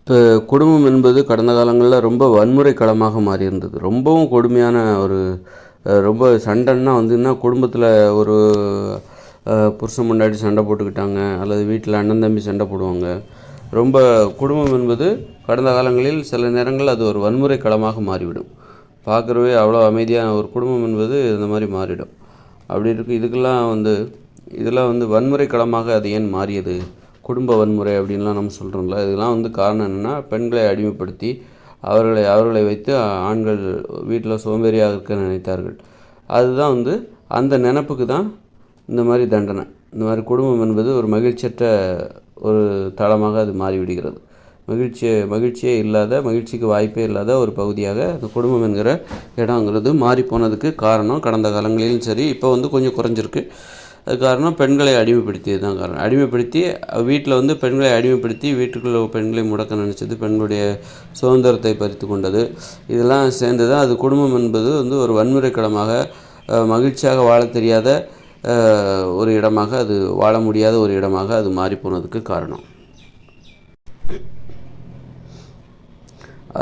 இப்போ குடும்பம் என்பது கடந்த காலங்களில் ரொம்ப வன்முறை களமாக மாறி இருந்தது. ரொம்பவும் கொடுமையான ஒரு ரொம்ப சண்டைன்னா வந்துன்னா குடும்பத்தில் ஒரு புருஷன் பொண்டாட்டி சண்டை போட்டுக்கிட்டாங்க, அல்லது வீட்டில் அண்ணன் தம்பி சண்டை போடுவாங்க. ரொம்ப குடும்பம் என்பது கடந்த காலங்களில் சில நேரங்கள் அது ஒரு வன்முறை களமாக மாறிவிடும். பார்க்குறவே அவ்வளோ அமைதியான ஒரு குடும்பம் என்பது இந்த மாதிரி மாறிடும். அப்படி இருக்குது இதெல்லாம் வந்து வன்முறை களமாக அது ஏன் மாறியது? குடும்ப வன்முறை அப்படின்லாம் நம்ம சொல்கிறோம்ல, இதெல்லாம் வந்து காரணம் என்னென்னா, பெண்களை அடிமைப்படுத்தி அவர்களை வைத்து ஆண்கள் வீட்டில் சோம்பேறியாக இருக்க நினைத்தார்கள். அதுதான் வந்து அந்த நினப்புக்கு தான் இந்த மாதிரி தண்டனை. இந்த மாதிரி குடும்பம் என்பது ஒரு மகிழ்ச்சியற்ற ஒரு தளமாக அது மாறிவிடுகிறது. மகிழ்ச்சியே இல்லாத, மகிழ்ச்சிக்கு வாய்ப்பே இல்லாத ஒரு பகுதியாக அந்த குடும்பம் என்கிற இடங்கிறது மாறி போனதுக்கு காரணம் கடந்த காலங்களிலும் சரி, இப்போ வந்து கொஞ்சம் குறைஞ்சிருக்கு. அது காரணம் பெண்களை அடிமைப்படுத்தியது தான் காரணம். வீட்டில் வந்து பெண்களை அடிமைப்படுத்தி வீட்டுக்குள்ளே பெண்களை முடக்க நினச்சது, பெண்களுடைய சுதந்திரத்தை பறித்து கொண்டது, இதெல்லாம் சேர்ந்து தான் அது குடும்பம் என்பது வந்து ஒரு வன்முறை களமாக, மகிழ்ச்சியாக வாழ தெரியாத ஒரு இடமாக, அது வாழ முடியாத ஒரு இடமாக அது மாறிப்போனதுக்கு காரணம்.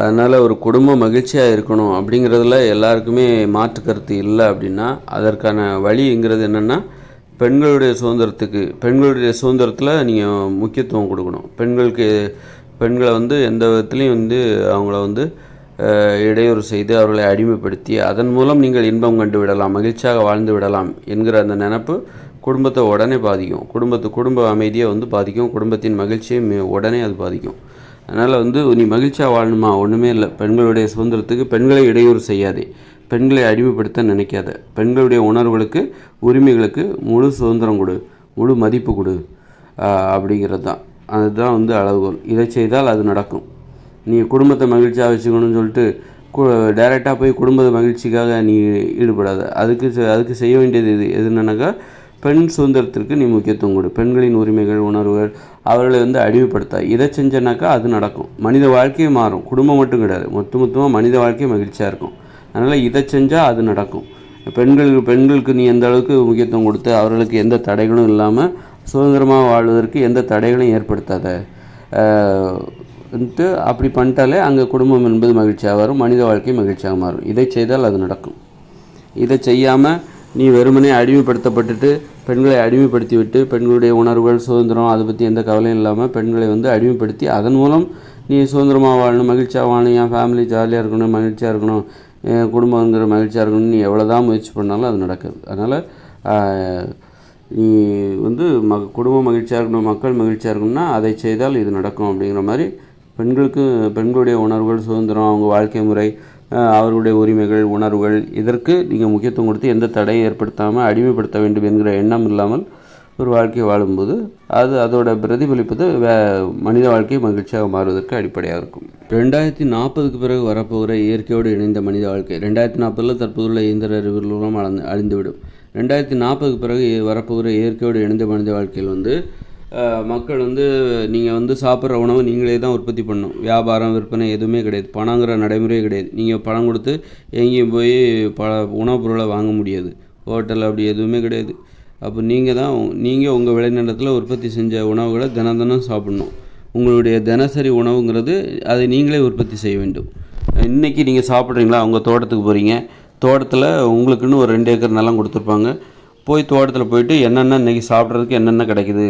அதனால் ஒரு குடும்பம் மகிழ்ச்சியாக இருக்கணும் அப்படிங்கிறதுல எல்லாருக்குமே மாற்று கருத்து இல்லை. அப்படின்னா அதற்கான வழிங்கிறது என்னென்னா, பெண்களுடைய சுதந்திரத்தில் நீங்கள் முக்கியத்துவம் கொடுக்கணும். பெண்களை வந்து எந்த விதத்துலையும் வந்து அவங்கள வந்து இடையூறு செய்து அவர்களை அடிமைப்படுத்தி அதன் மூலம் நீங்கள் இன்பம் கண்டு விடலாம், மகிழ்ச்சியாக வாழ்ந்து விடலாம் என்கிற அந்த நினப்பு குடும்பத்தை உடனே பாதிக்கும். குடும்ப அமைதியை வந்து பாதிக்கும். குடும்பத்தின் மகிழ்ச்சியை உடனே அது பாதிக்கும். அதனால் வந்து நீ மகிழ்ச்சியாக வாழணுமா? ஒன்றுமே இல்லை. பெண்களுடைய சுதந்திரத்துக்கு பெண்களை இடையூறு செய்யாதே, பெண்களை அடிமைப்படுத்த நினைக்காத, பெண்களுடைய உணர்வுகளுக்கு உரிமைகளுக்கு முழு சுதந்திரம் கொடு, முழு மதிப்பு கொடு. அப்படிங்கிறது தான், அதுதான் வந்து அளவுகோல். இதை செய்தால் அது நடக்கும். நீ குடும்பத்தை மகிழ்ச்சியாக வச்சுக்கணும்னு சொல்லிட்டு டைரெக்டாக போய் குடும்ப மகிழ்ச்சிக்காக நீ ஈடுபடாத. அதுக்கு செய்ய வேண்டியது எதுனாக்கா, பெண் சுதந்திரத்திற்கு நீ முக்கியத்துவம் கொடு. பெண்களின் உரிமைகள், உணர்வுகள், அவர்களை வந்து அடிமைப்படுத்த இதை செஞ்சனாக்கா அது நடக்கும். மனித வாழ்க்கையை மாறும். குடும்பம் மட்டும் கிடையாது, மொத்தமாக மனித வாழ்க்கை மகிழ்ச்சியாக இருக்கும். அதனால் இதை செஞ்சால் அது நடக்கும். பெண்களுக்கு நீ எந்த அளவுக்கு முக்கியத்துவம் கொடுத்து அவர்களுக்கு எந்த தடைகளும் இல்லாமல் சுதந்திரமாக வாழ்வதற்கு எந்த தடைகளும் ஏற்படுத்தாத. அப்படி பண்ணிட்டாலே அங்கே குடும்பம் என்பது மகிழ்ச்சியாக வரும், மனித வாழ்க்கை மகிழ்ச்சியாக மாறும். இதை செய்தால் அது நடக்கும். இதை செய்யாமல் நீ வெறுமனே அடிமைப்படுத்தப்பட்டுட்டு பெண்களை அடிமைப்படுத்தி விட்டு பெண்களுடைய உணர்வுகள், சுதந்திரம், அதை பற்றி எந்த கவலையும் இல்லாமல் பெண்களை வந்து அடிமைப்படுத்தி அதன் மூலம் நீ சுதந்திரமாக வாழணும், மகிழ்ச்சியாக வாழணும், என் ஃபேமிலி ஜாலியாக இருக்கணும், மகிழ்ச்சியாக இருக்கணும், என் குடும்பங்கிற மகிழ்ச்சியாக இருக்கணும்னு நீ எவ்வளோ தான் முயற்சி பண்ணாலும் அது நடக்காது. அதனால் நீ வந்து குடும்பம் மகிழ்ச்சியாக இருக்கணும், மக்கள் மகிழ்ச்சியாக இருக்கணும்னா அதை செய்தால் இது நடக்கும். அப்படிங்கிற மாதிரி பெண்களுடைய உணர்வுகள், சுதந்திரம், அவங்க வாழ்க்கை முறை, அவர்களுடைய உரிமைகள், உணர்வுகள், இதற்கு நீங்கள் முக்கியத்துவம் கொடுத்து எந்த தடையை ஏற்படுத்தாமல் அடிமைப்படுத்த வேண்டும் என்கிற எண்ணம் இல்லாமல் ஒரு வாழ்க்கையை வாழும்போது அதோட பிரதிபலிப்பது மனித வாழ்க்கை மகிழ்ச்சியாக மாறுவதற்கு அடிப்படையாக இருக்கும். 2040க்கு பிறகு வரப்போகிற இயற்கையோடு இணைந்த மனித வாழ்க்கை, 2040 தற்போதுள்ள இயந்திர அறிவியல் மூலம் அழிந்துவிடும். 2040க்கு பிறகு வரப்போகிற இயற்கையோடு இணைந்த மனித வாழ்க்கையில் வந்து மக்கள் வந்து நீங்கள் வந்து சாப்பிட்ற உணவு நீங்களே தான் உற்பத்தி பண்ணணும். வியாபாரம், விற்பனை எதுவுமே கிடையாது. பணங்கிற நடைமுறையே கிடையாது. நீங்கள் பணம் கொடுத்து எங்கேயும் போய் உணவுப் பொருளை வாங்க முடியாது. ஹோட்டல் அப்படி எதுவுமே கிடையாது. அப்போ நீங்கள் உங்கள் விளைநிலத்தில் உற்பத்தி செஞ்ச உணவுகளை தினம் சாப்பிட்ணும். உங்களுடைய தினசரி உணவுங்கிறது அதை நீங்களே உற்பத்தி செய்ய வேண்டும். இன்றைக்கி நீங்கள் சாப்பிட்றீங்களா? உங்கள் தோட்டத்துக்கு போகிறீங்க, தோட்டத்தில் உங்களுக்குன்னு ஒரு 2 ஏக்கர் நிலம் கொடுத்துருப்பாங்க. தோட்டத்தில் போயிட்டு என்னென்ன இன்றைக்கி சாப்பிட்றதுக்கு என்னென்ன கிடைக்குது,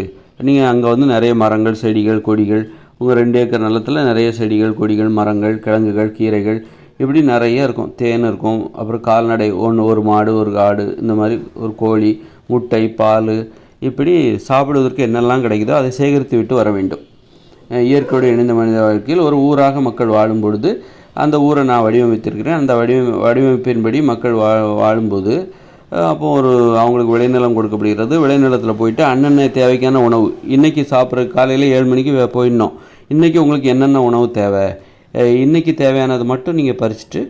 நீங்கள் அங்கே வந்து நிறைய மரங்கள், செடிகள், கொடிகள், உங்கள் 2 ஏக்கர் நிலத்தில் நிறைய செடிகள், கொடிகள், மரங்கள், கிழங்குகள், கீரைகள், இப்படி நிறைய இருக்கும். தேன் இருக்கும். அப்புறம் கால்நடை, ஒரு மாடு, ஒரு ஆடு, இந்த மாதிரி ஒரு கோழி, முட்டை, பால், இப்படி சாப்பிடுவதற்கு என்னெல்லாம் கிடைக்குதோ அதை சேகரித்து விட்டு வர வேண்டும். இயற்கையோடு இணைந்த மனித வாழ்க்கையில் ஒரு ஊராக மக்கள் வாழும் பொழுது அந்த ஊரை நான் வடிவமைத்திருக்கிறேன். அந்த வடிவமைப்பின்படி மக்கள் வாழும்போது அப்போது அவங்களுக்கு விளைநிலம் கொடுக்கப்படுகிறது. விளைநிலத்தில் போயிட்டு அன்னன்ன தேவைக்கான உணவு, இன்றைக்கி சாப்பிட்ற காலையில் 7 மணிக்கு போயிடணும். இன்றைக்கி உங்களுக்கு என்னென்ன உணவு தேவை, இன்றைக்கி தேவையானது மட்டும் நீங்கள் பறிச்சுட்டு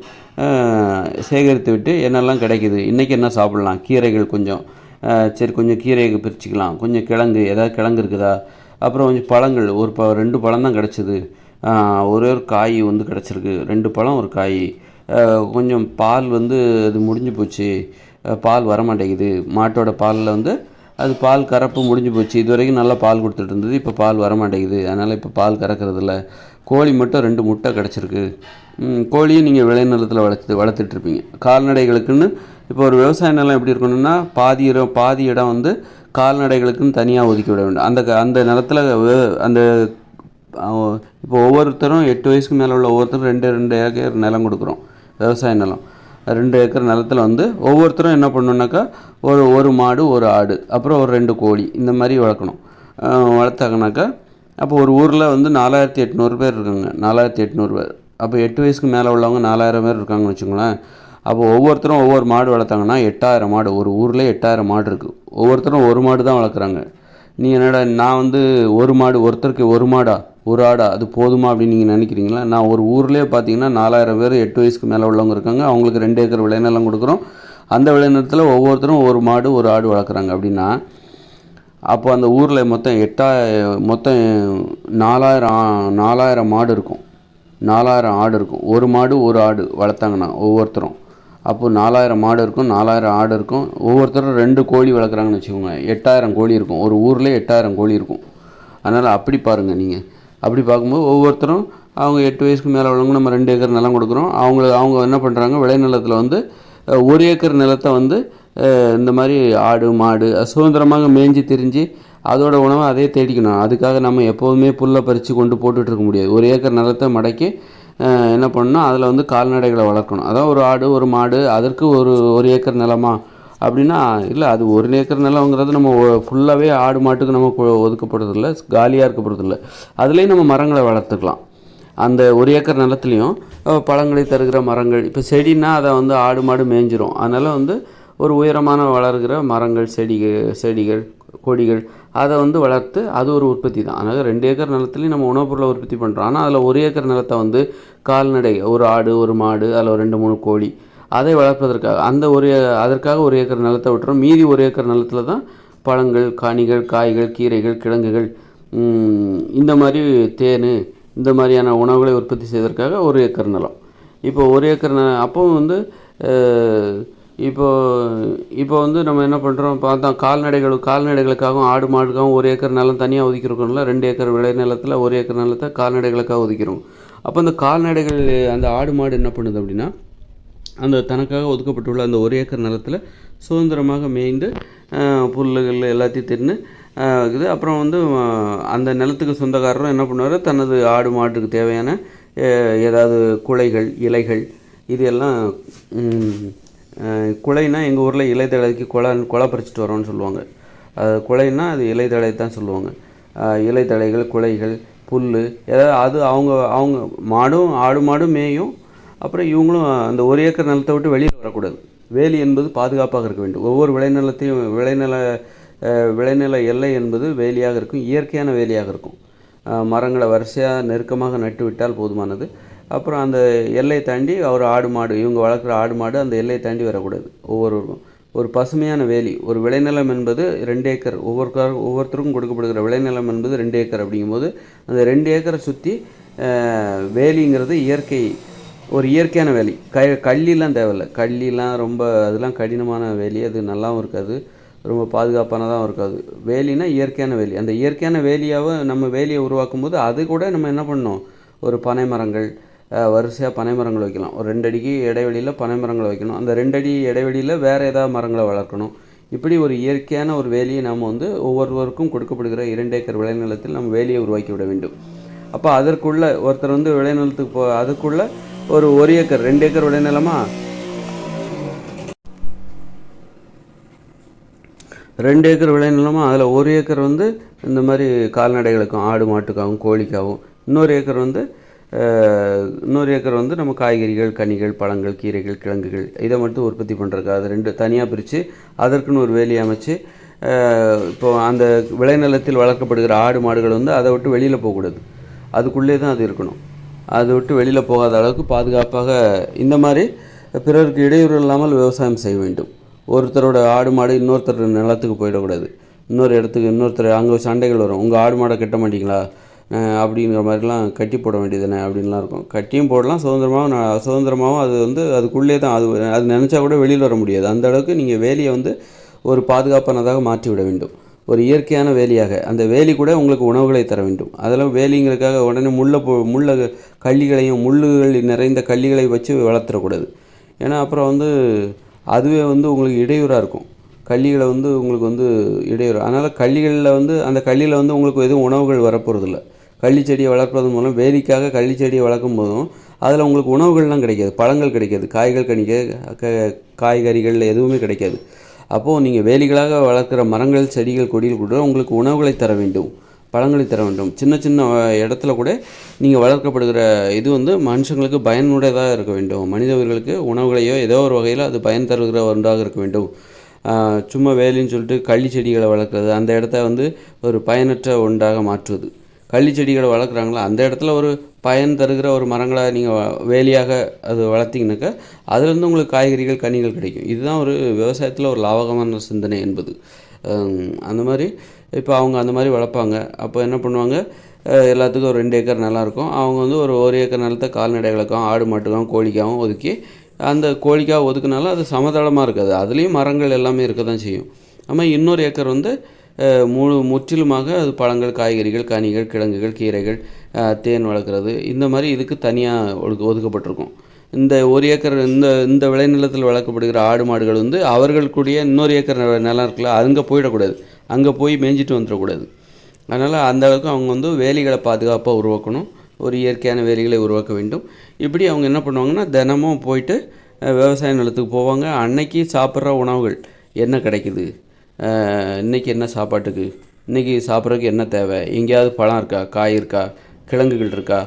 சேகரித்து விட்டு என்னெல்லாம் கிடைக்குது, இன்றைக்கி என்ன சாப்பிட்லாம், கீரைகள் கொஞ்சம், சரி கொஞ்சம் கீரையை பிரிச்சுக்கலாம், கொஞ்சம் கிழங்கு, ஏதாவது கிழங்கு இருக்குதா, அப்புறம் கொஞ்சம் பழங்கள், 2 பழம் தான் கிடச்சிது, ஒரு காய் வந்து கிடச்சிருக்கு, 2 பழம் ஒரு காய், கொஞ்சம் பால் வந்து அது முடிஞ்சு போச்சு, பால் வரமாட்டேங்குது, மாட்டோட பாலில் வந்து அது பால் கறப்பு முடிஞ்சு போச்சு. இது வரைக்கும் நல்லா பால் கொடுத்துட்டு இருந்தது, இப்போ பால் வரமாட்டேங்குது. அதனால் இப்போ பால் கறக்கிறதில்ல. கோழி மட்டும் 2 முட்டை கிடச்சிருக்கு. கோழியும் நீங்கள் விளைநிலத்தில் வளர்த்துட்ருப்பீங்க. கால்நடைகளுக்குன்னு இப்போ ஒரு விவசாய நிலம் எப்படி இருக்கணும்னா பாதி இடம் வந்து கால்நடைகளுக்குன்னு தனியாக ஒதுக்கி விட வேண்டும். அந்த நிலத்தில் அந்த இப்போ ஒவ்வொருத்தரும் 8 வயசுக்கு மேலே உள்ள ஒவ்வொருத்தரும் 2 ஏக்கர் நிலம் கொடுக்குறோம். விவசாய நிலம் 2 ஏக்கர் நிலத்தில் வந்து ஒவ்வொருத்தரும் என்ன பண்ணணுன்னாக்கா ஒரு மாடு, ஒரு ஆடு, அப்புறம் ஒரு 2 கோழி இந்த மாதிரி வளர்க்கணும். வளர்த்தாங்கனாக்கா அப்போ ஒரு ஊரில் வந்து 4800 பேர் இருக்காங்க. 4800 பேர். அப்போ 8 வயசுக்கு மேலே உள்ளவங்க 4000 பேர் இருக்காங்கன்னு வச்சுக்கோங்களேன். அப்போ ஒவ்வொருத்தரும் ஒவ்வொரு மாடு வளர்த்தாங்கன்னா 8000 மாடு. ஒரு ஊரில் 8000 மாடு இருக்குது. ஒவ்வொருத்தரும் ஒரு மாடு தான் வளர்க்குறாங்க. நீ என்னடா நான் வந்து ஒரு மாடு, ஒருத்தருக்கு ஒரு மாடா ஒரு ஆடா அது போதுமா அப்படின்னு நீங்கள் நினைக்கிறீங்களா? நான் ஒரு ஊர்லேயே பார்த்தீங்கன்னா 4000 பேர் 8 வயசுக்கு மேலே உள்ளவங்க இருக்காங்க. அவங்களுக்கு 2 ஏக்கர் விளைநிலம் கொடுக்குறோம். அந்த விளைநிலத்தில் ஒவ்வொருத்தரும் ஒரு மாடு, ஒரு ஆடு வளர்க்குறாங்க. அப்படின்னா அப்போ அந்த ஊரில் மொத்தம் 4000 மாடு இருக்கும், 4000 ஆடு இருக்கும். ஒரு மாடு, ஒரு ஆடு வளர்த்தாங்கன்னா ஒவ்வொருத்தரும் அப்போது 4000 மாடு இருக்கும், 4000 ஆடு இருக்கும். ஒவ்வொருத்தரும் 2 கோழி வளர்க்குறாங்கன்னு வச்சுக்கோங்க, 8000 கோழி இருக்கும். ஒரு ஊரில் 8000 கோழி இருக்கும். அதனால் அப்படி பாருங்கள். நீங்கள் அப்படி பார்க்கும்போது ஒவ்வொருத்தரும் அவங்க 8 வயசுக்கு மேலே உள்ளவங்க நம்ம 2 ஏக்கர் நிலம் கொடுக்குறோம். அவங்க என்ன பண்ணுறாங்க, விளைநிலத்தில் வந்து 1 ஏக்கர் நிலத்தை வந்து இந்த மாதிரி ஆடு மாடு சுதந்திரமாக மேய்ஞ்சி திரிஞ்சு அதோட உணவை அதே தேடிக்கணும். அதுக்காக நம்ம எப்போதுமே புல்லை பறித்து கொண்டு போட்டுட்டு இருக்க முடியாது. 1 ஏக்கர் நிலத்தை மடக்கி என்ன பண்ணணும், அதில் வந்து கால்நடைகளை வளர்க்கணும். அதான் ஒரு ஆடு, ஒரு மாடு, அதற்கு ஒரு ஏக்கர் நிலமா அப்படின்னா இல்லை. அது 1 ஏக்கர் நிலங்கிறது நம்ம ஃபுல்லாகவே ஆடு மாட்டுக்கு நம்ம ஒதுக்கப்படுறதில்ல, காலியாக இருக்கப்படுறதில்ல. அதுலேயும் நம்ம மரங்களை வளர்த்துக்கலாம். அந்த 1 ஏக்கர் நிலத்துலையும் பழங்களை தருகிற மரங்கள், இப்போ செடின்னா அதை வந்து ஆடு மாடு மேய்ஞ்சிரும். அதனால் வந்து ஒரு உயரமான வளர்கிற மரங்கள், செடிகள் கொடிகள் அதை வந்து வளர்த்து அது ஒரு உற்பத்தி தான். அதனால் 2 ஏக்கர் நிலத்துலையும் நம்ம உணவுப் பொருளை உற்பத்தி பண்ணுறோம். ஆனால் அதில் 1 ஏக்கர் நிலத்தை வந்து கால்நடை, ஒரு ஆடு, ஒரு மாடு, அதில் 2-3 கோழி அதை வளர்ப்பதற்காக அதற்காக 1 ஏக்கர் நிலத்தை விட்டுறோம். மீதி 1 ஏக்கர் நிலத்தில் தான் பழங்கள், கனிகள், காய்கள், கீரைகள், கிழங்குகள், இந்த மாதிரி தேன், இந்த மாதிரியான உணவுகளை உற்பத்தி செய்வதற்காக 1 ஏக்கர் நிலம். இப்போ 1 ஏக்கர் அப்போவும் வந்து இப்போ வந்து நம்ம என்ன பண்ணுறோம் பார்த்தா, கால்நடைகளுக்காகவும் ஆடு மாடுக்காகவும் 1 ஏக்கர் நிலம் தனியாக ஒதுக்கியிருக்கோம்ல. 2 ஏக்கர் விளை நிலத்தில் 1 ஏக்கர் நிலத்தை கால்நடைகளுக்காக ஒதுக்கிறோம். அப்போ அந்த கால்நடைகள், அந்த ஆடு மாடு என்ன பண்ணுது அப்படின்னா, அந்த தனக்காக ஒதுக்கப்பட்டுள்ள அந்த 1 ஏக்கர் நிலத்தில் சுதந்திரமாக மேய்ந்து புல்லுகள் எல்லாத்தையும் தின்னு இது. அப்புறம் வந்து அந்த நிலத்துக்கு சொந்தக்காரரும் என்ன பண்ணுவார், தனது ஆடு மாட்டுக்கு தேவையான ஏதாவது குலைகள், இலைகள், இது எல்லாம் குலைனா எங்கள் ஊரில் இலைத்தழைக்கு கொலை பறிச்சிட்டு வரோன்னு சொல்லுவாங்க. அது குலைன்னா அது இலைத்தழை தான் சொல்லுவாங்க. இலைத்தழைகள், குலைகள், புல், ஏதாவது அது அவங்க ஆடு மாடும் மேயும். அப்புறம் இவங்களும் அந்த 1 ஏக்கர் நிலத்தை விட்டு வெளியில் வரக்கூடாது. வேலி என்பது பாதுகாப்பாக இருக்க வேண்டும். ஒவ்வொரு விளைநில எல்லை என்பது வேலியாக இருக்கும், இயற்கையான வேலியாக இருக்கும். மரங்களை வரிசையாக நெருக்கமாக நட்டு விட்டால் போதுமானது. அப்புறம் அந்த எல்லையை தாண்டி இவங்க வளர்க்குற ஆடு மாடு அந்த எல்லையை தாண்டி வரக்கூடாது. ஒரு பசுமையான வேலி. ஒரு விளைநிலம் என்பது 2 ஏக்கர், ஒவ்வொருத்தருக்கும் கொடுக்கப்படுகிற விளைநிலம் என்பது 2 ஏக்கர். அப்படிங்கும்போது அந்த 2 ஏக்கரை சுற்றி வேலிங்கிறது ஒரு இயற்கையான வேலி. கள்ளிலாம் தேவையில்லை. கள்ளிலாம் ரொம்ப அதெல்லாம் கடினமான வேலி, அது நல்லாவும் இருக்காது, ரொம்ப பாதுகாப்பானதாகவும் இருக்காது. வேலினா இயற்கையான வேலி. அந்த இயற்கையான வேலியாவை நம்ம வேலியை உருவாக்கும் போது அது கூட நம்ம என்ன பண்ணணும், ஒரு பனை மரங்கள், வரிசையாக பனை மரங்கள் வைக்கலாம். ஒரு 2 அடிக்கு இடைவெளியில் பனை மரங்களை வைக்கணும். அந்த 2 அடி இடைவெளியில் வேறு ஏதாவது மரங்களை வளர்க்கணும். இப்படி ஒரு இயற்கையான ஒரு வேலியை நாம் வந்து ஒவ்வொருவருக்கும் கொடுக்கப்படுகிற 2 ஏக்கர் விளைநிலத்தில் நம்ம வேலியை உருவாக்கி விட வேண்டும். அப்போ அதற்குள்ள ஒருத்தர் வந்து விளைநிலத்துக்கு அதுக்குள்ளே ஒரு 1 ஏக்கர் 2 ஏக்கர் விளைநிலமா 2 ஏக்கர் விளைநிலமா அதில் 1 ஏக்கர் வந்து இந்த மாதிரி கால்நடைகளுக்கும் ஆடு மாட்டுக்காகவும் கோழிக்காகவும், இன்னொரு ஏக்கர் வந்து நம்ம காய்கறிகள், கனிகள், பழங்கள், கீரைகள், கிழங்குகள் இதை மட்டும் உற்பத்தி பண்ணுறதுக்கு அது 2 தனியாக பிரித்து அதற்குன்னு ஒரு வேலி அமைச்சு, இப்போது அந்த விளைநிலத்தில் வளர்க்கப்படுகிற ஆடு மாடுகள் வந்து அதை விட்டு வெளியில் போகக்கூடாது. அதுக்குள்ளே தான் அது இருக்கணும். அதை விட்டு வெளியில் போகாத அளவுக்கு பாதுகாப்பாக இந்த மாதிரி பிறருக்கு இடையூறு இல்லாமல் விவசாயம் செய்ய வேண்டும். ஒருத்தரோட ஆடு மாடு இன்னொருத்தர் நிலத்துக்கு போயிடக்கூடாது. இன்னொருத்தர் அங்கே சண்டைகள் வரும். உங்கள் ஆடு மாடை கட்ட மாட்டிங்களா அப்படிங்கிற மாதிரிலாம் கட்டி போட வேண்டியதுதானே அப்படின்லாம் இருக்கும். கட்டியும் போடலாம், சுதந்திரமாகவும் அது வந்து அதுக்குள்ளே தான் அது நினச்சா கூட வெளியில் வர முடியாது. அந்த அளவுக்கு நீங்கள் வேலியை வந்து ஒரு பாதுகாப்பானதாக மாற்றிவிட வேண்டும். ஒரு இயற்கையான வேலியாக அந்த வேலி கூட உங்களுக்கு உணவுகளை தர வேண்டும். அதெல்லாம் வேலிங்கிறதுக்காக உடனே முள்ள கள்ளிகளையும் முள்ளுகள் நிறைந்த கள்ளிகளை வச்சு வளர்த்துறக்கூடாது. ஏன்னா அப்புறம் அதுவே உங்களுக்கு இடையூறாக இருக்கும். கள்ளிகளை உங்களுக்கு இடையூறு. அதனால் கள்ளிகளில் அந்த கள்ளியில் உங்களுக்கு எதுவும் உணவுகள் வரப்போகிறதில்ல. கள்ளி செடியை வளர்ப்பதன் மூலம் வேலிக்காக கள்ளி செடியை வளர்க்கும் போதும் அதில் உங்களுக்கு உணவுகள்லாம் கிடைக்காது, பழங்கள் கிடைக்காது, காய்கறிகள் எதுவுமே கிடைக்காது. அப்போது நீங்கள் வேலிகளாக வளர்க்குற மரங்கள், செடிகள், கொடிகள் கூட உங்களுக்கு உணவுகளை தர வேண்டும், பழங்களை தர வேண்டும். சின்ன சின்ன இடத்துல கூட நீங்கள் வளர்க்கப்படுகிற இது மனுஷங்களுக்கு பயனுடையதாக இருக்க வேண்டும். மனித உயிர்களுக்கு உணவுகளையோ ஏதோ ஒரு வகையில் அது பயன் தருகிற ஒன்றாக இருக்க வேண்டும். சும்மா வேலின்னு சொல்லிட்டு கள்ளி செடிகளை வளர்க்குறது, அந்த இடத்த ஒரு பயனற்ற ஒன்றாக மாற்றுவது. கள்ளி செடிகளை வளர்க்குறாங்களா அந்த இடத்துல ஒரு பயன் தருகிற ஒரு மரங்களை நீங்கள் வேலியாக அது வளர்த்திங்கனாக்கா அதுலேருந்து உங்களுக்கு காய்கறிகள், கனிகள் கிடைக்கும். இதுதான் ஒரு விவசாயத்தில் ஒரு லாபகமான சிந்தனை என்பது. அந்த மாதிரி இப்போ அவங்க அந்த மாதிரி வளர்ப்பாங்க. அப்போ என்ன பண்ணுவாங்க, எல்லாத்துக்கும் ஒரு 2 ஏக்கர் நிலம் இருக்கும். அவங்க ஒரு 1 ஏக்கர் நிலத்தை கால்நடைகளுக்கும், ஆடு மாட்டுக்கும், கோழிக்காகவும் ஒதுக்கி, அந்த கோழிக்காக ஒதுக்குனாலும் அது சமதளமாக இருக்காது, அதுலேயும் மரங்கள் எல்லாமே இருக்க தான் செய்யும். ஆமாம் இன்னொரு ஏக்கர் முற்றிலுமாக அது பழங்கள், காய்கறிகள், கனிகள், கிழங்குகள், கீரைகள், தேன் வளர்க்குறது, இந்த மாதிரி இதுக்கு தனியாக ஒதுக்கப்பட்டிருக்கும். இந்த 1 ஏக்கர் இந்த விளைநிலத்தில் வளர்க்கப்படுகிற ஆடு மாடுகள் அவர்களுக்குடைய இன்னொரு ஏக்கர் நிலம் இருக்குல்ல, அங்கே போயிடக்கூடாது, அங்கே போய் மேய்ஞ்சிட்டு வந்துடக்கூடாது. அதனால் அந்த அளவுக்கு அவங்க வேலிகளை பாதுகாப்பாக உருவாக்கணும், ஒரு இயற்கையான வேலிகளை உருவாக்க வேண்டும். இப்படி அவங்க என்ன பண்ணுவாங்கன்னா தினமும் போயிட்டு விவசாய நிலத்துக்கு போவாங்க. அன்னைக்கு சாப்பிட்ற உணவுகள் என்ன கிடைக்குது, இன்றைக்கி என்ன சாப்பாட்டுக்கு, இன்றைக்கி சாப்பிட்றதுக்கு என்ன தேவை, எங்கேயாவது பழம் இருக்கா, காய் இருக்கா, கிழங்குகள் இருக்கா,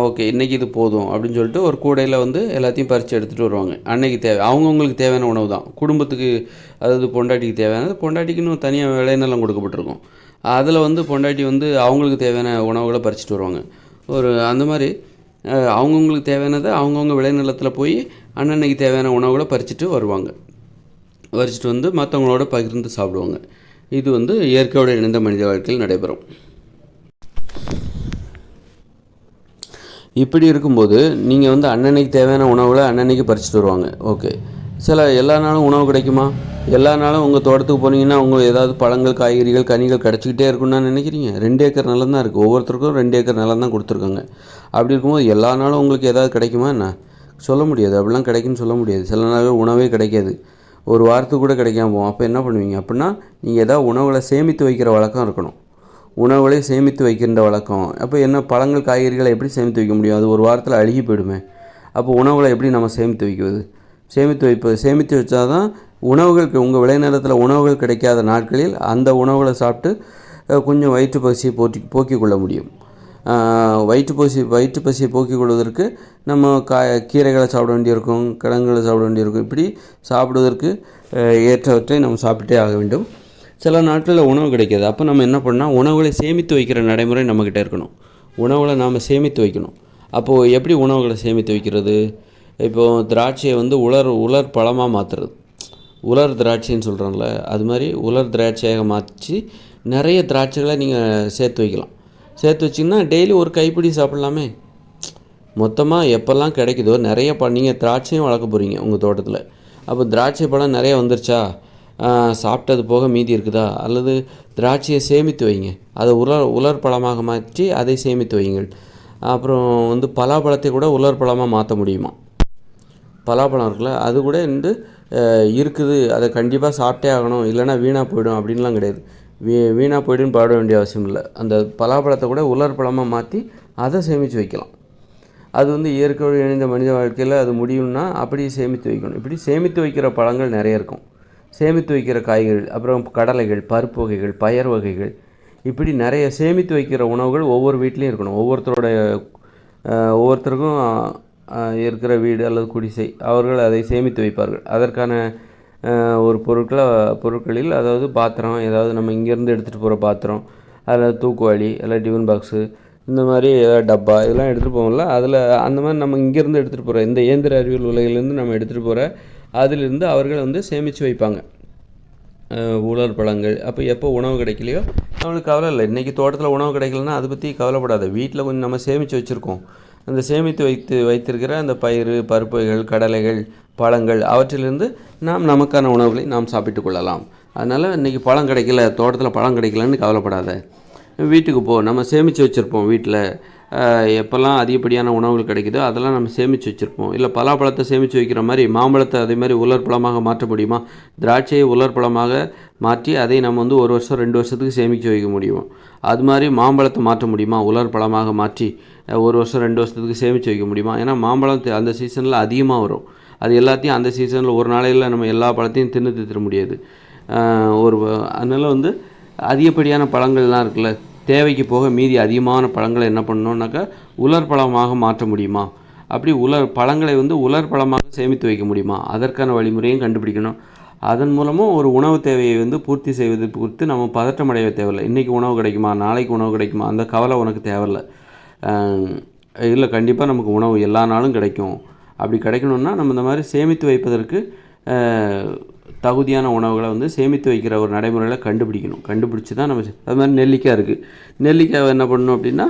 ஓகே இன்றைக்கி இது போதும் அப்படின்னு சொல்லிட்டு ஒரு கூடையில் எல்லாத்தையும் பறித்து எடுத்துகிட்டு வருவாங்க. அன்றைக்கி அவங்கவுங்களுக்கு தேவையான உணவு தான் குடும்பத்துக்கு, அதாவது பொண்டாட்டிக்கு தேவையானது, பொண்டாட்டிக்குன்னு தனியாக விளைநிலம் கொடுக்கப்பட்டிருக்கும், அதில் பொண்டாட்டி அவங்களுக்கு தேவையான உணவுகளை பறிச்சுட்டு வருவாங்க. அந்த மாதிரி அவங்கவுங்களுக்கு தேவையானதை அவங்கவுங்க விளைநிலத்தில் போய் அன்னன்னைக்கு தேவையான உணவுகளை பறிச்சுட்டு வருவாங்க. பறிச்சுட்டு மற்றவங்களோட பகிர்ந்து சாப்பிடுவாங்க. இது இயற்கையோடு இணைந்த மனித வாழ்க்கையில் நடைபெறும். இப்படி இருக்கும்போது நீங்கள் அன்னன்னைக்கு தேவையான உணவுகளை அன்னன்னைக்கு பறிச்சுட்டு வருவாங்க. ஓகே, எல்லா நாளும் உணவு கிடைக்குமா? எல்லா நாளும் உங்கள் தோட்டத்துக்கு போனீங்கன்னா ஏதாவது பழங்கள், காய்கறிகள், கனிகள் கிடச்சிக்கிட்டே இருக்குன்னு நினைக்கிறீங்க? 2 ஏக்கர் நிலம் தான் இருக்குது, ஒவ்வொருத்தருக்கும் 2 ஏக்கர் நிலம் தான் கொடுத்துருக்காங்க. அப்படி இருக்கும்போது எல்லா நாளும் உங்களுக்கு ஏதாவது கிடைக்குமா என்ன? சொல்ல முடியாது, அப்படிலாம் கிடைக்குன்னு சொல்ல முடியாது. சில நாள் உணவே கிடைக்காது, ஒரு வாரத்துக்கு கூட கிடைக்காம போகும். அப்போ என்ன பண்ணுவீங்க அப்படின்னா, நீங்கள் ஏதாவது உணவுகளை சேமித்து வைக்கிற வழக்கம் இருக்கணும். உணவுகளை சேமித்து வைக்கின்ற வழக்கம். அப்போ என்ன, பழங்கள், காய்கறிகளை எப்படி சேமித்து வைக்க முடியும்? அது ஒரு வாரத்தில் அழுகி போயிடுமே. அப்போ உணவுகளை எப்படி நம்ம சேமித்து வைக்கிறது? சேமித்து வச்சால் தான் உங்கள் விளைநிலத்தில் உணவுகள் கிடைக்காத நாட்களில் அந்த உணவுகளை சாப்பிட்டு கொஞ்சம் வயிற்று பசியை போக்கிக் கொள்ள முடியும். வயிற்று பசியை போக்கிக் கொள்வதற்கு நம்ம கீரைகளை சாப்பிட வேண்டியிருக்கும், கிழங்குகளை சாப்பிட வேண்டியிருக்கும். இப்படி சாப்பிடுவதற்கு ஏற்றவற்றை நம்ம சாப்பிட்டே ஆக வேண்டும். சில நாட்களில் உணவு கிடைக்காது. அப்போ நம்ம என்ன பண்ணால், உணவுகளை சேமித்து வைக்கிற நடைமுறை நம்மக்கிட்ட இருக்கணும். உணவுகளை நாம் சேமித்து வைக்கணும். அப்போது எப்படி உணவுகளை சேமித்து வைக்கிறது? இப்போது திராட்சையை உலர் பழமாக மாற்றுறது, உலர் திராட்சைன்னு சொல்கிறோம்ல, அது மாதிரி உலர் திராட்சையாக மாற்றி நிறைய திராட்சைகளை நீங்கள் சேர்த்து வைக்கலாம். சேர்த்து வச்சிங்கன்னா டெய்லி ஒரு கைப்பிடி சாப்பிட்லாமே. மொத்தமாக எப்போல்லாம் கிடைக்குதோ நிறைய நீங்கள் திராட்சையும் வளர்க்க போகிறீங்க உங்கள் தோட்டத்தில். அப்போ திராட்சை பழம் நிறைய வந்துருச்சா, சாப்பிட்டது போக மீதி இருக்குதா, அல்லது திராட்சையை சேமித்து வைங்க, அதை உலர் பழமாக மாற்றி அதை சேமித்து வைங்கள். அப்புறம் பலாப்பழத்தை கூட உலர் பழமாக மாற்ற முடியுமா? பலாப்பழம் இருக்குல்ல, அது கூட இருக்குது, அதை கண்டிப்பாக சாப்பிட்டே ஆகணும், இல்லைனா வீணாக போயிடும் அப்படின்லாம் கிடையாது. வீணாக போய்டுன்னு பாட வேண்டிய அவசியம் இல்லை. அந்த பலாப்பழத்தை கூட உலர் பழமாக மாற்றி அதை சேமித்து வைக்கலாம். அது இயற்கையோடு இணைந்த மனித வாழ்க்கையில் அது முடியும்னா அப்படி சேமித்து வைக்கணும். இப்படி சேமித்து வைக்கிற பழங்கள் நிறைய இருக்கும், சேமித்து வைக்கிற காய்கறிகள், அப்புறம் கடலைகள், பருப்பு வகைகள், பயறு வகைகள், இப்படி நிறைய சேமித்து வைக்கிற உணவுகள் ஒவ்வொரு வீட்லேயும் இருக்கணும். ஒவ்வொருத்தருக்கும் இருக்கிற வீடு அல்லது குடிசை, அவர்கள் அதை சேமித்து வைப்பார்கள். அதற்கான ஒரு பொருட்களில், அதாவது பாத்திரம், ஏதாவது நம்ம இங்கேருந்து எடுத்துகிட்டு போகிற பாத்திரம், அதில் தூக்குவாளி, எல்லாம் டிஃபன் பாக்ஸு, இந்த மாதிரி ஏதாவது டப்பா, இதெல்லாம் எடுத்துகிட்டு போவோம்ல, அதில் அந்த மாதிரி நம்ம இங்கேருந்து எடுத்துகிட்டு போகிற இந்த இயந்திர அறிவியல் உலகிலேருந்து நம்ம எடுத்துகிட்டு போகிற அதிலிருந்து அவர்கள் சேமித்து வைப்பாங்க உலர் பழங்கள். அப்போ எப்போ உணவு கிடைக்கலையோ அவங்களுக்கு கவலை இல்லை. இன்றைக்கி தோட்டத்தில் உணவு கிடைக்கலன்னா அதை பற்றி கவலைப்படாத, வீட்டில் கொஞ்சம் நம்ம சேமித்து வச்சுருக்கோம், அந்த சேமித்து வைத்திருக்கிற அந்த பயிறு, பருப்புகள், கடலைகள், பழங்கள் அவற்றிலிருந்து நாம் நமக்கான உணவுகளை நாம் சாப்பிட்டு கொள்ளலாம். அதனால் இன்றைக்கி பழம் கிடைக்கல, தோட்டத்தில் பழம் கிடைக்கலன்னு கவலைப்படாத. வீட்டுக்கு போ, நம்ம சேமித்து வச்சுருப்போம் வீட்டில். எப்போல்லாம் அதிகப்படியான உணவுகள் கிடைக்குதோ அதெல்லாம் நம்ம சேமித்து வச்சுருப்போம். இல்லை பலாப்பழத்தை சேமித்து வைக்கிற மாதிரி மாம்பழத்தை அதே மாதிரி உலர் பழமாக மாற்ற முடியுமா? திராட்சையை உலர் பழமாக மாற்றி அதை நம்ம வந்து 1 வருஷம் 2 வருஷத்துக்கு சேமித்து வைக்க முடியும். அது மாதிரி மாம்பழத்தை மாற்ற முடியுமா? உலர் பழமாக மாற்றி 1 வருஷம் 2 வருஷத்துக்கு சேமித்து வைக்க முடியுமா? ஏன்னா மாம்பழம் அந்த சீசனில் அதிகமாக வரும். அது எல்லாத்தையும் அந்த சீசனில் ஒரு நாளையில் நம்ம எல்லா பழத்தையும் தின்னு தீர்த்திட முடியாது. அதனால் வந்து அதிகப்படியான பழங்கள்லாம் இருக்குல்ல, தேவைக்கு போக மீதி அதிகமான பழங்களை என்ன பண்ணணுன்னாக்கா உலர் பழமாக மாற்ற முடியுமா? அப்படி பழங்களை வந்து உலர் பழமாக சேமித்து வைக்க முடியுமா? அதற்கான வழிமுறையும் கண்டுபிடிக்கணும். அதன் மூலமும் ஒரு உணவு தேவையை வந்து பூர்த்தி செய்வது குறித்து நம்ம பதட்டம் அடைய தேவையில்லை. இன்றைக்கி உணவு கிடைக்குமா, நாளைக்கு உணவு கிடைக்குமா, அந்த கவலை உனக்கு தேவையில்லை. இல்லை, கண்டிப்பாக நமக்கு உணவு எல்லா நாளும் கிடைக்கும். அப்படி கிடைக்கணுன்னா நம்ம இந்த மாதிரி சேமித்து வைப்பதற்கு தகுதியான உணவுகளை வந்து சேமித்து வைக்கிற ஒரு நடைமுறையில் கண்டுபிடிச்சி தான் நம்ம. அது மாதிரி நெல்லிக்காய் இருக்குது. நெல்லிக்காய் என்ன பண்ணணும் அப்படின்னா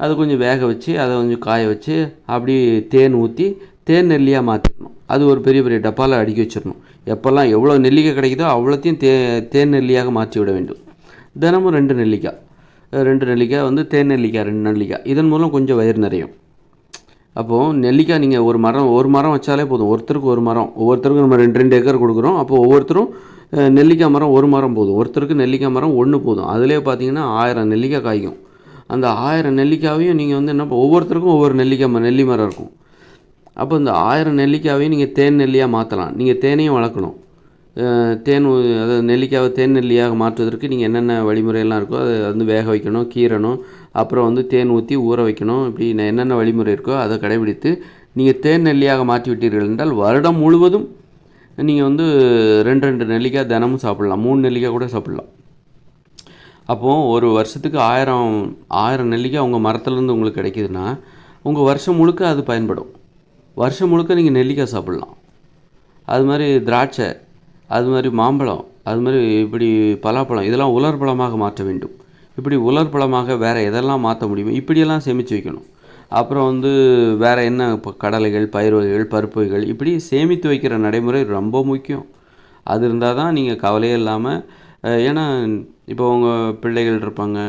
அதை கொஞ்சம் வேக வச்சு அதை கொஞ்சம் காய வச்சு அப்படி தேன் ஊற்றி தேன் நெல்லியாக மாற்றிடணும். அது ஒரு பெரிய பெரிய டப்பாவில் அடுக்கி வச்சிடணும். எப்போல்லாம் எவ்வளோ நெல்லிக்காய் கிடைக்குதோ அவ்வளோத்தையும் தேன் நெல்லியாக மாற்றி விட வேண்டும். தினமும் 2 நெல்லிக்காய் வந்து தேன் நெல்லிக்காய் 2 நெல்லிக்காய். இதன் மூலம் கொஞ்சம் வயிறு நிறையும். அப்போது நெல்லிக்காய் நீங்கள் ஒரு மரம் வச்சாலே போதும். ஒருத்தருக்கு ஒரு மரம், ஒவ்வொருத்தருக்கும் நம்ம 2 ஏக்கர் கொடுக்குறோம். அப்போது ஒவ்வொருத்தரும் நெல்லிக்காய் மரம் ஒரு மரம் போதும். ஒருத்தருக்கு நெல்லிக்காய் மரம் 1 போதும். அதிலே பார்த்தீங்கன்னா 1000 நெல்லிக்காய் காய்க்கும். அந்த 1000 நெல்லிக்காவையும் நீங்கள் வந்து என்ன, ஒவ்வொருத்தருக்கும் ஒவ்வொரு நெல்லி மரம் இருக்கும். அப்போ இந்த 1000 நெல்லிக்காவையும் நீங்கள் தேன் நெல்லியாக மாற்றலாம். நீங்கள் தேனையும் வளர்க்கணும். அதாவது நெல்லிக்காவை தேன் நெல்லியாக மாற்றுவதற்கு நீங்கள் என்னென்ன வழிமுறையெல்லாம் இருக்கோ அதை வந்து வேக வைக்கணும், கீறணும், அப்புறம் வந்து தேன் ஊற்றி ஊற வைக்கணும். இப்படி என்னென்ன வழிமுறை இருக்கோ அதை கடைபிடித்து நீங்கள் தேன் நெல்லியாக மாற்றி விட்டீர்கள் என்றால் வருடம் முழுவதும் நீங்கள் வந்து 2 நெல்லிக்காய் தினமும் சாப்பிட்லாம். 3 நெல்லிக்காய் கூட சாப்பிட்லாம். அப்போது ஒரு வருஷத்துக்கு 1000 நெல்லிக்காய் உங்கள் மரத்துலேருந்து உங்களுக்கு கிடைக்கிதுன்னா உங்கள் வருஷம் முழுக்க அது பயன்படும். வருஷம் முழுக்க நீங்கள் நெல்லிக்காய் சாப்பிட்லாம். அது மாதிரி திராட்சை, அது மாதிரி மாம்பழம், அது மாதிரி இப்படி பலாப்பழம், இதெல்லாம் உலர் பழமாக மாற்ற வேண்டும். இப்படி உலர் பழமாக வேறு எதெல்லாம் மாற்ற முடியுமோ இப்படியெல்லாம் சேமித்து வைக்கணும். அப்புறம் வந்து வேறு என்ன, இப்போ கடலைகள், பயிர் வகைகள், பருப்பு வகைகள், இப்படி சேமித்து வைக்கிற நடைமுறை ரொம்ப முக்கியம். அது இருந்தால் தான் நீங்கள் கவலையே இல்லாமல். ஏன்னா இப்போ உங்கள் பிள்ளைகள் இருப்பாங்க,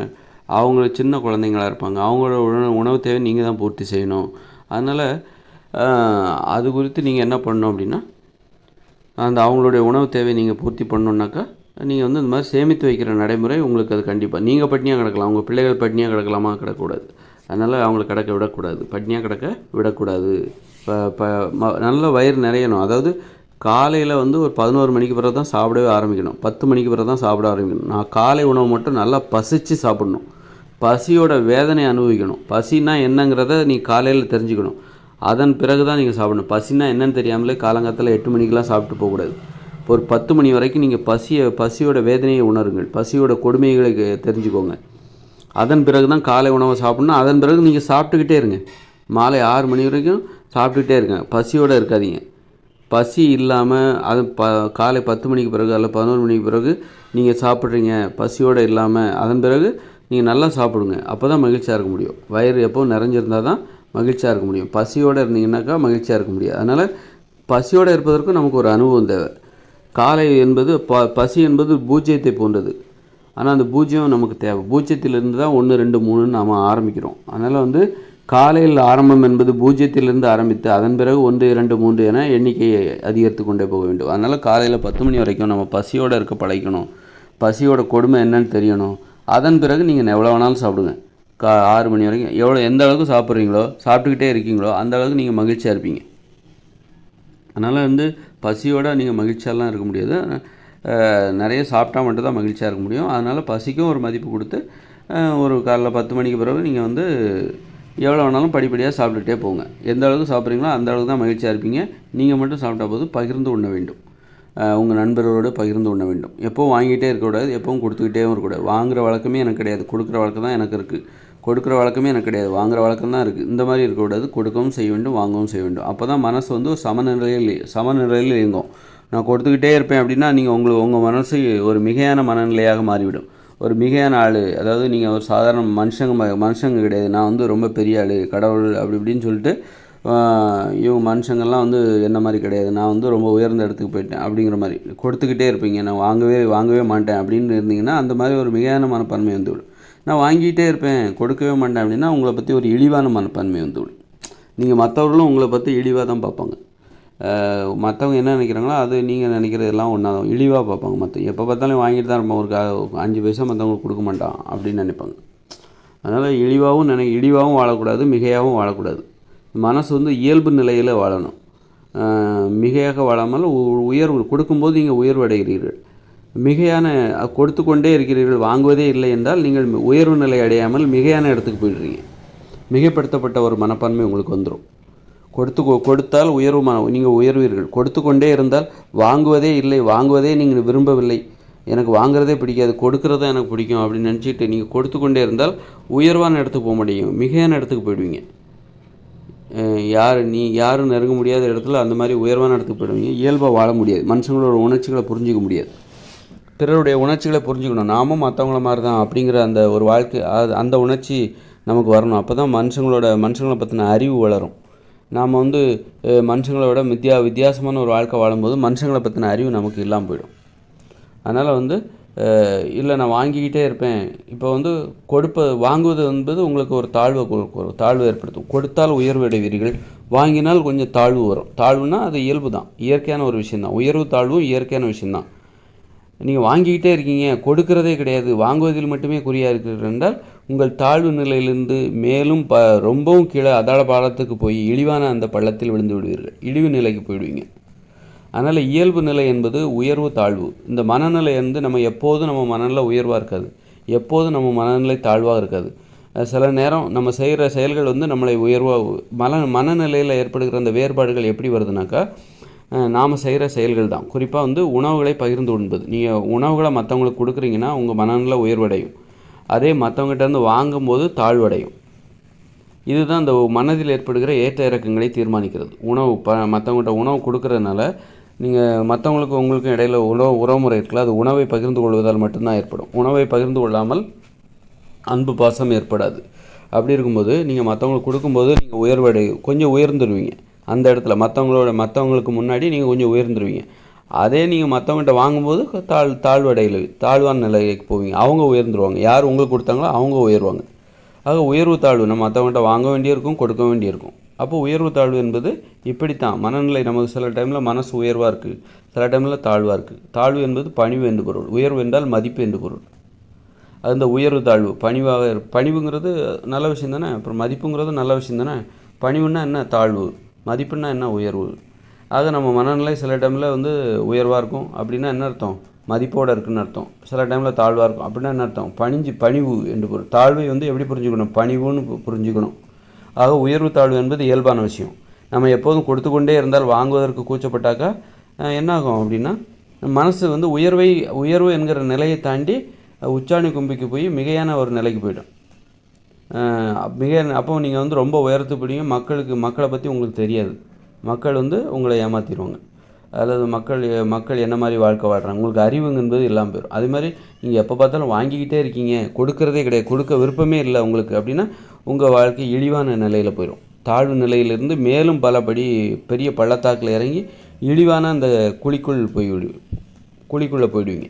அவங்க சின்ன குழந்தைங்களாக இருப்பாங்க, அவங்களோட உணவு தேவை நீங்கள் தான் பூர்த்தி செய்யணும். அதனால் அது குறித்து நீங்கள் என்ன பண்ணணும் அப்படின்னா அவங்களுடைய உணவு தேவை நீங்கள் பூர்த்தி பண்ணணுன்னாக்கா நீங்கள் வந்து இந்த மாதிரி சேமித்து வைக்கிற நடைமுறை உங்களுக்கு அது கண்டிப்பாக. நீங்கள் பட்னியாக கிடக்கலாம், உங்கள் பிள்ளைகள் பட்னியாக கிடக்கலாமா? கிடக்கூடாது. அதனால் அவங்கள கிடக்க விடக்கூடாது, பட்னியாக கிடக்க விடக்கூடாது. நல்ல வயிறு நிறையணும். அதாவது காலையில் வந்து ஒரு 11 மணிக்கு பிறகு தான் சாப்பிடவே ஆரம்பிக்கணும். 10 மணிக்கு பிறகு தான் சாப்பிட ஆரம்பிக்கணும். நான் காலை உணவு மட்டும் நல்லா பசித்து சாப்பிடணும். பசியோட வேதனை அனுபவிக்கணும். பசின்னா என்னங்கிறத நீ காலையில் தெரிஞ்சுக்கணும். அதன் பிறகு தான் நீங்கள் சாப்பிடணும். பசின்னா என்னன்னு தெரியாமலே காலங்காலத்தில் 8 மணிக்கெலாம் சாப்பிட்டு போகக்கூடாது. ஒரு 10 மணி வரைக்கும் நீங்கள் பசியோட வேதனையை உணருங்கள். பசியோட கொடுமைகளை தெரிஞ்சுக்கோங்க. அதன் பிறகு தான் காலை உணவை சாப்பிட்ணும். அதன் பிறகு நீங்கள் சாப்பிட்டுக்கிட்டே இருங்க. மாலை 6 மணி வரைக்கும் சாப்பிட்டுக்கிட்டே இருங்க. பசியோடு இருக்காதீங்க. பசி இல்லாமல் அது காலை 10 மணிக்கு பிறகு அல்ல 11 மணிக்கு பிறகு நீங்கள் சாப்பிட்றீங்க பசியோடு இல்லாமல், அதன் பிறகு நீங்கள் நல்லா சாப்பிடுங்க. அப்போ தான் மகிழ்ச்சியாக இருக்க முடியும். வயிறு எப்போவும் நிறைஞ்சிருந்தால் தான் மகிழ்ச்சியாக இருக்க முடியும். பசியோடு இருந்தீங்கன்னாக்கா மகிழ்ச்சியாக இருக்க முடியாது. அதனால் பசியோடு இருப்பதற்கும் நமக்கு ஒரு அனுபவம் தேவை. காலை என்பது பசி என்பது பூஜ்ஜியத்தை போன்றது. ஆனால் அந்த பூஜ்ஜியம் நமக்கு தேவை. பூஜ்ஜியத்திலிருந்து தான் 1, 2, 3 நாம் ஆரம்பிக்கிறோம். அதனால் வந்து காலையில் ஆரம்பம் என்பது பூஜ்ஜியத்திலிருந்து ஆரம்பித்து அதன் பிறகு 1, 2, 3 என எண்ணிக்கையை அதிகரித்து கொண்டே போக வேண்டும். அதனால் காலையில் 10 மணி வரைக்கும் நம்ம பசியோடு இருக்க பழகிக்கணும். பசியோட கொடுமை என்னன்னு தெரியணும். அதன் பிறகு நீங்கள் எவ்வளோ வேணாலும் சாப்பிடுங்க. 6 மணி வரைக்கும் எந்த அளவுக்கு சாப்பிட்றீங்களோ, சாப்பிட்டுக்கிட்டே இருக்கீங்களோ அந்த அளவுக்கு நீங்கள் மகிழ்ச்சியாக இருப்பீங்க. அதனால் வந்து பசியோடு நீங்கள் மகிழ்ச்சியாலாம் இருக்க முடியாது. நிறைய சாப்பிட்டா மட்டும்தான் மகிழ்ச்சியாக இருக்க முடியும். அதனால் பசிக்கும் ஒரு மதிப்பு கொடுத்து ஒரு காலைல 10 மணிக்கு பிறகு நீங்கள் வந்து எவ்வளோ வேணாலும் படிப்படியாக சாப்பிட்டுக்கிட்டே போங்க. எந்த அளவுக்கு சாப்பிட்றீங்களோ அந்த அளவுக்கு தான் மகிழ்ச்சியாக இருப்பீங்க. நீங்கள் மட்டும் சாப்பிட்டா போது பகிர்ந்து உண்ண வேண்டும். உங்கள் நண்பர்களோடு பகிர்ந்து உண்ண வேண்டும். எப்போவும் வாங்கிட்டே இருக்கக்கூடாது, எப்பவும் கொடுத்துக்கிட்டே இருக்கக்கூடாது. வாங்குகிற வழக்கமே எனக்கு கிடையாது, கொடுக்குற வழக்கம் தான் எனக்கு இருக்குது. கொடுக்குற வழக்கமே எனக்கு கிடையாது, வாங்குகிற வழக்கம் தான் இருக்குது. இந்த மாதிரி இருக்கக்கூடாது. கொடுக்கவும் செய்ய வேண்டும், வாங்கவும் செய்ய வேண்டும். அப்போ தான் மனசு வந்து ஒரு சமநிலையில் இயங்கும். நான் கொடுத்துக்கிட்டே இருப்பேன் அப்படின்னா உங்கள் மனசு ஒரு மிகையான மனநிலையாக மாறிவிடும். ஒரு மிகையான ஆள், அதாவது நீங்கள் ஒரு சாதாரண மனுஷங்க கிடையாது, நான் வந்து ரொம்ப பெரிய ஆள், கடவுள் அப்படி இப்படின்னு சொல்லிட்டு இவங்க மனுஷங்கள்லாம் வந்து என்ன மாதிரி கிடையாது, நான் வந்து ரொம்ப உயர்ந்த இடத்துக்கு போயிட்டேன் அப்படிங்கிற மாதிரி கொடுத்துக்கிட்டே இருப்பீங்க. நான் வாங்கவே மாட்டேன் அப்படின்னு இருந்தீங்கன்னா அந்த மாதிரி ஒரு மிகையான மனப்பான்மை வந்துவிடும். நான் வாங்கிக்கிட்டே இருப்பேன் கொடுக்கவே மாட்டேன் அப்படின்னா உங்களை பற்றி ஒரு இழிவான மனப்பான்மை வந்துவிடும். நீங்கள் மற்றவர்களும் உங்களை பற்றி இழிவாக தான் பார்ப்பாங்க. மற்றவங்க என்ன நினைக்கிறாங்களோ அது நீங்கள் நினைக்கிறதெல்லாம் ஒன்றா தான் இழிவாக பார்ப்பாங்க. எப்போ பார்த்தாலும் வாங்கிட்டு தான் இருப்பான், ஒரு 5 பைசா மற்றவங்களுக்கு கொடுக்க மாட்டான் அப்படின்னு நினைப்பாங்க. அதனால் இழிவாகவும் வாழக்கூடாது, மிகையாகவும் வாழக்கூடாது. மனசு வந்து இயல்பு நிலையில் வாழணும். மிகையாக வாழாமல் உயர்வு கொடுக்கும்போது நீங்கள் உயர்வு அடைகிறீர்கள். மிகையான கொடுத்து கொண்டே இருக்கிறீர்கள், வாங்குவதே இல்லை என்றால் நீங்கள் உயர்வு நிலை அடையாமல் மிகையான இடத்துக்கு போயிடுறீங்க. மிகைப்படுத்தப்பட்ட ஒரு மனப்பான்மை உங்களுக்கு வந்துடும். கொடுத்தால் நீங்கள் உயர்வீர்கள். கொடுத்து கொண்டே இருந்தால் வாங்குவதே இல்லை, வாங்குவதே நீங்கள் விரும்பவில்லை, எனக்கு வாங்குறதே பிடிக்காது, கொடுக்குறது தான் எனக்கு பிடிக்கும் அப்படின்னு நினச்சிட்டு நீங்கள் கொடுத்து கொண்டே இருந்தால் உயர்வான இடத்துக்கு போக முடியும், மிகையான இடத்துக்கு போயிடுவீங்க. யாரும் நெருங்க முடியாத இடத்துல அந்த மாதிரி உயர்வான இடத்துக்கு போயிடுவீங்க. இயல்பாக வாழ முடியாது, மனுஷங்களோட உணர்ச்சிகளை புரிஞ்சிக்க முடியாது, பிறருடைய உணர்ச்சிகளை புரிஞ்சுக்கணும். நாமும் மற்றவங்கள மாதிரி தான் அப்படிங்கிற அந்த ஒரு வாழ்க்கை, அந்த உணர்ச்சி நமக்கு வரணும். அப்போ தான் மனுஷங்களை பற்றின அறிவு வளரும். நாம் வந்து மனுஷங்களை விட வித்தியாசமான ஒரு வாழ்க்கை வாழும்போது மனுஷங்களை பற்றின அறிவு நமக்கு இல்லாமல் போயிடும். அதனால் வந்து இல்லை நான் வாங்கிக்கிட்டே இருப்பேன். இப்போ வந்து வாங்குவது என்பது உங்களுக்கு ஒரு தாழ்வை ஏற்படுத்தும். கொடுத்தால் உயர்வு அடைவீர்கள், வாங்கினால் கொஞ்சம் தாழ்வு வரும். தாழ்வுனா அது இயல்பு தான், இயற்கையான ஒரு விஷயந்தான். உயர்வு தாழ்வும் இயற்கையான விஷயந்தான். நீங்கள் வாங்கிக்கிட்டே இருக்கீங்க, கொடுக்கறதே கிடையாது, வாங்குவதில் மட்டுமே குறியாக இருக்கிறீர்கள் என்றால் உங்கள் தாழ்வு நிலையிலிருந்து மேலும் ரொம்பவும் கீழே அதாள பாலத்துக்கு போய் இழிவான அந்த பள்ளத்தில் விழுந்து விடுவீர்கள், இழிவு நிலைக்கு போயிடுவீங்க. அதனால் இயல்பு நிலை என்பது உயர்வு தாழ்வு. இந்த மனநிலை வந்து நம்ம மனநிலை உயர்வாக இருக்காது, எப்போதும் நம்ம மனநிலை தாழ்வாக இருக்காது. சில நேரம் நம்ம செய்கிற செயல்கள் வந்து நம்மளை மனநிலையில் ஏற்படுகிற அந்த வேறுபாடுகள் எப்படி வருதுனாக்கா நாம் செய்கிற செயல்கள் தான். குறிப்பாக வந்து உணவுகளை பகிர்ந்து உண்பது. நீங்கள் உணவுகளை மற்றவங்களுக்கு கொடுக்குறீங்கன்னா உங்கள் மனநிலை உயர்வடையும், அதே மற்றவங்ககிட்டருந்து வாங்கும்போது தாழ்வடையும். இதுதான் இந்த மனதில் ஏற்படுகிற ஏற்ற இறக்கங்களை தீர்மானிக்கிறது. மற்றவங்கள்ட்ட உணவு கொடுக்கறதுனால நீங்கள் உங்களுக்கும் இடையில் உறவுமுறை இருக்குல்ல, அது உணவை பகிர்ந்து கொள்வதால் மட்டும்தான் ஏற்படும். உணவை பகிர்ந்து கொள்ளாமல் அன்பு பாசம் ஏற்படாது. அப்படி இருக்கும்போது நீங்கள் மற்றவங்களுக்கு கொடுக்கும்போது நீங்கள் கொஞ்சம் உயர்ந்துருவீங்க. அந்த இடத்துல மற்றவங்களுக்கு முன்னாடி நீங்கள் கொஞ்சம் உயர்ந்துருவீங்க. அதே நீங்கள் மற்றவங்கள்ட்ட வாங்கும்போது தாழ்வான நிலைக்கு போவீங்க. அவங்க உயர்ந்துருவாங்க, யார் உங்களுக்கு கொடுத்தாங்களோ அவங்க உயர்வாங்க. ஆக உயர்வு தாழ்வு நம்ம மற்றவங்கள்ட்ட வாங்க வேண்டியிருக்கும், கொடுக்க வேண்டியிருக்கும். அப்போ உயர்வு தாழ்வு என்பது இப்படித்தான் மனநிலை. நமக்கு சில டைமில் மனசு உயர்வாக இருக்குது, சில டைமில் தாழ்வாக இருக்குது. தாழ்வு என்பது பணிவு என்று பொருள், உயர்வு என்றால் மதிப்பு என்று பொருள். அது இந்த உயர்வு தாழ்வு பணிவுங்கிறது நல்ல விஷயம் தானே, அப்புறம் மதிப்புங்கிறது நல்ல விஷயம் தானே. பணிவுன்னா என்ன தாழ்வு, மதிப்புன்னா என்ன உயர்வு. ஆக நம்ம மனநிலை சில டைமில் வந்து உயர்வாக இருக்கும் அப்படின்னா என்ன அர்த்தம், மதிப்போடு இருக்குன்னு அர்த்தம். சில டைமில் தாழ்வாக இருக்கும் அப்படின்னா என்ன அர்த்தம், பணிவு என்று பொருள். தாழ்வை வந்து எப்படி புரிஞ்சுக்கணும், பணிவுன்னு புரிஞ்சுக்கணும். ஆக உயர்வு தாழ்வு என்பது இயல்பான விஷயம். நம்ம எப்போதும் கொடுத்து கொண்டே இருந்தால் வாங்குவதற்கு கூச்சப்பட்டாக்கா என்னாகும் அப்படின்னா மனசு வந்து உயர்வு என்கிற நிலையை தாண்டி உச்சாணி கும்பிக்கு போய் மிகையான ஒரு நிலைக்கு போய்டும். அப்போ நீங்கள் வந்து ரொம்ப உயரத்து போய்டுவீங்க. மக்களை பற்றி உங்களுக்கு தெரியாது, மக்கள் வந்து உங்களை ஏமாற்றிடுவாங்க. அல்லது மக்கள் என்ன மாதிரி வாழ்க்கை வாழ்கிறாங்க, உங்களுக்கு அறிவுங்கிறது இல்லாமல் போயிடும். அதே மாதிரி நீங்கள் எப்போ பார்த்தாலும் வாங்கிக்கிட்டே இருக்கீங்க, கொடுக்கறதே கிடையாது, கொடுக்க விருப்பமே இல்லை உங்களுக்கு அப்படின்னா உங்கள் வாழ்க்கை இழிவான நிலையில் போயிடும். தாழ்வு நிலையிலிருந்து மேலும் பலபடி பெரிய பள்ளத்தாக்கில் இறங்கி இழிவான அந்த குழிக்குள்ளே போயிடுவீங்க.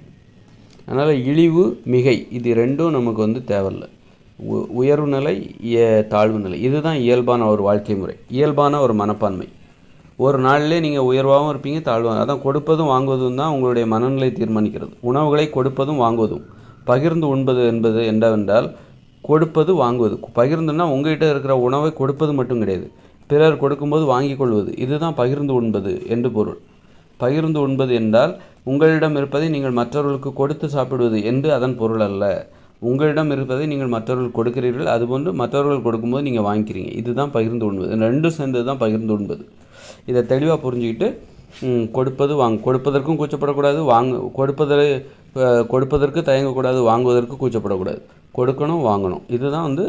அதனால் இழிவு மிகை இது ரெண்டும் நமக்கு வந்து தேவையில்லை. உயர்வு நிலை தாழ்வு நிலை இதுதான் இயல்பான ஒரு வாழ்க்கை முறை, இயல்பான ஒரு மனப்பான்மை. ஒரு நாளிலே நீங்கள் உயர்வாகவும் இருப்பீங்க, தாழ்வாக. அதான் கொடுப்பதும் வாங்குவதும் தான் உங்களுடைய மனநிலை தீர்மானிக்கிறது. உணவுகளை கொடுப்பதும் வாங்குவதும். பகிர்ந்து உண்பது என்பது என்னவென்றால் கொடுப்பது வாங்குவது. பகிர்ந்துன்னா உங்கள்கிட்ட இருக்கிற உணவை கொடுப்பது மட்டும் கிடையாது, பிறர் கொடுக்கும்போது வாங்கி கொள்வது. இதுதான் பகிர்ந்து உண்பது என்று பொருள். பகிர்ந்து உண்பது என்றால் உங்களிடம் இருப்பதை நீங்கள் மற்றவர்களுக்கு கொடுத்து சாப்பிடுவது என்று அதன் பொருள் அல்ல. உங்களிடம் இருப்பதை நீங்கள் மற்றவர்கள் கொடுக்கிறீர்கள், அதுபோன்று மற்றவர்கள் கொடுக்கும்போது நீங்கள் வாங்கிக்கிறீங்க. இதுதான் பகிர்ந்து உண்பது. ரெண்டும் சேர்ந்தது தான் பகிர்ந்து உண்பது. இதை தெளிவாக புரிஞ்சுக்கிட்டு கொடுப்பதற்கும் கூச்சப்படக்கூடாது, கொடுப்பதற்கு தயங்கக்கூடாது, வாங்குவதற்கு கூச்சப்படக்கூடாது. கொடுக்கணும், வாங்கணும். இதுதான் வந்து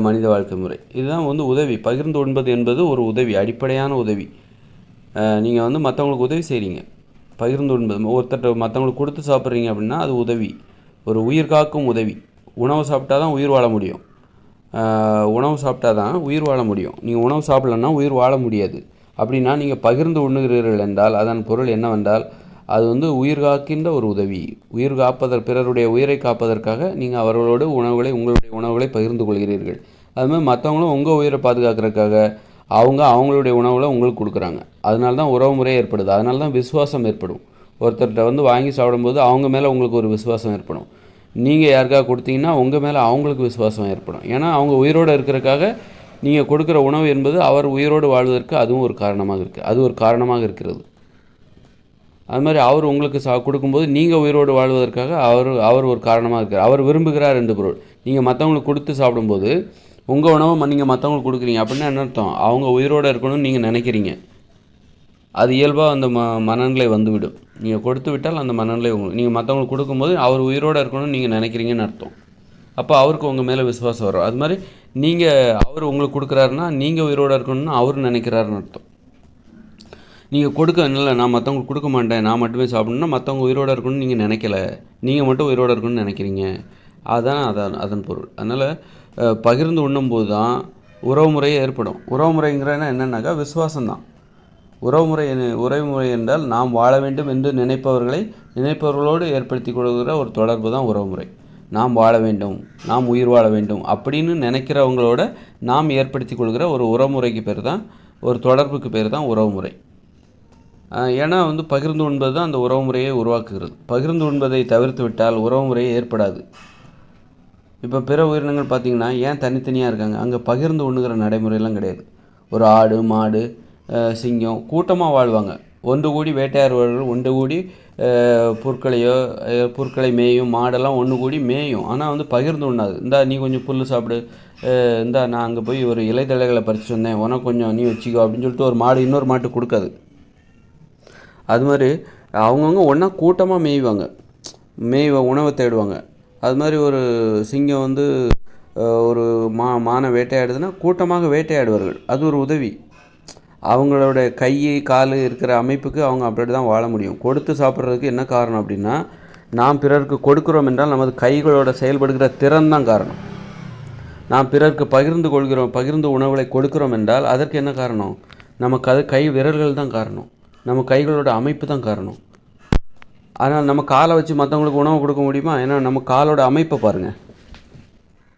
மனித வாழ்க்கை முறை. இதுதான் வந்து உதவி. பகிர்ந்து உண்பது என்பது ஒரு உதவி, அடிப்படையான உதவி. நீங்கள் வந்து மற்றவங்களுக்கு உதவி செய்கிறீங்க. பகிர்ந்து உண்பது மற்றவங்களுக்கு கொடுத்து சாப்பிட்றீங்க அப்படின்னா அது உதவி. ஒரு உயிர் காக்கும் உதவி. உணவு சாப்பிட்டா தான் உயிர் வாழ முடியும். உணவு சாப்பிட்டா தான் உயிர் வாழ முடியும். நீங்கள் உணவு சாப்பிட்லன்னா உயிர் வாழ முடியாது. அப்படின்னா நீங்கள் பகிர்ந்து உண்ணுகிறீர்கள் என்றால் அதன் பொருள் என்னவென்றால் அது உயிர் காக்கின்ற ஒரு உதவி. உயிர் பிறருடைய உயிரை காப்பதற்காக நீங்கள் அவர்களோடு உங்களுடைய உணவுகளை பகிர்ந்து கொள்கிறீர்கள். அதுமாதிரி மற்றவங்களும் உங்கள் உயிரை பாதுகாக்கிறதுக்காக அவங்களுடைய உணவுகளை உங்களுக்கு கொடுக்குறாங்க. அதனால தான் உறவு முறை ஏற்படுது. அதனால தான் விசுவாசம் ஏற்படும். ஒருத்தர்கிட்ட வாங்கி சாப்பிடும்போது அவங்க மேலே உங்களுக்கு ஒரு விசுவாசம் ஏற்படும். நீங்கள் யாருக்காக கொடுத்தீங்கன்னா உங்கள் மேலே அவங்களுக்கு விசுவாசம் ஏற்படும். ஏன்னா அவங்க உயிரோடு இருக்கிறதுக்காக நீங்கள் கொடுக்குற உணவு என்பது அவர் உயிரோடு வாழ்வதற்கு அதுவும் ஒரு காரணமாக இருக்குது. அது ஒரு காரணமாக இருக்கிறது. அது மாதிரி அவர் உங்களுக்கு கொடுக்கும்போது நீங்கள் உயிரோடு வாழ்வதற்காக அவர் ஒரு காரணமாக இருக்கார். அவர் விரும்புகிறார் என்று பொருள். நீங்கள் மற்றவங்களுக்கு கொடுத்து சாப்பிடும்போது உங்கள் உணவை நீங்கள் மற்றவங்களுக்கு கொடுக்குறீங்க அப்படின்னா என்ன அர்த்தம்? அவங்க உயிரோடு இருக்கணும்னு நீங்கள் நினைக்கிறீங்க. அது இயல்பாக அந்த மனநிலை வந்துவிடும். நீங்கள் கொடுத்து விட்டால் அந்த மனநிலை நீங்கள் மற்றவங்களுக்கு கொடுக்கும்போது அவர் உயிரோடு இருக்கணும்னு நீங்கள் நினைக்கிறீங்கன்னு அர்த்தம். அப்போ அவருக்கு உங்கள் மேலே விசுவாசம் வரும். அது மாதிரி அவர் உங்களுக்கு கொடுக்குறாருன்னா நீங்கள் உயிரோடு இருக்கணும்னு அவர் நினைக்கிறாருன்னு அர்த்தம். நீங்கள் இல்லை, நான் மற்றவங்களுக்கு கொடுக்க மாட்டேன், நான் மட்டுமே சாப்பிடணுன்னா மற்றவங்க உயிரோடு இருக்கணும்னு நீங்கள் நினைக்கல, நீங்கள் மட்டும் உயிரோடு இருக்கணும்னு நினைக்கிறீங்க. அதன் பொருள். அதனால் பகிர்ந்து உண்ணும்போது தான் உறவு முறையே ஏற்படும். உறவு முறைங்கிறன்னா என்னென்னாக்கா விசுவாசம்தான். உறவுமுறை என்றால் நாம் வாழ வேண்டும் என்று நினைப்பவர்களோடு ஏற்படுத்தி கொள்கிற ஒரு தொடர்பு தான் உறவுமுறை. நாம் வாழ வேண்டும், நாம் உயிர் வாழ வேண்டும் அப்படின்னு நினைக்கிறவங்களோட நாம் ஏற்படுத்தி கொள்கிற ஒரு உறவுமுறைக்கு பேர் தான், ஒரு தொடர்புக்கு பேர் தான் உறவுமுறை. ஏன்னா பகிர்ந்து உண்பது தான் அந்த உறவுமுறையை உருவாக்குகிறது. பகிர்ந்து உண்பதை தவிர்த்து விட்டால் உறவுமுறையே ஏற்படாது. இப்போ பிற உயிரினங்கள் பார்த்திங்கன்னா ஏன் தனித்தனியாக இருக்காங்க? அங்கே பகிர்ந்து உண்ணுகிற நடைமுறையெல்லாம் கிடையாது. ஒரு ஆடு, மாடு, சிங்கம் கூட்டமாக வாழ்வாங்க. ஒன்று கூடி வேட்டையாடுவார்கள், ஒன்று கூடி புற்களை மேயும். மாடெல்லாம் ஒன்று கூடி மேயும். ஆனால் பகிர்ந்து உண்ணாது. இந்தா நீ கொஞ்சம் புல் சாப்பிடு, இந்தா நான் அங்கே போய் ஒரு இலைத்தழைகளை பறித்து வந்தேன், உனக்கு கொஞ்சம் நீ வச்சுக்கோ அப்படின்னு சொல்லிட்டு ஒரு மாடு இன்னொரு மாட்டு கொடுக்காது. அது மாதிரி அவங்கவுங்க ஒன்றா கூட்டமாக மேய்வாங்க, உணவை தேடுவாங்க. அது மாதிரி ஒரு சிங்கம் ஒரு மானை வேட்டையாடுதுன்னா கூட்டமாக வேட்டையாடுவார்கள். அது ஒரு உதவி. அவங்களோட கை கால் இருக்கிற அமைப்புக்கு அவங்க அப்படி தான் வாழ முடியும். கொடுத்து சாப்பிட்றதுக்கு என்ன காரணம் அப்படின்னா, நாம் பிறருக்கு கொடுக்குறோம் என்றால் நமது கைகளோட செயல்படுகிற திறன் தான் காரணம். நாம் பிறருக்கு பகிர்ந்து உணவுகளை கொடுக்குறோம் என்றால் அதற்கு என்ன காரணம்? நமக்கு அது கை விரல்கள் தான் காரணம். நம்ம கைகளோட அமைப்பு தான் காரணம். ஆனால் நம்ம காலை வச்சு மற்றவங்களுக்கு உணவு கொடுக்க முடியுமா? ஏன்னா நம்ம காலோட அமைப்பை பாருங்கள்.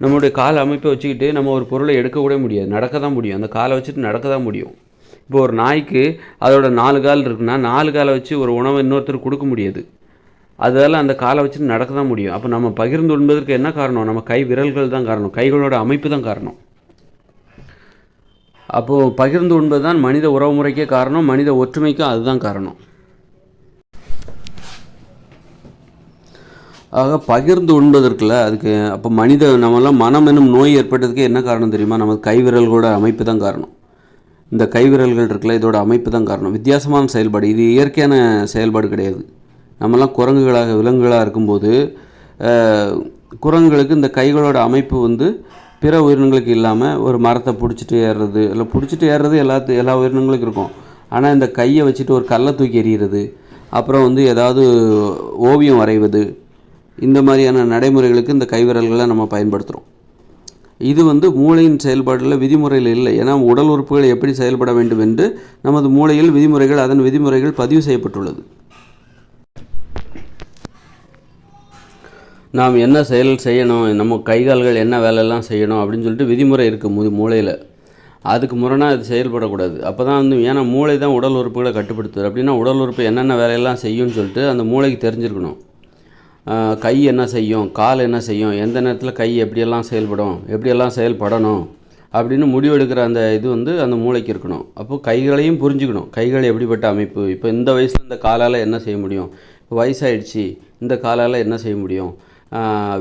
நம்மளுடைய கால் அமைப்பை வச்சுக்கிட்டு நம்ம ஒரு பொருளை எடுக்கக்கூட முடியாது, நடக்க தான் முடியும். அந்த காலை வச்சுட்டு நடக்க தான் முடியும். இப்போ ஒரு நாய்க்கு அதோட 4 கால் இருக்குன்னா 4 காலை வச்சு ஒரு உணவை இன்னொருத்தருக்கு கொடுக்க முடியாது. அதால் அந்த காலை வச்சுட்டு நடக்க தான் முடியும். அப்போ நம்ம பகிர்ந்து உண்பதற்கு என்ன காரணம்? நம்ம கை விரல்கள் தான் காரணம், கைகளோட அமைப்பு தான் காரணம். அப்போது பகிர்ந்து உண்பது தான் மனித உறவுமுறைக்கே காரணம், மனித ஒற்றுமைக்கும் அதுதான் காரணம். ஆக பகிர்ந்து உண்பதற்குல அதுக்கு அப்போ நம்மெல்லாம் மனம் என்னும் நோய் ஏற்பட்டதுக்கு என்ன காரணம் தெரியுமா? நமது கைவிரல்களோட அமைப்பு தான் காரணம். இந்த கைவிரல்கள் இருக்குல்ல, இதோட அமைப்பு தான் காரணம். வித்தியாசமான செயல்பாடு, இது இயற்கையான செயல்பாடு கிடையாது. நம்மலாம் விலங்குகளாக இருக்கும்போது குரங்குகளுக்கு இந்த கைகளோட அமைப்பு பிற உயிரினங்களுக்கு இல்லாமல் ஒரு மரத்தை பிடிச்சிட்டு ஏறுறது எல்லா உயிரினங்களுக்கும் இருக்கும். ஆனால் இந்த கையை வச்சுட்டு ஒரு கல்லை தூக்கி எறிகிறது, அப்புறம் ஏதாவது ஓவியம் வரைவது, இந்த மாதிரியான நடைமுறைகளுக்கு இந்த கைவிரல்களை நம்ம பயன்படுத்துகிறோம். இது மூளையின் செயல்பாடில் விதிமுறையில் இல்லை. ஏன்னா உடல் உறுப்புகள் எப்படி செயல்பட வேண்டும் என்று நமது மூளையில் அதன் விதிமுறைகள் பதிவு செய்யப்பட்டுள்ளது. நாம் என்ன செயல் செய்யணும், நம்ம கைகால்கள் என்ன வேலையெல்லாம் செய்யணும் அப்படின்னு சொல்லிட்டு விதிமுறை இருக்குது மூளையில். அதுக்கு முரணாக இது செயல்படக்கூடாது. அப்போ தான் ஏன்னா மூளை தான் உடல் உறுப்புகளை கட்டுப்படுத்துது. அப்படின்னா உடல் உறுப்பு என்னென்ன வேலையெல்லாம் செய்யும்னு சொல்லிட்டு அந்த மூளைக்கு தெரிஞ்சிருக்கணும். கை என்ன செய்யும், கால் என்ன செய்யும், எந்த நேரத்தில் கை எப்படியெல்லாம் செயல்படணும் அப்படின்னு முடிவெடுக்கிற அந்த இது அந்த மூளைக்கு இருக்கணும். அப்போது கைகளையும் புரிஞ்சுக்கணும். கைகள் எப்படிப்பட்ட அமைப்பு, இப்போ இந்த வயசில் இந்த காலால் என்ன செய்ய முடியும், இப்போ வயசாகிடுச்சு இந்த காலால் என்ன செய்ய முடியும்,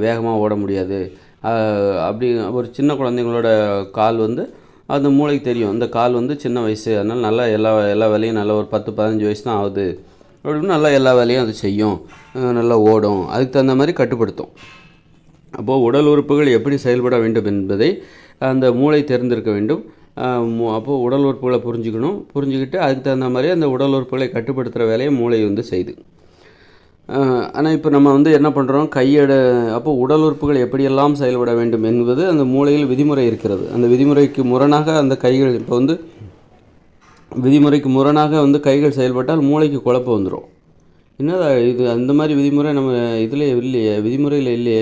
வேகமாக ஓட முடியாது. அப்படி ஒரு சின்ன குழந்தைங்களோட கால் அந்த மூளைக்கு தெரியும். இந்த கால் சின்ன வயசு, அதனால் நல்லா எல்லா வேலையும் நல்லா ஒரு 10-15 வயசு தான் ஆகுது அப்படின்னு நல்லா எல்லா வேலையும் அது செய்யும், நல்லா ஓடும். அதுக்கு தகுந்த மாதிரி கட்டுப்படுத்தும். அப்போது உடல் உறுப்புகள் எப்படி செயல்பட வேண்டும் என்பதை அந்த மூளை தெரிந்திருக்க வேண்டும். அப்போது உடல் உறுப்புகளை புரிஞ்சுக்கிட்டு அதுக்கு தகுந்த மாதிரி அந்த உடல் உறுப்புகளை கட்டுப்படுத்துகிற வேலையை மூளை செய்து. ஆனால் இப்போ நம்ம வந்து என்ன பண்ணுறோம், அப்போ உடல் உறுப்புகள் எப்படியெல்லாம் செயல்பட வேண்டும் என்பது அந்த மூளையில் விதிமுறை இருக்கிறது. அந்த விதிமுறைக்கு முரணாக அந்த கைகள் இப்போ வந்து விதிமுறைக்கு முரணாக வந்து கைகள் செயல்பட்டால் மூளைக்கு குழப்பம் வந்துடும். என்னடா இது, அந்த மாதிரி விதிமுறை நம்ம இதில் இல்லையே, விதிமுறையில் இல்லையே.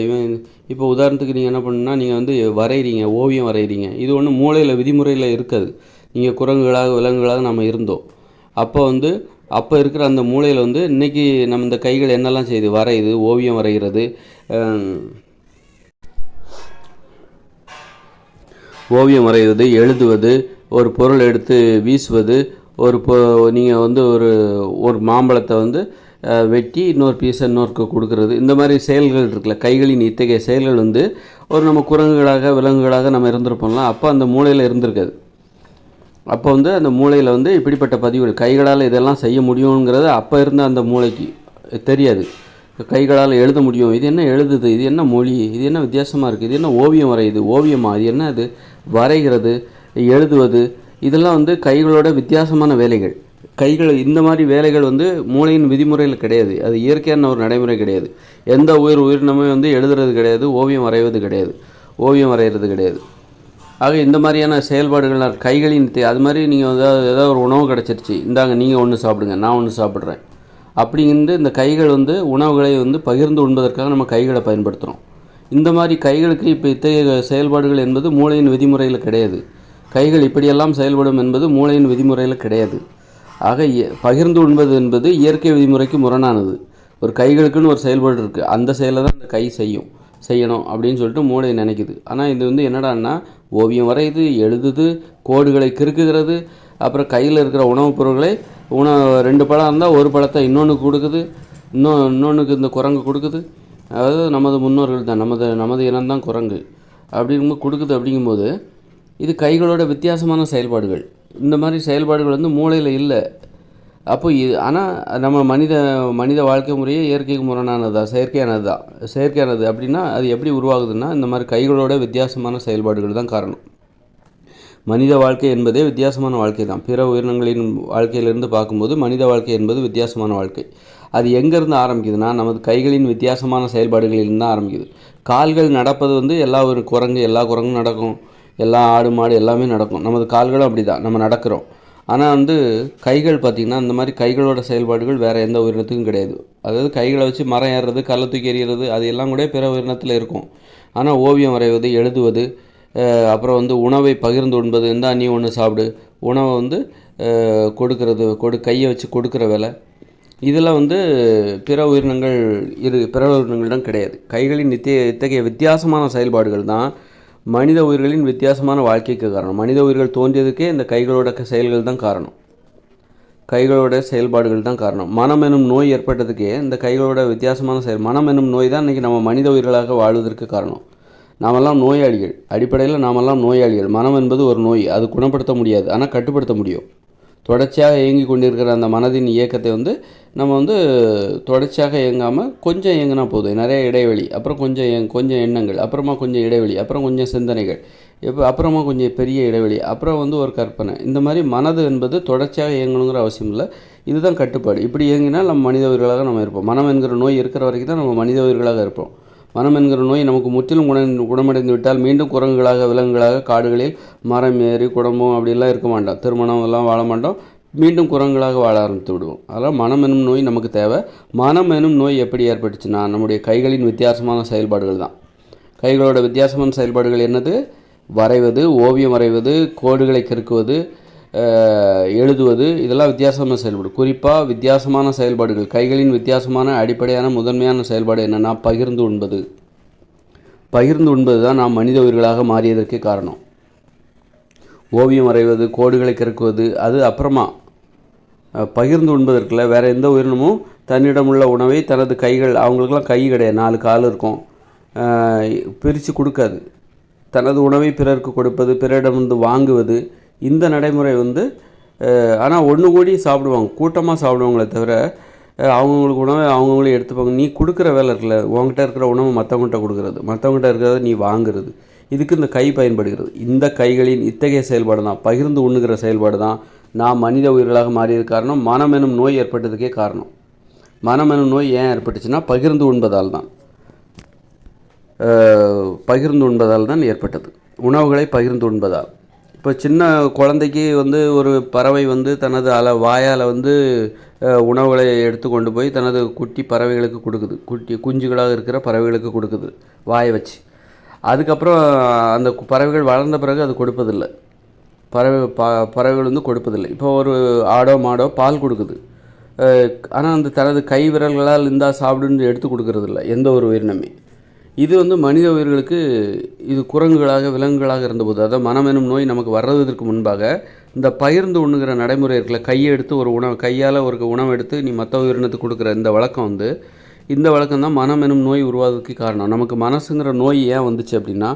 இப்போ உதாரணத்துக்கு நீங்கள் என்ன பண்ணுன்னா, நீங்கள் வந்து வரைகிறீங்க, ஓவியம் வரைகிறீங்க, இது ஒன்றும் மூளையில் விதிமுறையில் இருக்காது. நீங்கள் குரங்குகளாக விலங்குகளாக நம்ம இருந்தோம். அப்போ இருக்கிற அந்த மூளையில் வந்து இன்றைக்கி நம்ம இந்த கைகள் என்னெல்லாம் செய்யுது, வரையுது, ஓவியம் வரைகிறது, எழுதுவது, ஒரு பொருள் எடுத்து வீசுவது, நீங்கள் வந்து ஒரு மாம்பழத்தை வந்து வெட்டி இன்னொரு பீஸை இன்னொருக்கு கொடுக்கறது, இந்த மாதிரி செயல்கள் இருக்குல்ல, கைகளின் இத்தகைய செயல்கள் வந்து நம்ம குரங்குகளாக விலங்குகளாக நம்ம இருந்திருப்போம்ல, அப்போ அந்த மூளையில் இருந்திருக்காது. அப்போ வந்து அந்த மூளையில் வந்து இப்படிப்பட்ட பதிவுகள், கைகளால் இதெல்லாம் செய்ய முடியுங்கிறது அப்போ இருந்த அந்த மூளைக்கு தெரியாது. கைகளால் எழுத முடியும், இது என்ன எழுதுது, இது என்ன மொழி, இது என்ன வித்தியாசமாக இருக்குது, இது என்ன ஓவியம் வரையுது, ஓவியமா, இது என்ன, இது வரைகிறது, எழுதுவது, இதெல்லாம் வந்து கைகளோட வித்தியாசமான வேலைகள். இந்த மாதிரி வேலைகள் வந்து மூளையின் விதிமுறையில் கிடையாது. அது இயற்கையான ஒரு நடைமுறை கிடையாது. எந்த உயிரினமே வந்து எழுதுறது கிடையாது, ஓவியம் வரைகிறது கிடையாது. ஆக இந்த மாதிரியான செயல்பாடுகள் கைகளின் அது மாதிரி நீங்கள் ஏதாவது ஒரு உணவு கிடச்சிருச்சு, இந்தாங்க நீங்கள் ஒன்று சாப்பிடுங்க, நான் ஒன்று சாப்பிட்றேன் அப்படிங்கிற இந்த கைகள் வந்து உணவுகளை வந்து பகிர்ந்து உண்பதற்காக நம்ம கைகளை பயன்படுத்துகிறோம். இந்த மாதிரி கைகளுக்கு இப்போ இத்தகைய செயல்பாடுகள் என்பது மூளையின் விதிமுறையில் கிடையாது. கைகள் இப்படியெல்லாம் செயல்படும் என்பது மூளையின் விதிமுறையில் கிடையாது. ஆக பகிர்ந்து உண்பது என்பது இயற்கை விதிமுறைக்கு முரணானது. ஒரு கைகளுக்குன்னு ஒரு செயல்பாடு இருக்குது, அந்த செயலை தான் அந்த கை செய்யணும் அப்படின்னு சொல்லிட்டு மூளை நினைக்குது. ஆனால் இது வந்து என்னடான்னா, ஓவியம் வரையுது, எழுதுது, கோடுகளை கிறுக்குகிறது, அப்புறம் கையில் இருக்கிற உணவுப் பொருட்களை 2 பழம் இருந்தால் ஒரு பழத்தை இன்னொன்றுக்கு கொடுக்குது, இன்னொன்றுக்கு இந்த குரங்கு கொடுக்குது. அதாவது நமது முன்னோர்கள் தான், நமது இனம்தான் குரங்கு அப்படிங்கும்போது கொடுக்குது. அப்படிங்கும்போது இது கைகளோட வித்தியாசமான செயல்பாடுகள். இந்த மாதிரி செயல்பாடுகள் வந்து மூளையில் இல்லை. அப்போ ஆனால் நம்ம மனித வாழ்க்கை முறையே இயற்கைக்கு முரணானதா, செயற்கையானது அப்படின்னா அது எப்படி உருவாகுதுன்னா, இந்த மாதிரி கைகளோட வித்தியாசமான செயல்பாடுகள் தான் காரணம். மனித வாழ்க்கை என்பதே வித்தியாசமான வாழ்க்கை தான். பிற உயிரினங்களின் வாழ்க்கையிலிருந்து பார்க்கும்போது மனித வாழ்க்கை என்பது வித்தியாசமான வாழ்க்கை. அது எங்கேருந்து ஆரம்பிக்குதுன்னா, நமது கைகளின் வித்தியாசமான செயல்பாடுகளிலிருந்து தான் ஆரம்பிக்குது. கால்கள் நடப்பது வந்து எல்லா குரங்கும் நடக்கும், எல்லா ஆடு மாடு எல்லாமே நடக்கும். நமது கால்களும் அப்படி தான், நம்ம நடக்கிறோம். ஆனால் வந்து கைகள் பார்த்திங்கன்னா, இந்த மாதிரி கைகளோட செயல்பாடுகள் வேறு எந்த உயிரினத்துக்கும் கிடையாது. அதாவது கைகளை வச்சு மரம் ஏறுறது, கல்லை தூக்கி எறிகிறது, அது எல்லாம் கூட பிற உயிரினத்தில் இருக்கும். ஆனால் ஓவியம் வரைவது, எழுதுவது, அப்புறம் வந்து உணவை பகிர்ந்து உண்பது, இந்தா நீ ஒன்று சாப்பிடு, உணவை வந்து கொடுக்கறது, கையை வச்சு கொடுக்குற வேலை, இதெல்லாம் வந்து பிற உயிரினங்களிடம் கிடையாது. கைகளின் இத்தகைய வித்தியாசமான செயல்பாடுகள் தான் மனித உயிர்களின் வித்தியாசமான வாழ்க்கைக்கு காரணம். மனித உயிர்கள் தோன்றியதுக்கே இந்த கைகளோட செயல்கள் தான் காரணம், கைகளோட செயல்பாடுகள் தான் காரணம். மனம் எனும் நோய் ஏற்பட்டதுக்கே இந்த கைகளோட வித்தியாசமான மனம் எனும் நோய் தான் இன்றைக்கி நம்ம மனித உயிர்களாக வாழ்வதற்கு காரணம். நாமெல்லாம் நோயாளிகள், அடிப்படையில் நாமெல்லாம் நோயாளிகள். மனம் என்பது ஒரு நோய், அது குணப்படுத்த முடியாது, ஆனால் கட்டுப்படுத்த முடியும். தொடர்ச்சியாக இயங்கி கொண்டிருக்கிற அந்த மனதின் இயக்கத்தை வந்து நம்ம வந்து தொடர்ச்சியாக இயங்காமல் கொஞ்சம் இயங்கினா போதும். நிறைய இடைவெளி, அப்புறம் கொஞ்சம் எண்ணங்கள், அப்புறமா கொஞ்சம் இடைவெளி, அப்புறம் கொஞ்சம் சிந்தனைகள், அப்புறமா கொஞ்சம் பெரிய இடைவெளி, அப்புறம் வந்து ஒரு கற்பனை. இந்த மாதிரி மனது என்பது தொடர்ச்சியாக இயங்கணுங்கிற அவசியம் இல்லை. இதுதான் கட்டுப்பாடு. இப்படி இயங்கினால் நம்ம மனித உயிர்களாக நம்ம இருப்போம். மனம் என்கிற நோய் இருக்கிற வரைக்கும் தான் நம்ம மனித உயிர்களாக இருப்போம். மனம் என்கிற நோய் நமக்கு முற்றிலும் குணமடைந்து விட்டால் மீண்டும் குரங்குகளாக விலங்குகளாக காடுகளில் மரம் ஏறி குடும்பம் அப்படிலாம் இருக்க மாட்டோம், திருமணம் எல்லாம் வாழ மாட்டோம், மீண்டும் குரங்குகளாக வாழ ஆரம்பித்து விடுவோம். அதனால் மனம் எனும் நோய் நமக்கு தேவை. மனம் எனும் நோய் எப்படி ஏற்பட்டுச்சுன்னா, நம்முடைய கைகளின் வித்தியாசமான செயல்பாடுகள் தான். கைகளோட வித்தியாசமான செயல்பாடுகள் என்னது? வரைவது, ஓவியம் வரைவது, கோடுகளை கிறுக்குவது, எழுதுவது, இதெல்லாம் வித்தியாசமான செயல்பாடு. குறிப்பாக வித்தியாசமான செயல்பாடுகள், கைகளின் வித்தியாசமான அடிப்படையான முதன்மையான செயல்பாடு என்னென்னா பகிர்ந்து உண்பது. பகிர்ந்து உண்பது தான் நாம் மனித உயிர்களாக மாறியதற்கு காரணம். ஓவியம் வரைவது, கோடுகளை கிறுக்குவது, அது அப்புறமா. பகிர்ந்து உண்பதற்குள்ள வேறு எந்த உயிரினமும் தன்னிடமுள்ள உணவை தனது கைகள், அவங்களுக்கெல்லாம் கை கிடையாது, 4 கால் இருக்கும், பிரித்து கொடுக்காது. தனது உணவை பிறருக்கு கொடுப்பது, பிறரிடமிருந்து வாங்குவது, இந்த நடைமுறை வந்து ஆனால் ஒன்று கூடி சாப்பிடுவாங்க, கூட்டமாக சாப்பிடுவாங்களே தவிர அவங்கவுங்களுக்கு உணவை அவங்கவுங்களே எடுத்துப்பாங்க. நீ கொடுக்குற வேலை இருக்குல்ல, உங்கள்கிட்ட இருக்கிற உணவு மற்றவங்கள்ட்ட கொடுக்குறது, மற்றவங்கள்ட்ட இருக்கிறத நீ வாங்குறது, இதுக்கு இந்த கை பயன்படுகிறது. இந்த கைகளின் இத்தகைய செயல்பாடு தான், பகிர்ந்து உண்ணுகிற செயல்பாடு தான் நாம் மனித உயிர்களாக மாறியது காரணம். மனம் எனும் நோய் ஏற்பட்டதுக்கே காரணம். மனமெனும் நோய் ஏன் ஏற்பட்டுச்சுன்னா பகிர்ந்து உண்பதால் தான். பகிர்ந்து உண்பதால் தான் ஏற்பட்டது. உணவுகளை பகிர்ந்து உண்பதால். இப்போ சின்ன குழந்தைக்கு ஒரு பறவை தனது வாயால் உணவுகளை எடுத்து கொண்டு போய் தனது குட்டி பறவைகளுக்கு கொடுக்குது. குஞ்சுகளாக இருக்கிற பறவைகளுக்கு கொடுக்குது வாயை வச்சு. அதுக்கப்புறம் அந்த பறவைகள் வளர்ந்த பிறகு அது கொடுப்பதில்லை. பறவைகள் கொடுப்பதில்லை. இப்போ ஒரு ஆடோ மாடோ பால் கொடுக்குது. ஆனால் தனது கை விரல்களால் சாப்பிடுன்னு எடுத்து கொடுக்கறதில்ல எந்த ஒரு உயிரினமே. இது மனித உயிர்களுக்கு, இது குரங்குகளாக விலங்குகளாக இருந்தபோது, அதாவது மனமெனும் நோய் நமக்கு வர்றதுக்கு முன்பாக இந்த பகிர்ந்து உண்ணுகிற நடைமுறை இருக்குல்ல, கையை எடுத்து கையால் ஒரு உணவு எடுத்து நீ மற்ற உயிரினத்துக்கு கொடுக்குற இந்த வழக்கம் இந்த வழக்கம் தான் மனமெனும் நோய் உருவாவதுக்கு காரணம். நமக்கு மனசுங்கிற நோய் ஏன் வந்துச்சு அப்படின்னா,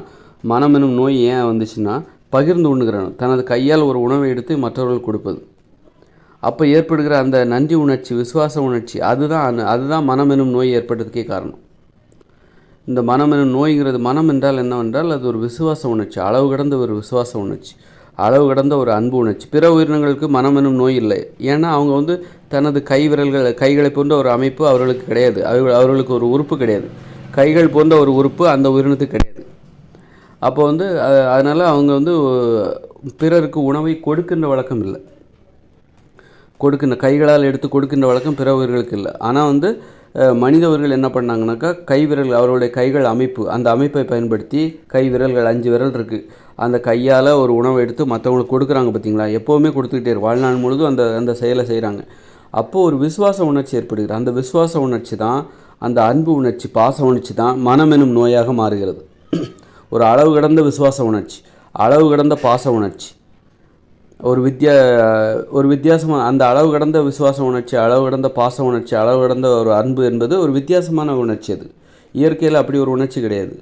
மனமெனும் நோய் ஏன் வந்துச்சுன்னா பகிர்ந்து உண்ணுகிறோம். தனது கையால் ஒரு உணவை எடுத்து மற்றவர்கள் கொடுப்பது. அப்போ ஏற்படுகிற அந்த நன்றி உணர்ச்சி, விசுவாச உணர்ச்சி, அதுதான் மனமெனும் நோய் ஏற்பட்டதுக்கே காரணம். இந்த மனமெனும் நோய்ங்கிறது, மனம் என்றால் என்னவென்றால் அது ஒரு விசுவாச உணர்ச்சி, அளவு கடந்த ஒரு விசுவாச உணர்ச்சி, அளவு கடந்த ஒரு அன்பு உணர்ச்சி. பிற உயிரினங்களுக்கு மனமெனும் நோய் இல்லை. ஏன்னா அவங்க தனது கைகளை போன்ற ஒரு அமைப்பு அவர்களுக்கு கிடையாது. அவர்களுக்கு ஒரு உறுப்பு கிடையாது. கைகள் போன்ற ஒரு உறுப்பு அந்த உயிரினத்துக்கு கிடையாது. அப்போ அதனால் அவங்க பிறருக்கு உணவை கொடுக்கின்ற வழக்கம் இல்லை. கைகளால் எடுத்து கொடுக்கின்ற வழக்கம் பிற உயிர்களுக்கு இல்லை. ஆனால் மனித உயிர்கள் என்ன பண்ணாங்கனாக்கா, கைவிரல், அவர்களுடைய கைகள் அமைப்பு, அந்த அமைப்பை பயன்படுத்தி கை விரல்கள் 5 விரல் இருக்குது, அந்த கையால் ஒரு உணவை எடுத்து மற்றவங்களுக்கு கொடுக்குறாங்க. பார்த்தீங்களா, எப்போவுமே கொடுத்துக்கிட்டே வாழ்நாள் முழுதும் அந்த செயலை செய்கிறாங்க. அப்போது ஒரு விசுவாச உணர்ச்சி ஏற்படுகிறது. அந்த விசுவாச உணர்ச்சி தான், அந்த அன்பு உணர்ச்சி, பாச உணர்ச்சி தான் மனமெனும் நோயாக மாறுகிறது. ஒரு அளவு கடந்த விசுவாச உணர்ச்சி, அளவு கடந்த பாச உணர்ச்சி, ஒரு வித்தியாசமான அந்த அளவு கடந்த விசுவாச உணர்ச்சி, அளவு கடந்த பாச உணர்ச்சி, அளவு கடந்த ஒரு அன்பு என்பது ஒரு வித்தியாசமான உணர்ச்சி. அது இயற்கையில் அப்படி ஒரு உணர்ச்சி கிடையாது.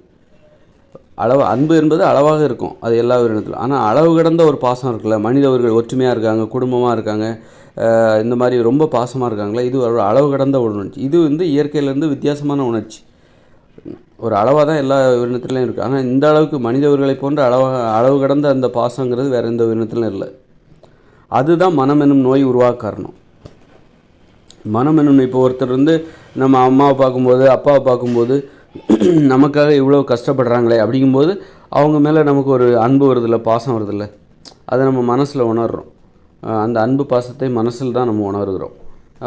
அன்பு என்பது அளவாக இருக்கும், அது எல்லா உயிரினத்திலும். ஆனால் அளவு கடந்த ஒரு பாசம் இருக்குல்ல, மனிதவர்கள் ஒற்றுமையாக இருக்காங்க, குடும்பமாக இருக்காங்க, இந்த மாதிரி ரொம்ப பாசமாக இருக்காங்களே, இது ஒரு அளவு கடந்த ஒரு உணர்ச்சி. இது இயற்கையிலேருந்து வித்தியாசமான உணர்ச்சி. ஒரு அளவாக தான் எல்லா உயிரினத்துலையும் இருக்குது. ஆனால் இந்த அளவுக்கு மனிதவர்களை போன்ற அளவு கடந்த அந்த பாசங்கிறது வேறு எந்த உயிரினத்திலும் இல்லை. அதுதான் மனமெனும் நோய் உருவாக காரணம். மனமெனும், இப்போ ஒருத்தர் நம்ம அம்மாவை பார்க்கும்போது, அப்பாவை பார்க்கும்போது, நமக்காக இவ்வளோ கஷ்டப்படுறாங்களே அப்படிங்கும்போது அவங்க மேலே நமக்கு ஒரு அன்பு வருதில்ல, பாசம் வருதில்ல, அதை நம்ம மனசில் உணர்கிறோம். அந்த அன்பு பாசத்தை மனசில் தான் நம்ம உணர்கிறோம்.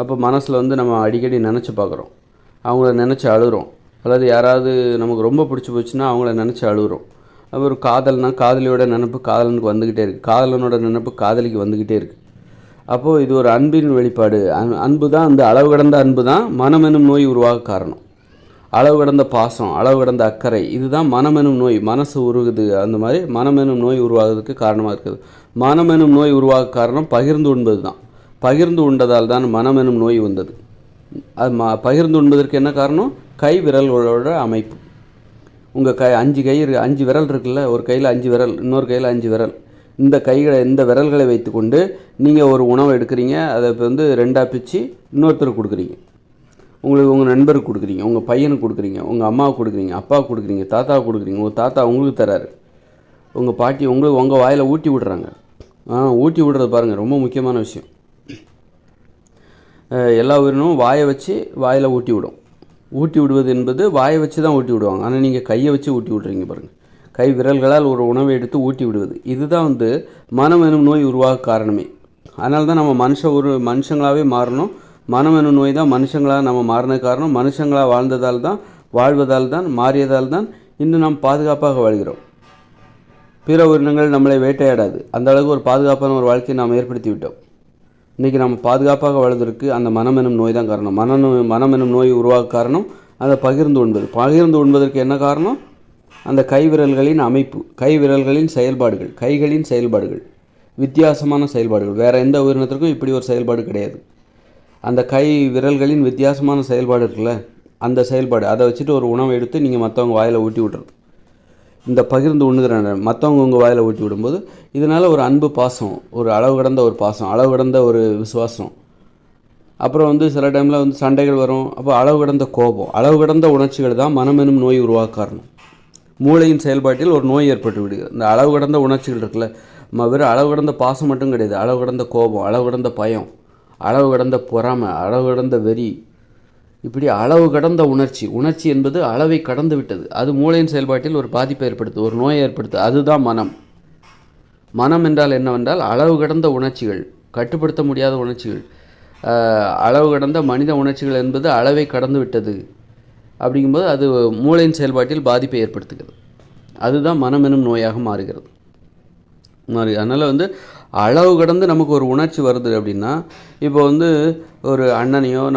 அப்போ மனசில் நம்ம அடிக்கடி நினச்சி பார்க்குறோம், அவங்கள நினச்சி அழுகிறோம். அல்லது யாராவது நமக்கு ரொம்ப பிடிச்சி போச்சுன்னா அவங்கள நினச்சி அழுகிறோம். ஒரு காதல்னா காதலியோட நினப்பு காதலனுக்கு வந்துக்கிட்டே இருக்குது, காதலனோட நினப்பு காதலிக்கு வந்துக்கிட்டே இருக்குது. அப்போது இது ஒரு அன்பின் வெளிப்பாடு. அன்பு தான், அந்த அளவு கடந்த அன்பு தான் மனமெனும் நோய் உருவாக காரணம். அளவு கடந்த பாசம், அளவு கடந்த அக்கறை, இதுதான் மனமெனும் நோய். மனசு உருகுது, அந்த மாதிரி மனமெனும் நோய் உருவாகிறதுக்கு காரணமாக இருக்குது. மனமெனும் நோய் உருவாக காரணம் பகிர்ந்து உண்பது தான். பகிர்ந்து உண்டதால் தான் மனமெனும் நோய் வந்தது. அது பகிர்ந்து உண்பதற்கு என்ன காரணம்? கை விரல்களோட அமைப்பு. உங்கள் 5 விரல் இருக்குல்ல, ஒரு கையில் 5 விரல், இன்னொரு கையில் 5 விரல். இந்த விரல்களை வைத்துக்கொண்டு நீங்கள் ஒரு உணவை எடுக்கிறீங்க. அதை இப்போ 2ஆக பிச்சு இன்னொருத்தருக்கு கொடுக்குறீங்க. உங்கள் நண்பருக்கு கொடுக்குறீங்க, உங்கள் பையனுக்கு கொடுக்குறீங்க, உங்கள் அம்மாவுக்கு கொடுக்குறீங்க, அப்பாவுக்கு கொடுக்குறீங்க, தாத்தாவுக்கு கொடுக்குறீங்க. உங்கள் தாத்தா உங்களுக்கு தராரு, உங்கள் பாட்டி உங்கள் வாயில் ஊட்டி விடுறாங்க. ஊட்டி விடுறது பாருங்கள், ரொம்ப முக்கியமான விஷயம். எல்லா உயிரினமும் வாயை வச்சு வாயில் ஊட்டி விடும். ஊட்டி விடுவது என்பது வாயை வச்சு தான் ஊட்டி விடுவாங்க. ஆனால் நீங்கள் கையை வச்சு ஊட்டி விட்றீங்க பாருங்கள். கை விரல்களால் ஒரு உணவை எடுத்து ஊட்டி விடுவது, இதுதான் மனம் எனும் நோய் உருவாக காரணமே. அதனால தான் நம்ம மனுஷங்களாகவே மாறணும். மனம் எனும் நோய் தான் மனுஷங்களாக நம்ம மாறின காரணம். மனுஷங்களாக வாழ்வதால் தான் மாறியதால் தான் இன்னும் நாம் பாதுகாப்பாக வாழ்கிறோம். பிற உயிரினங்கள் நம்மளை வேட்டையாடாது. அந்த அளவுக்கு ஒரு பாதுகாப்பான ஒரு வாழ்க்கையை நாம் ஏற்படுத்தி விட்டோம். இன்றைக்கி நம்ம பாதுகாப்பாக வாழ்வதற்கு அந்த மனம் எனும் நோய் தான் காரணம். மனம் எனும் நோய் உருவாக காரணம் அதை பகிர்ந்து உண்பதற்கு என்ன காரணம்? அந்த கைவிரல்களின் அமைப்பு, கைவிரல்களின் செயல்பாடுகள், கைகளின் செயல்பாடுகள், வித்தியாசமான செயல்பாடுகள். வேறு எந்த உயிரினத்திற்கும் இப்படி ஒரு செயல்பாடு கிடையாது. அந்த கை விரல்களின் வித்தியாசமான செயல்பாடு இருக்குல்ல, அந்த செயல்பாடு, அதை வச்சுட்டு ஒரு உணவை எடுத்து நீங்கள் மற்றவங்க வாயில் ஊட்டி விட்றது. இந்த பகிர்ந்து உண்ணுகிற மற்றவங்க உங்கள் வாயில் ஊட்டி விடும்போது இதனால் ஒரு அன்பு பாசம், ஒரு அளவு கடந்த ஒரு பாசம், அளவு கடந்த ஒரு விசுவாசம். அப்புறம் சில டைமில் சண்டைகள் வரும். அப்போ அளவு கடந்த கோபம், அளவு கடந்த உணர்ச்சிகள் தான் மனமெனும் நோய் உருவாக காரணம். மூளையின் செயல்பாட்டில் ஒரு நோய் ஏற்பட்டு விடுகிறது. இந்த அளவு கடந்த உணர்ச்சிகள் இருக்குல்ல, வெறும் அளவு கடந்த பாசம் மட்டும் கிடையாது. அளவு கடந்த கோபம், அளவு கடந்த பயம், அளவு கடந்த பொறாமை, அளவு கடந்த வெறி, இப்படி அளவு கடந்த உணர்ச்சி என்பது அளவை கடந்து விட்டது. அது மூளையின் செயல்பாட்டில் ஒரு பாதிப்பை ஏற்படுத்து, ஒரு நோயை ஏற்படுத்து. அதுதான் மனம். மனம் என்றால் என்னவென்றால் அளவு கடந்த உணர்ச்சிகள், கட்டுப்படுத்த முடியாத உணர்ச்சிகள். அளவு கடந்த மனித உணர்ச்சிகள் என்பது அளவை கடந்து விட்டது. அப்படிங்கும்போது அது மூளையின் செயல்பாட்டில் பாதிப்பை ஏற்படுத்துகிறது. அதுதான் மனம் எனும் நோயாக மாறுகிறது. அதனால் அளவு கடந்து நமக்கு ஒரு உணர்ச்சி வருது அப்படின்னா, இப்போ ஒரு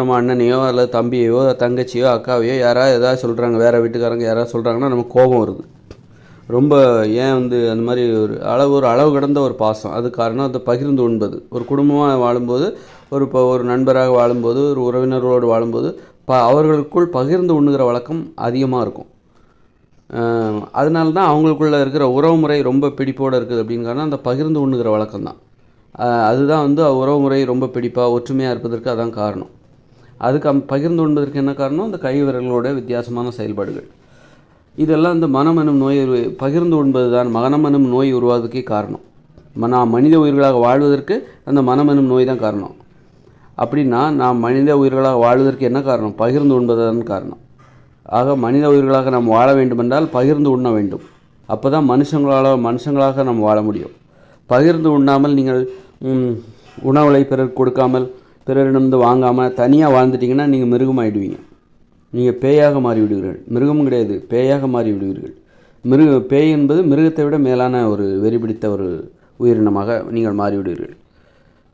நம்ம அண்ணனையோ அல்லது தம்பியையோ தங்கச்சியோ அக்காவையோ யாராவது எதாவது சொல்கிறாங்க, வேறு வீட்டுக்காரங்க யாராவது சொல்கிறாங்கன்னா நமக்கு கோபம் வருது. ரொம்ப ஏன் அந்த மாதிரி ஒரு அளவு கடந்த ஒரு பாசம். அது காரணம் அதை பகிர்ந்து உண்பது. ஒரு குடும்பமாக வாழும்போது, ஒரு நண்பராக வாழும்போது, ஒரு உறவினர்களோடு வாழும்போது அவர்களுக்குள் பகிர்ந்து உண்ணுகிற வழக்கம் அதிகமாக இருக்கும். அதனால தான் அவங்களுக்குள்ளே இருக்கிற உறவு முறை ரொம்ப பிடிப்போடு இருக்குது அப்படின்னு காரணம் அந்த பகிர்ந்து உண்ணுகிற வழக்கம் தான். அதுதான் உறவு முறை ரொம்ப பிடிப்பாக ஒற்றுமையாக இருப்பதற்கு அதான் காரணம். அதுக்கு பகிர்ந்து உண்பதற்கு என்ன காரணம்? அந்த கை விரல்களோட வித்தியாசமான செயல்பாடுகள். இதெல்லாம் மனம் எனும் நோய் பகிர்ந்து உண்பது தான் மனம் எனும் நோய் உருவாவதுக்கே காரணம். நாம் மனித உயிர்களாக வாழ்வதற்கு அந்த மனம் எனும் நோய் தான் காரணம். அப்படின்னா நாம் மனித உயிர்களாக வாழ்வதற்கு என்ன காரணம்? பகிர்ந்து உண்பது தான் காரணம். ஆக மனித உயிர்களாக நாம் வாழ வேண்டுமென்றால் பகிர்ந்து உண்ண வேண்டும். அப்போ தான் மனுஷங்களாக நாம் வாழ முடியும். பகிர்ந்து உண்ணாமல் நீங்கள் உணவுகளை பிறருக்கு கொடுக்காமல், பிறரிடமிருந்து வாங்காமல் தனியாக வாழ்ந்துட்டிங்கன்னா நீங்கள் மிருகமாகிடுவீங்க. நீங்கள் பேயாக மாறிவிடுவீர்கள். மிருகம் கிடையாது, பேயாக மாறிவிடுவீர்கள். பேய் என்பது மிருகத்தை விட மேலான ஒரு வெறி பிடித்த ஒரு உயிரினமாக நீங்கள் மாறிவிடுவீர்கள்.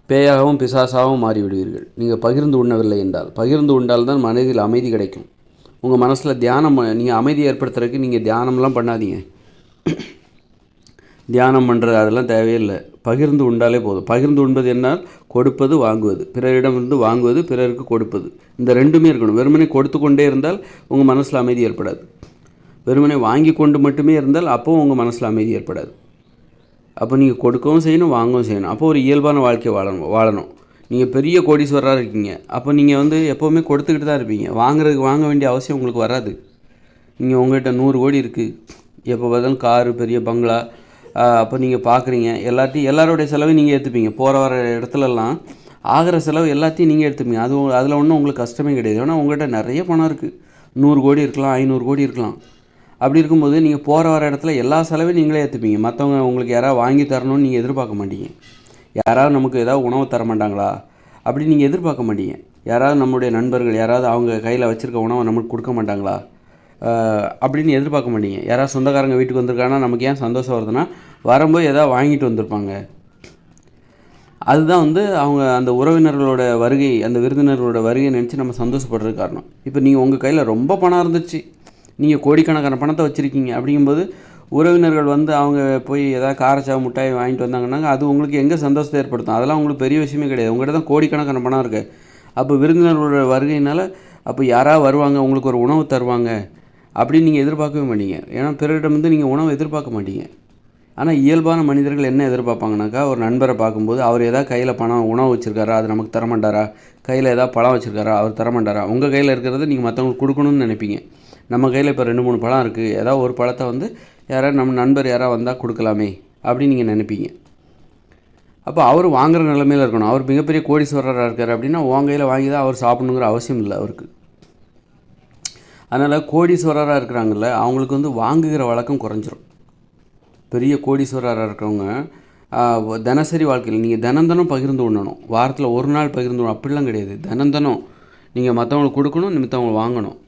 பேயாகவும் பிசாசாகவும் மாறிவிடுவீர்கள் நீங்கள் பகிர்ந்து உண்ணவில்லை என்றால். பகிர்ந்து உண்டால் தான் மனதில் அமைதி கிடைக்கும். உங்கள் மனசில் தியானம், நீங்கள் அமைதியை ஏற்படுத்துறதுக்கு நீங்கள் தியானம்லாம் பண்ணாதீங்க. தியானம் பண்ணுறது அதெல்லாம் தேவையில்லை. பகிர்ந்து உண்டாலே போதும். பகிர்ந்து உண்பது என்னால் கொடுப்பது, வாங்குவது, பிறரிடமிருந்து வாங்குவது, பிறருக்கு கொடுப்பது, இந்த ரெண்டுமே இருக்கணும். வெறுமனே கொடுத்து கொண்டே இருந்தால் உங்கள் மனசில் அமைதி ஏற்படாது. வெறுமனே வாங்கி கொண்டு மட்டுமே இருந்தால் அப்போவும் உங்கள் மனசில் அமைதி ஏற்படாது. அப்போ நீங்கள் கொடுக்கவும் செய்யணும், வாங்கவும் செய்யணும். அப்போ ஒரு இயல்பான வாழ்க்கை வாழணும். நீங்கள் பெரிய கோடீஸ்வரராக இருக்கீங்க, அப்போ நீங்கள் எப்போவுமே கொடுத்துக்கிட்டு தான் இருப்பீங்க. வாங்க வேண்டிய அவசியம் உங்களுக்கு வராது. நீங்கள் உங்கள்கிட்ட 100 கோடி இருக்குது, எப்போ பார்த்தாலும் காரு, பெரிய பங்களா, அப்போ நீங்கள் பார்க்குறீங்க. எல்லாரோடைய செலவையும் நீங்கள் எடுத்துப்பீங்க. போகிற வர இடத்துலலாம் ஆகிற செலவு எல்லாத்தையும் நீங்கள் எடுத்துப்பீங்க. அதில் ஒன்றும் உங்களுக்கு கஷ்டமே கிடையாது. ஏன்னா உங்கள்கிட்ட நிறைய பணம் இருக்குது. 100 கோடி இருக்கலாம், 500 கோடி இருக்கலாம். அப்படி இருக்கும்போது நீங்கள் போகிற வர இடத்துல எல்லா செலவையும் நீங்களே ஏற்றுப்பீங்க. மற்றவங்க உங்களுக்கு யாராவது வாங்கி தரணும்னு நீங்கள் எதிர்பார்க்க மாட்டீங்க. யாராவது நமக்கு ஏதாவது உணவு தர மாட்டாங்களா அப்படி நீங்கள் எதிர்பார்க்க மாட்டீங்க. யாராவது நம்முடைய நண்பர்கள் யாராவது அவங்க கையில் வச்சுருக்க உணவை நமக்கு கொடுக்க மாட்டாங்களா அப்படின்னு எதிர்பார்க்க மாட்டீங்க. யாராவது சொந்தக்காரங்க வீட்டுக்கு வந்திருக்காங்கன்னா நமக்கு ஏன் சந்தோஷம் வருதுன்னா, வரும்போது எதாவது வாங்கிட்டு வந்திருப்பாங்க. அதுதான் அவங்க அந்த உறவினர்களோட வருகை, அந்த விருந்தினர்களோட வருகையை நினச்சி நம்ம சந்தோஷப்படுறது காரணம். இப்போ நீங்கள் உங்கள் கையில் ரொம்ப பணம் இருந்துச்சு, நீங்கள் கோடிக்கணக்கான பணத்தை வச்சுருக்கீங்க. அப்படிங்கும்போது உறவினர்கள் அவங்க போய் ஏதாவது காரச்சாவு மிட்டாய் வாங்கிட்டு வந்தாங்கன்னா அது உங்களுக்கு எங்கே சந்தோஷத்தை ஏற்படுத்தும்? அதெல்லாம் உங்களுக்கு பெரிய விஷயமே கிடையாது. உங்கள்கிட்ட தான் கோடிக்கணக்கான பணம் இருக்குது. அப்போ விருந்தினர்களோட வருகையினால் அப்போ யாராவது வருவாங்க, உங்களுக்கு ஒரு உணவு தருவாங்க அப்படின்னு நீங்கள் எதிர்பார்க்கவே மாட்டீங்க. ஏன்னா பிறரிடமிருந்து நீங்கள் உணவு எதிர்பார்க்க மாட்டீங்க. ஆனால் இயல்பான மனிதர்கள் என்ன எதிர்பார்ப்பாங்கனாக்கா, ஒரு நண்பரை பார்க்கும்போது அவர் ஏதாவது கையில் உணவு வச்சுருக்காரா, அது நமக்கு தரமாட்டாரா? கையில் ஏதாவது பழம் வச்சுருக்காரா, அவர் தரமாட்டாரா? உங்கள் கையில் இருக்கிறத நீங்கள் மற்றவங்களுக்கு கொடுக்கணும்னு நினைப்பீங்க. நம்ம கையில் இப்போ 2-3 பழம் இருக்குது, ஏதாவது ஒரு பழத்தை யாராவது நம்ம நண்பர் யாராவது வந்தால் கொடுக்கலாமே அப்படின்னு நீங்கள் நினைப்பீங்க. அப்போ அவர் வாங்குகிற நிலைமையில் இருக்கணும். அவர் மிகப்பெரிய கோடீஸ்வரராக இருக்கார் அப்படின்னா உன் கையில் வாங்கி தான் அவர் சாப்பிடணுங்கிற அவசியம் இல்லை அவருக்கு. அதனால் கோடீஸ்வரராக இருக்கிறாங்கல்ல, அவங்களுக்கு வாங்குகிற வழக்கம் குறைஞ்சிரும். பெரிய கோடீஸ்வரராக இருக்கிறவங்க தினசரி வாழ்க்கையில் நீங்கள் தினம் பகிர்ந்து உண்ணணும். வாரத்தில் ஒரு நாள் பகிர்ந்து உண்ணணும் அப்படிலாம் கிடையாது. தினம் நீங்கள் மற்றவங்களுக்கு கொடுக்கணும், மற்றவங்களுக்கு வாங்கணும்.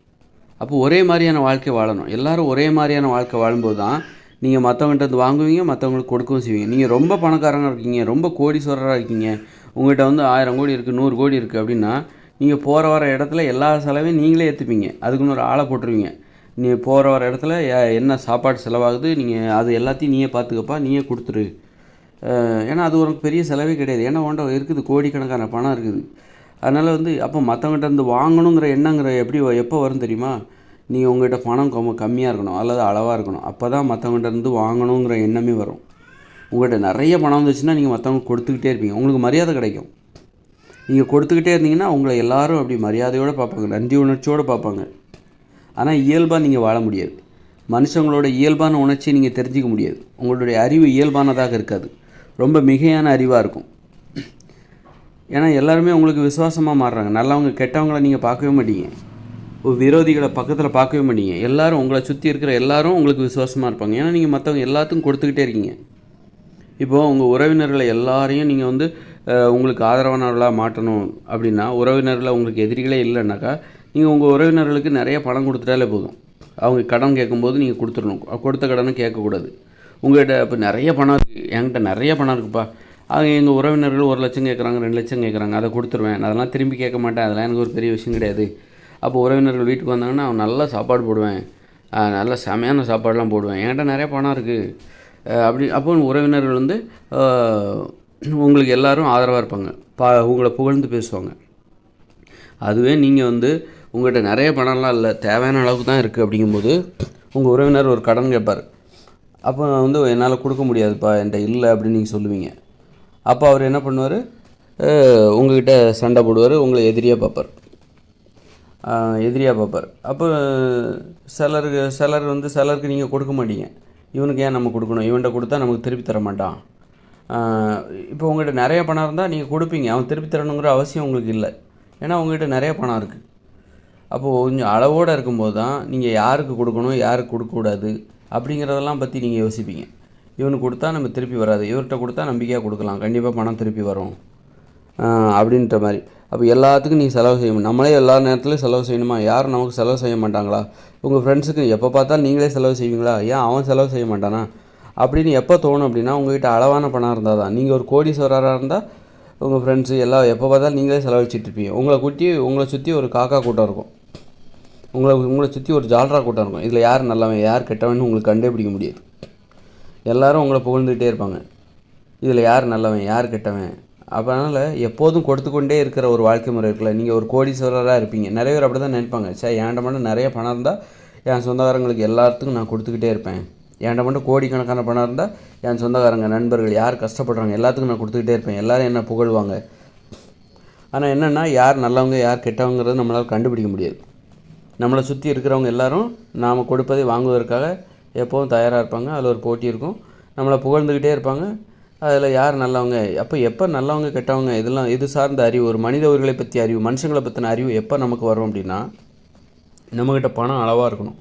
அப்போ ஒரே மாதிரியான வாழ்க்கை வாழணும். எல்லோரும் ஒரே மாதிரியான வாழ்க்கை வாழும்போது தான் நீங்கள் மற்றவங்கள்ட்ட வாங்குவீங்க, மற்றவங்களுக்கு கொடுக்கவும் செய்வீங்க. நீங்கள் ரொம்ப பணக்காரங்க இருக்கீங்க, ரொம்ப கோடீஸ்வரராக இருக்கீங்க, உங்கள்கிட்ட 1000 கோடி இருக்குது, 100 கோடி இருக்குது அப்படின்னா நீங்கள் போகிற வர இடத்துல எல்லா செலவையும் நீங்களே ஏற்றுப்பீங்க. அதுக்குன்னு ஒரு ஆளை போட்டுருவீங்க. நீங்கள் போகிற வர இடத்துல என்ன சாப்பாடு செலவாகுது, நீங்கள் அது எல்லாத்தையும் நீயே பார்த்துக்கப்பா, நீயே கொடுத்துரு. ஏன்னா அது ஒரு பெரிய செலவே கிடையாது. ஏன்னா உன்ட்ட இருக்குது, கோடிக்கணக்கான பணம் இருக்குது. அதனால் அப்போ மற்றவங்ககிட்ட வாங்கணுங்கிற எண்ணங்கிற எப்போ வரும் தெரியுமா? நீங்கள் உங்கள்கிட்ட பணம் கம்மியாக இருக்கணும் அல்லது அளவாக இருக்கணும். அப்போ தான் மற்றவங்ககிட்ட வாங்கணுங்கிற எண்ணமே வரும். உங்கள்கிட்ட நிறைய பணம் வந்துச்சுன்னா நீங்கள் மற்றவங்க கொடுத்துக்கிட்டே இருப்பீங்க, உங்களுக்கு மரியாதை கிடைக்கும். நீங்கள் கொடுத்துக்கிட்டே இருந்தீங்கன்னா உங்களை எல்லோரும் அப்படி மரியாதையோடு பார்ப்பாங்க, நன்றி உணர்ச்சியோடு பார்ப்பாங்க. ஆனால் இயல்பாக நீங்கள் வாழ முடியாது. மனுஷங்களோட இயல்பான உணர்ச்சியை நீங்கள் தெரிஞ்சிக்க முடியாது. உங்களுடைய அறிவு இயல்பானதாக இருக்காது, ரொம்ப மிகையான அறிவாக இருக்கும். ஏன்னா எல்லாருமே உங்களுக்கு விசுவாசமாக மாறுறாங்க. நல்லவங்க கெட்டவங்களை நீங்கள் பார்க்கவே மாட்டீங்க. விரோதிகளை பக்கத்தில் பார்க்கவே மாட்டீங்க. எல்லோரும் உங்களை சுற்றி இருக்கிற எல்லோரும் உங்களுக்கு விசுவாசமாக இருப்பாங்க. ஏன்னா நீங்கள் மற்றவங்க எல்லாத்துக்கும் கொடுத்துக்கிட்டே இருக்கீங்க. இப்போது உங்கள் உறவினர்களை எல்லாரையும் நீங்கள் வந்து உங்களுக்கு ஆதரவானவர்களாக மாற்றணும் அப்படின்னா, உறவினர்களை உங்களுக்கு எதிரிகளே இல்லைன்னாக்கா, நீங்கள் உங்கள் உறவினர்களுக்கு நிறைய பணம் கொடுத்துட்டாலே போதும். அவங்க கடன் கேட்கும்போது நீங்கள் கொடுத்துடணும். கொடுத்த கடனை கேட்கக்கூடாது. உங்கள்கிட்ட இப்போ நிறைய பணம் இருக்குது, என்கிட்ட நிறைய பணம் இருக்குப்பா, அவங்க எங்கள் உறவினர்கள் 1 லட்சம் கேட்குறாங்க, 2 லட்சம் கேட்குறாங்க, அதை கொடுத்துருவேன், அதெல்லாம் திரும்பி கேட்க மாட்டேன், அதெல்லாம் எனக்கு ஒரு பெரிய விஷயம் கிடையாது. அப்போ உறவினர்கள் வீட்டுக்கு வந்தாங்கன்னா அவன் நல்லா சாப்பாடு போடுவேன், நல்ல செமையான சாப்பாடெலாம் போடுவேன், என்கிட்ட நிறைய பணம் இருக்குது அப்போ உறவினர்கள் வந்து உங்களுக்கு எல்லோரும் ஆதரவாக இருப்பாங்க, உங்களை புகழ்ந்து பேசுவாங்க. அதுவே நீங்கள் வந்து உங்கள்கிட்ட நிறைய பணம்லாம் இல்லை, தேவையான அளவுக்கு தான் இருக்குது அப்படிங்கும்போது உங்கள் உறவினர் ஒரு கடன் கேட்பார். அப்போ வந்து என்னால் கொடுக்க முடியாதுப்பா, என்கிட்ட இல்லை அப்படின்னு நீங்கள் சொல்லுவீங்க. அப்போ அவர் என்ன பண்ணுவார், உங்கள்கிட்ட சண்டை போடுவார், உங்களை எதிரியாக பார்ப்பார். அப்போ சிலருக்கு நீங்கள் கொடுக்க மாட்டீங்க. இவனுக்கு ஏன் நம்ம கொடுக்கணும், இவன்கிட்ட கொடுத்தா நமக்கு திருப்பி தர மாட்டான். இப்போ உங்கள்கிட்ட நிறைய பணம் இருந்தால் நீங்கள் கொடுப்பீங்க, அவன் திருப்பி தரணுங்கிற அவசியம் உங்களுக்கு இல்லை. ஏன்னா உங்கள்கிட்ட நிறைய பணம் இருக்குது. அப்போது கொஞ்சம் அளவோடு இருக்கும்போது தான் நீங்கள் யாருக்கு கொடுக்கணும், யாருக்கு கொடுக்கக்கூடாது அப்படிங்கிறதெல்லாம் பற்றி நீங்கள் யோசிப்பீங்க. இவனுக்கு கொடுத்தா நம்ம திருப்பி வராது, இவர்கிட்ட கொடுத்தா நம்பிக்கையாக கொடுக்கலாம், கண்டிப்பாக பணம் திருப்பி வரும் அப்படின்ற மாதிரி. அப்போ எல்லாத்துக்கும் நீங்கள் செலவு செய்யணும். நம்மளே எல்லா நேரத்துலையும் செலவு செய்யணுமா? யாரும் நமக்கு செலவு செய்ய மாட்டாங்களா? உங்கள் ஃப்ரெண்ட்ஸுக்கு எப்போ பார்த்தாலும் நீங்களே செலவு செய்வீங்களா? ஏன் அவன் செலவு செய்ய மாட்டானா அப்படின்னு எப்போ தோணும் அப்படின்னா, உங்கள்கிட்ட அளவான பணம் இருந்தால் தான். நீங்கள் ஒரு கோடீஸ்வரராக இருந்தால் உங்கள் ஃப்ரெண்ட்ஸு எல்லாம் எப்போ பார்த்தாலும் நீங்களே செலவழிச்சிட்ருப்பீங்க. உங்களை சுற்றி ஒரு காக்கா கூட்டம் இருக்கும், உங்களை சுற்றி ஒரு ஜால்ரா கூட்டம் இருக்கும். இதில் யார் நல்லவன் யார் கெட்டவன் உங்களுக்கு கண்டுபிடிக்க முடியாது. எல்லோரும் உங்களை புகழ்ந்துகிட்டே இருப்பாங்க, இதில் யார் நல்லவன் யார் கெட்டவன். அதனால் எப்போதும் கொடுத்துக்கொண்டே இருக்கிற ஒரு வாழ்க்கை முறை இருக்குல்ல. நீங்கள் ஒரு கோடீஸ்வரராக இருப்பீங்க, நிறைய பேர் அப்படி தான் நினைப்பாங்க. என்கிட்ட மட்டும் நிறைய பணம் இருந்தால் என் சொந்தக்காரங்களுக்கு எல்லாத்துக்கும் நான் கொடுத்துக்கிட்டே இருப்பேன், என்கிட்ட மட்டும் கோடிக்கணக்கான பணம் இருந்தால் என் சொந்தக்காரங்க நண்பர்கள் யார் கஷ்டப்படுறாங்க எல்லாத்துக்கும் நான் கொடுத்துக்கிட்டே இருப்பேன், எல்லோரும் என்ன புகழ்வாங்க. ஆனால் என்னென்னா யார் நல்லவங்க யார் கெட்டவங்கிறது நம்மளால் கண்டுபிடிக்க முடியாது. நம்மளை சுற்றி இருக்கிறவங்க எல்லோரும் நாம் கொடுப்பதை வாங்குவதற்காக எப்போவும் தயாராக இருப்பாங்க. அதில் ஒரு போட்டி இருக்கும், நம்மளை புகழ்ந்துக்கிட்டே இருப்பாங்க. அதில் யார் நல்லவங்க, எப்போ நல்லவங்க கெட்டவங்க இதெல்லாம் இது சார்ந்த அறிவு, ஒரு மனித உயிர்களை பற்றி அறிவு, மனுஷங்களை பற்றின அறிவு எப்போ நமக்கு வரும் அப்படின்னா, நம்மக்கிட்ட பணம் அளவாக இருக்கணும்.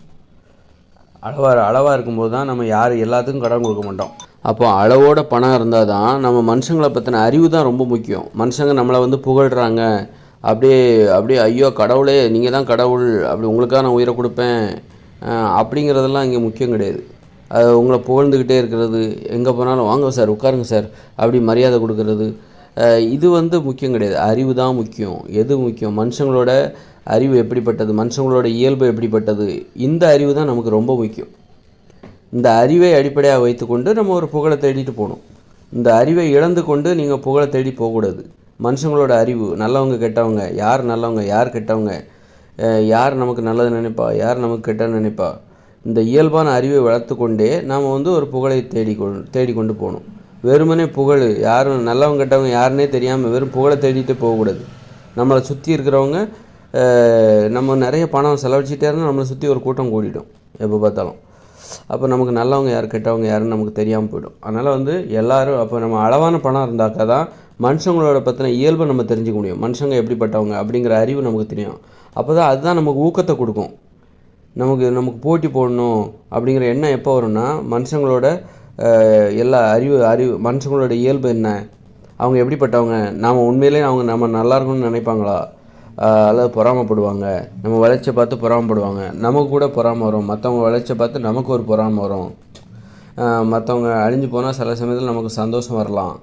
அளவாக இருக்கும்போது தான் நம்ம எல்லாத்துக்கும் கடன் கொடுக்க மாட்டோம். அப்போ அளவோட பணம் இருந்தால் தான் நம்ம மனுஷங்களை பற்றின அறிவு தான் ரொம்ப முக்கியம். மனுஷங்க நம்மளை வந்து புகழ்கிறாங்க, அப்படியே ஐயோ கடவுளே நீங்கள் தான் கடவுள், அப்படி உங்களுக்காக நான் உயிரை கொடுப்பேன் அப்படிங்கிறதெல்லாம் இங்கே முக்கியம் கிடையாது. அது உங்களை புகழ்ந்துக்கிட்டே இருக்கிறது, எங்கே போனாலும் வாங்க சார் உட்காருங்க சார் அப்படி மரியாதை கொடுக்கறது, இது வந்து முக்கியம் கிடையாது. அறிவு தான் முக்கியம். எது முக்கியம்? மனுஷங்களோட அறிவு எப்படிப்பட்டது, மனுஷங்களோட இயல்பு எப்படிப்பட்டது, இந்த அறிவு தான் நமக்கு ரொம்ப முக்கியம். இந்த அறிவை அடிப்படையாக வைத்துக்கொண்டு நம்ம ஒரு புகழை தேடிட்டு போகணும். இந்த அறிவை இழந்து கொண்டு நீங்கள் புகழை தேடி போகக்கூடாது. மனுஷங்களோட அறிவு, நல்லவங்க கெட்டவங்க, யார் நல்லவங்க யார் கெட்டவங்க, யார் நமக்கு நல்லது நினைப்பா யார் நமக்கு கெட்டன்னு நினைப்பா, இந்த இயல்பான அறிவை வளர்த்து கொண்டே நாம் வந்து ஒரு புகழை தேடிக்கொண்டு போகணும். வெறுமனே புகழ், யாரும் நல்லவங்க கெட்டவங்க யாருன்னே தெரியாமல் வெறும் புகழை தேடிட்டு போகக்கூடாது. நம்மளை சுற்றி இருக்கிறவங்க நம்ம நிறைய பணம் செலவழிச்சிட்டே இருந்தால் நம்மளை சுற்றி ஒரு கூட்டம் கூடிடும் எப்போ பார்த்தாலும். அப்போ நமக்கு நல்லவங்க யார் கெட்டவங்க யாருன்னு நமக்கு தெரியாமல் போயிடும். அதனால் வந்து எல்லோரும் அப்போ நம்ம அளவான பணம் இருந்தாக்கா தான் மனுஷங்களோட பற்றின இயல்பை நம்ம தெரிஞ்சுக்க முடியும். மனுஷங்க எப்படிப்பட்டவங்க அப்படிங்கிற அறிவு நமக்கு தெரியும். அப்போ தான் அதுதான் நமக்கு ஊக்கத்தை கொடுக்கும். நமக்கு போட்டி போடணும் அப்படிங்கிற எண்ணம் எப்போ வரும்னா, மனுஷங்களோட எல்லா அறிவு மனுஷங்களோட இயல்பு என்ன, அவங்க எப்படிப்பட்டவங்க, நாம் உண்மையிலே நம்ம நல்லா இருக்கணும்னு நினைப்பாங்களா, அல்லது பொறாமப்படுவாங்க, நம்ம வளர்ச்சியை பார்த்து பொறாமப்படுவாங்க, நமக்கு கூட பொறாமை வரும், மற்றவங்க வளர்ச்சியை பார்த்து நமக்கு ஒரு பொறாமை வரும், மற்றவங்க அழிஞ்சு போனால் சில சமயத்தில் நமக்கு சந்தோஷம் வரலாம்,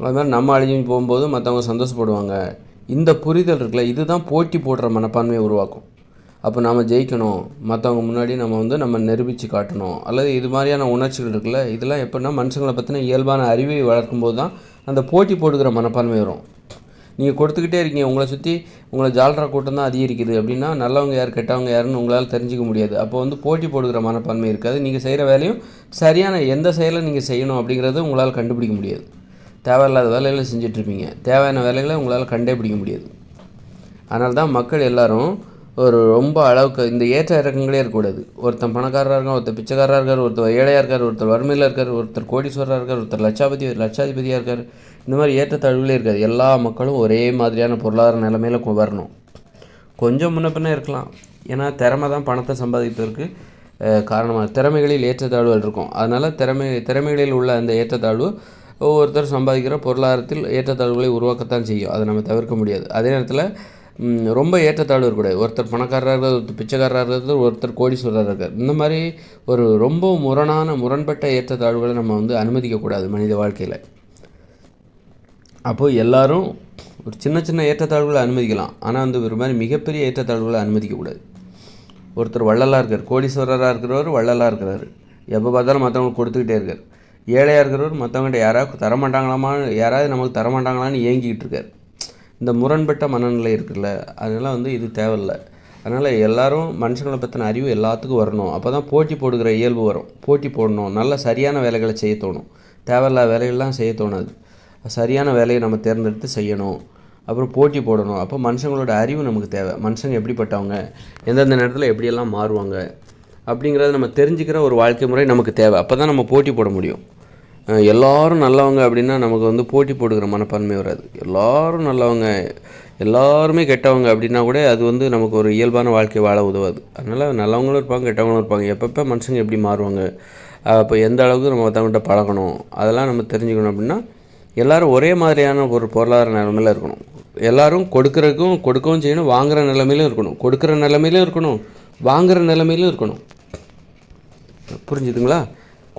அது மாதிரி நம்ம அழிஞ்சு போகும்போது மற்றவங்க சந்தோஷப்படுவாங்க. இந்த புரிதல் இருக்குல்ல, இதுதான் போட்டி போடுற மனப்பான்மையை உருவாக்கும். அப்போ நம்ம ஜெயிக்கணும், மற்றவங்க முன்னாடி நம்ம நிரூபித்து காட்டணும், அல்லது இது மாதிரியான உணர்ச்சிகள் இருக்குல்ல, இதெல்லாம் எப்படின்னா மனுஷங்களை பற்றின இயல்பான அறிவை வளர்க்கும்போது தான் அந்த போட்டி போடுகிற மனப்பான்மை வரும். நீங்கள் கொடுத்துக்கிட்டே இருக்கீங்க, உங்களை ஜால்ரா கூட்டம் தான் அதிகரிக்குது அப்படின்னா நல்லவங்க யார் கெட்டவங்க யாருன்னு உங்களால் தெரிஞ்சிக்க முடியாது. அப்போ வந்து போட்டி போடுகிற மனப்பான்மை இருக்காது. நீங்கள் செய்கிற வேலையும் சரியான எந்த செயலை நீங்கள் செய்யணும் அப்படிங்கிறத உங்களால் கண்டுபிடிக்க முடியாது. தேவையில்லாத வேலைகளை செஞ்சிட்ருப்பீங்க, தேவையான வேலைகளை உங்களால் கண்டே பிடிக்க முடியாது. அதனால தான் மக்கள் எல்லோரும் ஒரு ரொம்ப அளவுக்கு இந்த ஏற்ற இறக்கங்களே இருக்கக்கூடாது. ஒருத்தன் பணக்காரராக இருக்கான், ஒருத்தர் பிச்சைக்காரராக இருக்கார், ஒருத்தர் ஏழையாக இருக்கார், ஒருத்தர் வறுமையில் இருக்கார், ஒருத்தர் கோடீஸ்வரராக இருக்கார், ஒருத்தர் லட்சாதிபதியாக இருக்கார். இந்த மாதிரி ஏற்றத்தாழ்வுகளே இருக்காது. எல்லா மக்களும் ஒரே மாதிரியான பொருளாதார நிலைமையில் வரணும். கொஞ்சம் முன்ன பின்னே இருக்கலாம், ஏன்னா திறமை தான் பணத்தை சம்பாதிப்பதற்கு காரணமாக திறமைகளில் ஏற்றத்தாழ்வுகள் இருக்கும். அதனால் திறமைகளில் உள்ள அந்த ஏற்றத்தாழ்வு ஒவ்வொருத்தர் சம்பாதிக்கிற பொருளாதாரத்தில் ஏற்றத்தாழ்வுகளை உருவாக்கத்தான் செய்யும். அதை நம்ம தவிர்க்க முடியாது. அதே நேரத்தில் ரொம்ப ஏற்றத்தாழ்வு இருக்கக்கூடாது. ஒருத்தர் பணக்காரராக இருக்கிறது, ஒருத்தர் பிச்சைக்காரராக இருக்கிறது, ஒருத்தர் கோடீஸ்வரராக இருக்கார். இந்த மாதிரி ஒரு ரொம்ப முரண்பட்ட ஏற்றத்தாழ்வுகளை நம்ம அனுமதிக்கக்கூடாது மனித வாழ்க்கையில். அப்போது எல்லோரும் ஒரு சின்ன சின்ன ஏற்றத்தாழ்வுகளை அனுமதிக்கலாம், ஆனால் ஒரு மாதிரி மிகப்பெரிய ஏற்றத்தாழ்வுகளை அனுமதிக்கக்கூடாது. ஒருத்தர் வள்ளலாக இருக்கார், கோடீஸ்வரராக இருக்கிறவர் வள்ளலாக இருக்கிறார், எப்போ பார்த்தாலும் மற்றவங்களுக்கு கொடுத்துக்கிட்டே இருக்கார். ஏழையாக இருக்கிறவர் மற்றவங்கள்ட்ட யாராவது நமக்கு தரமாட்டாங்களான்னு ஏங்கிக்கிட்டு இருக்கார். இந்த முரண்பட்ட மனநிலை இருக்குல்ல, அதனால் இது தேவையில்லை. அதனால் எல்லோரும் மனுஷங்களை பற்றின அறிவு எல்லாத்துக்கும் வரணும். அப்போ தான் போட்டி போடுகிற இயல்பு வரும். போட்டி போடணும், நல்ல சரியான வேலைகளை செய்ய தோணும். தேவையில்லாத வேலைகள்லாம் செய்ய தோணாது. சரியான வேலையை நம்ம தேர்ந்தெடுத்து செய்யணும். அப்புறம் போட்டி போடணும். அப்போ மனுஷங்களோட அறிவு நமக்கு தேவை. மனுஷங்க எப்படிப்பட்டவங்க, எந்தெந்த நேரத்தில் எப்படியெல்லாம் மாறுவாங்க அப்படிங்கிறத நம்ம தெரிஞ்சுக்கிற ஒரு வாழ்க்கை முறை நமக்கு தேவை. அப்போ தான் நம்ம போட்டி போட முடியும். எல்லோரும் நல்லவங்க அப்படின்னா நமக்கு போட்டி போடுகிற மனப்பான்மை வராது. எல்லோரும் நல்லவங்க, எல்லாருமே கெட்டவங்க அப்படின்னா கூட அது நமக்கு ஒரு இயல்பான வாழ்க்கை வாழ உதவாது. அதனால் நல்லவங்களும் இருப்பாங்க, கெட்டவங்களும் இருப்பாங்க. எப்பப்போ மனுஷங்க எப்படி மாறுவாங்க, அப்போ எந்த அளவுக்கு நம்ம மற்றவங்கள்ட்ட பழகணும், அதெல்லாம் நம்ம தெரிஞ்சுக்கணும். அப்படின்னா எல்லோரும் ஒரே மாதிரியான ஒரு பொருளாதார நிலைமையில் இருக்கணும். எல்லோரும் கொடுக்கவும் செய்யணும், வாங்குகிற நிலைமையிலும் இருக்கணும். கொடுக்குற நிலைமையிலும் இருக்கணும், வாங்குகிற நிலைமையிலும் இருக்கணும். புரிஞ்சுதுங்களா?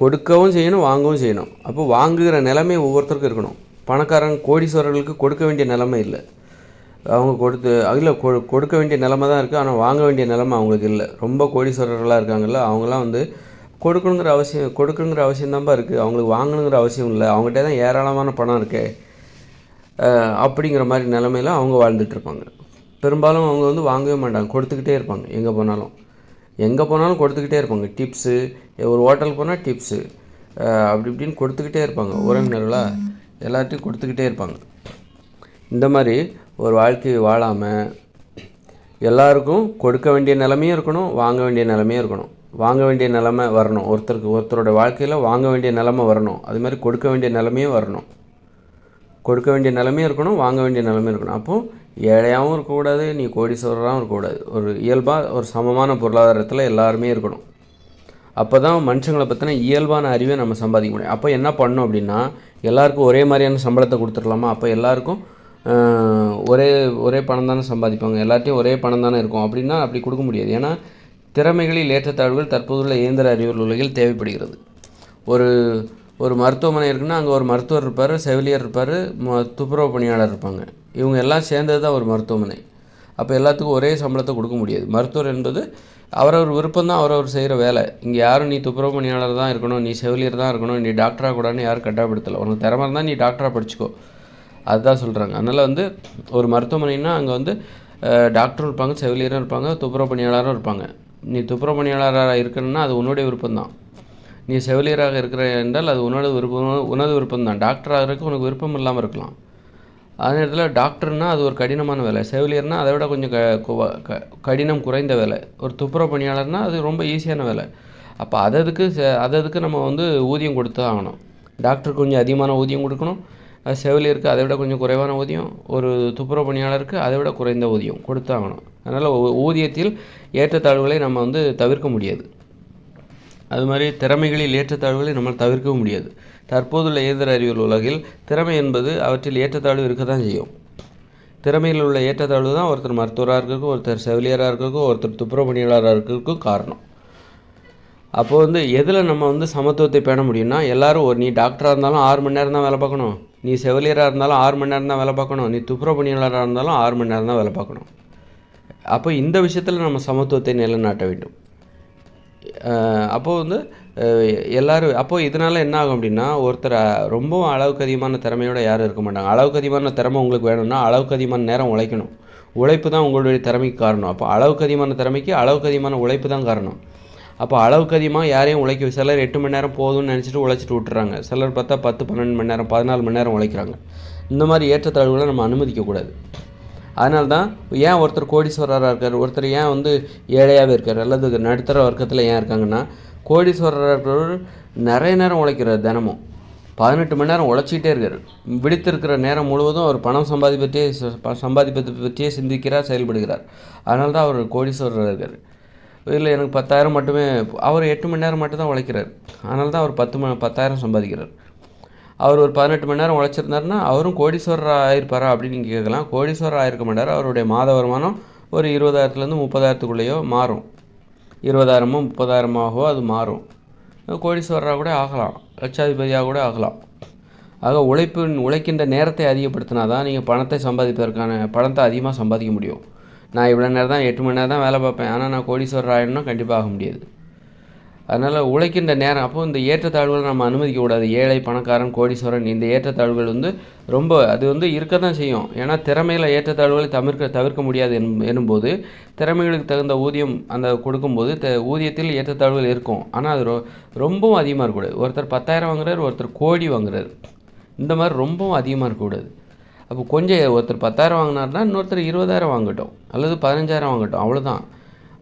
கொடுக்கவும் செய்யணும், வாங்கவும் செய்யணும். அப்போ வாங்குகிற நிலைமை ஒவ்வொருத்தருக்கும் இருக்கணும். பணக்காரங்க கோடீஸ்வரர்களுக்கு கொடுக்க வேண்டிய நிலைமை இல்லை. அவங்க கொடுக்க வேண்டிய நிலைமை தான் இருக்குது, ஆனால் வாங்க வேண்டிய நிலைமை அவங்களுக்கு இல்லை. ரொம்ப கோடீஸ்வரர்களாக இருக்காங்கல்ல, அவங்களாம் கொடுக்கணுங்கிற அவசியம் தான்ப்பா இருக்குது. அவங்களுக்கு வாங்கணுங்கிற அவசியம் இல்லை. அவங்ககிட்ட தான் ஏராளமான பணம் இருக்கே அப்படிங்கிற மாதிரி நிலமையில் அவங்க வாழ்ந்துட்டுருப்பாங்க. பெரும்பாலும் அவங்க வாங்கவே மாட்டாங்க, கொடுத்துக்கிட்டே இருப்பாங்க. எங்கே போனாலும் கொடுத்துக்கிட்டே இருப்பாங்க. டிப்ஸு, ஒரு ஹோட்டல் போனால் டிப்ஸு, அப்படி இப்படின்னு கொடுத்துக்கிட்டே இருப்பாங்க. உறவினர்களாக எல்லாத்தையும் கொடுத்துக்கிட்டே இருப்பாங்க. இந்த மாதிரி ஒரு வாழ்க்கையை வாழாமல் எல்லாருக்கும் கொடுக்க வேண்டிய நிலைமையும் இருக்கணும், வாங்க வேண்டிய நிலைமையும் இருக்கணும். வாங்க வேண்டிய நிலைமை வரணும். ஒருத்தரோட வாழ்க்கையில் வாங்க வேண்டிய நிலைமை வரணும். அது மாதிரி கொடுக்க வேண்டிய நிலைமையும் வரணும். கொடுக்க வேண்டிய நிலைமையும் இருக்கணும், வாங்க வேண்டிய நிலைமையும் இருக்கணும். அப்போது ஏழையாகவும் இருக்கக்கூடாது, நீ கோடீஸ்வரராகவும் இருக்கக்கூடாது. ஒரு இயல்பாக ஒரு சமமான பொருளாதாரத்தில் எல்லாருமே இருக்கணும். அப்போ தான் மனுஷங்களை பற்றின இயல்பான அறிவை நம்ம சம்பாதிக்க முடியும். அப்போ என்ன பண்ணணும் அப்படின்னா, எல்லாருக்கும் ஒரே மாதிரியான சம்பளத்தை கொடுத்துடலாமா? அப்போ எல்லாருக்கும் ஒரே பணம் தானே சம்பாதிப்பாங்க, எல்லார்ட்டையும் ஒரே பணம் தானே இருக்கும் அப்படின்னா அப்படி கொடுக்க முடியாது. ஏன்னா திறமைகளில் ஏற்றத்தாழ்வுகள் தற்போதுள்ள இயந்திர அறிவியல் உலகில் தேவைப்படுகிறது. ஒரு மருத்துவமனை இருக்குன்னா அங்கே ஒரு மருத்துவர் இருப்பார், செவிலியர் இருப்பார், துப்புரவு பணியாளர் இருப்பாங்க. இவங்க எல்லாம் சேர்ந்தது தான் ஒரு மருத்துவமனை. அப்போ எல்லாத்துக்கும் ஒரே சம்பளத்தை கொடுக்க முடியாது. மருத்துவர் என்பது அவரவர் விருப்பம் தான், அவரவர் செய்கிற வேலை. இங்கே யாரும் நீ துப்புரவு பணியாளர் தான் இருக்கணும், நீ செவிலியர் தான் இருக்கணும், நீ டாக்டராக கூடாதுன்னு யாரும் கட்டாயப்படுத்தலை. உனக்கு திறமை இருந்தால் நீ டாக்டராக படிச்சுக்கோ, அதுதான் சொல்கிறாங்க. அதனால் ஒரு மருத்துவமனைன்னா அங்கே டாக்டரும் இருப்பாங்க, செவிலியரும் இருப்பாங்க, துப்புரவு பணியாளரும் இருப்பாங்க. நீ துப்புரவு பணியாளராக இருக்கணும்னா அது உன்னுடைய விருப்பம்தான். நீ செவிலியராக இருக்கிற என்றால் அது உனது விருப்பம்தான். டாக்டர் ஆகிறதுக்கு உனக்கு விருப்பம் இல்லாமல் இருக்கலாம். அதே நேரத்தில் டாக்டர்னால் அது ஒரு கடினமான வேலை, செவிலியர்னால் அதை விட கொஞ்சம் கடினம் குறைந்த வேலை, ஒரு துப்புரவு பணியாளர்னால் அது ரொம்ப ஈஸியான வேலை. அப்போ அதுக்கு நம்ம ஊதியம் கொடுத்து ஆகணும். டாக்டருக்கு கொஞ்சம் அதிகமான ஊதியம் கொடுக்கணும், செவிலியருக்கு அதை விட கொஞ்சம் குறைவான ஊதியம், ஒரு துப்புரவு பணியாளருக்கு அதை விட குறைந்த ஊதியம் கொடுத்து ஆகணும். அதனால் ஊதியத்தில் ஏற்றத்தாழ்வுகளை நம்ம தவிர்க்க முடியாது. அது மாதிரி திறமைகளில் ஏற்றத்தாழ்வுகளை நம்ம தவிர்க்கவும் முடியாது. தற்போதுள்ள இயந்திர அறிவியல் உலகில் திறமை என்பது அவற்றில் ஏற்றத்தாழ்வு இருக்க தான் செய்யும். திறமையில் உள்ள ஏற்றத்தாழ்வு தான் ஒருத்தர் மருத்துவராக இருக்கிறதுக்கும், ஒருத்தர் செவிலியராக இருக்கிறதுக்கும், ஒருத்தர் துப்புரவு பணியாளராக இருக்கிறதுக்கும் காரணம். அப்போது எதில் நம்ம சமத்துவத்தை பேண முடியும்னா, எல்லோரும் நீ டாக்டராக இருந்தாலும் 6 மணி நேரம் தான் வேலை பார்க்கணும், நீ செவிலியராக இருந்தாலும் 6 மணி நேரம் தான் வேலை பார்க்கணும், நீ துப்புரவு பணியாளராக இருந்தாலும் 6 மணி நேரம் தான் வேலை பார்க்கணும். அப்போ இந்த விஷயத்தில் நம்ம சமத்துவத்தை நிலைநாட்ட வேண்டும். அப்போது எல்லோரும் அப்போது இதனால் என்ன ஆகும் அப்படின்னா, ஒருத்தர் ரொம்பவும் அளவுக்கு அதிகமான திறமையோடு யாரும் இருக்க மாட்டாங்க. அளவுக்கு அதிகமான திறமை உங்களுக்கு வேணும்னா அளவுக்கு அதிகமான நேரம் உழைக்கணும். உழைப்பு தான் உங்களுடைய திறமைக்கு காரணம். அப்போ அளவுக்கு அதிகமான திறமைக்கு அளவுக்கு அதிகமான உழைப்பு தான் காரணம். அப்போ அளவுக்கு அதிகமாக யாரையும் உழைக்க, சிலர் 8 மணி நேரம் போதும்னு நினச்சிட்டு உழைச்சிட்டு விட்டுறாங்க. சிலர் பார்த்தா 10, 12 மணி நேரம், 14 மணி நேரம் உழைக்கிறாங்க. இந்த மாதிரி ஏற்றத்தாழ்வுகளை நம்ம அனுமதிக்கக்கூடாது. அதனால தான் ஏன் ஒருத்தர் கோடீஸ்வரராக இருக்கார், ஒருத்தர் ஏன் ஏழையாகவே இருக்கார், அல்லது நடுத்தர வர்க்கத்தில் ஏன் இருக்காங்கன்னா, கோடீஸ்வரராக இருக்கிறவர் நிறைய நேரம் உழைக்கிறார் தினமும். 18 மணி நேரம் உழைச்சிக்கிட்டே இருக்கார். விழித்திருக்கிற நேரம் முழுவதும் அவர் பணம் சம்பாதிப்பதை பற்றியே சிந்திக்கிறார், செயல்படுகிறார். அதனால தான் அவர் கோடீஸ்வரர் இருக்கார். இல்லை எனக்கு 10,000 மட்டுமே, அவர் 8 மணி நேரம் மட்டும் தான் உழைக்கிறார். அதனால தான் அவர் 10,000 சம்பாதிக்கிறார். அவர் ஒரு 18 மணி நேரம் உழைச்சிருந்தாருன்னா அவரும் கோடீஸ்வரர் ஆயிருப்பாரா அப்படின்னு நீங்கள் கேட்கலாம். கோடீஸ்வரர் ஆயிருக்க மாட்டார். அவருடைய மாத வருமானம் ஒரு 20,000லேருந்து 30,000த்துக்குள்ளேயோ மாறும். 20,000மோ 30,000மாகவோ அது மாறும். கோடீஸ்வரராக கூட ஆகலாம், லட்சாதிபதியாக கூட ஆகலாம். ஆக உழைக்கின்ற நேரத்தை அதிகப்படுத்தினா தான் நீங்கள் பணத்தை அதிகமாக சம்பாதிக்க முடியும். நான் இவ்வளோ நேரம் தான் 8 மணி நேரம் தான் வேலை பார்ப்பேன், ஆனால் நான் கோடீஸ்வரர் ஆகிடணும்னா கண்டிப்பாக ஆக முடியாது. அதனால் உழைக்கின்ற நேரம், அப்போது இந்த ஏற்றத்தாழ்வுகளை நம்ம அனுமதிக்கக்கூடாது. ஏழை, பணக்காரன், கோடீஸ்வரன், இந்த ஏற்றத்தாழ்வுகள் ரொம்ப அது இருக்க தான் செய்யும். ஏன்னா திறமையில் ஏற்றத்தாழ்வுகளை தவிர்க்க முடியாது எனும்போது திறமைகளுக்கு தகுந்த ஊதியம் கொடுக்கும்போது ஊதியத்தில் ஏற்றத்தாழ்வுகள் இருக்கும். ஆனால் அது ரொம்பவும் அதிகமாக இருக்கக்கூடாது. ஒருத்தர் 10,000 வாங்குறாரு, ஒருத்தர் கோடி வாங்குறாரு. இந்த மாதிரி ரொம்பவும் அதிகமாக இருக்கக்கூடாது. அப்போ கொஞ்சம் ஒருத்தர் 10,000 வாங்கினார்னா இன்னொருத்தர் 20,000 வாங்கட்டும், அல்லது 15,000 வாங்கட்டும், அவ்வளோதான்.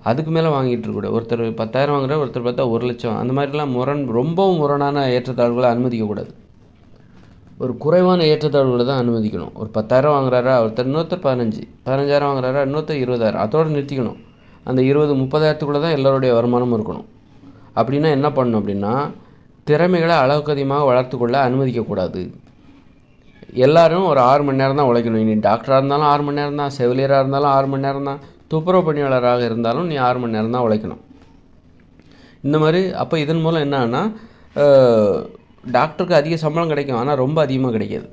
அதுக்கு மேலே வாங்கிட்டு இருக்கக்கூடாது. ஒருத்தர் 10,000 வாங்குறாரு, ஒருத்தர் பார்த்தா 1,00,000, அந்த மாதிரிலாம் ரொம்பவும் முரணான ஏற்றத்தாழ்வுகளை அனுமதிக்கக்கூடாது. ஒரு குறைவான ஏற்றத்தாழ்வுகளை தான் அனுமதிக்கணும். ஒரு 10,000 வாங்குறாரா இன்னொருத்தர் 15,000 வாங்குறாரா இன்னொருத்தர் 20,000, அதோடு நிறுத்திக்கணும். அந்த 20-30,000த்துக்குள்ளே தான் எல்லோருடைய வருமானமும் இருக்கணும். அப்படின்னா என்ன பண்ணணும் அப்படின்னா, திறமைகளை அளவுக்கு அதிகமாக வளர்த்துக்கொள்ள அனுமதிக்கக்கூடாது. எல்லோரும் ஒரு 6 மணி நேரம் தான் உழைக்கணும். நீ டாக்டராக இருந்தாலும் 6 மணி நேரம் தான், செவிலியராக இருந்தாலும் 6 மணி நேரம் தான், துப்புரவு பணியாளராக இருந்தாலும் நீ 6 மணி நேரம் தான் உழைக்கணும். இந்த மாதிரி அப்போ இதன் மூலம் என்னன்னா, டாக்டருக்கு அதிக சம்பளம் கிடைக்கும், ஆனால் ரொம்ப அதிகமாக கிடைக்காது.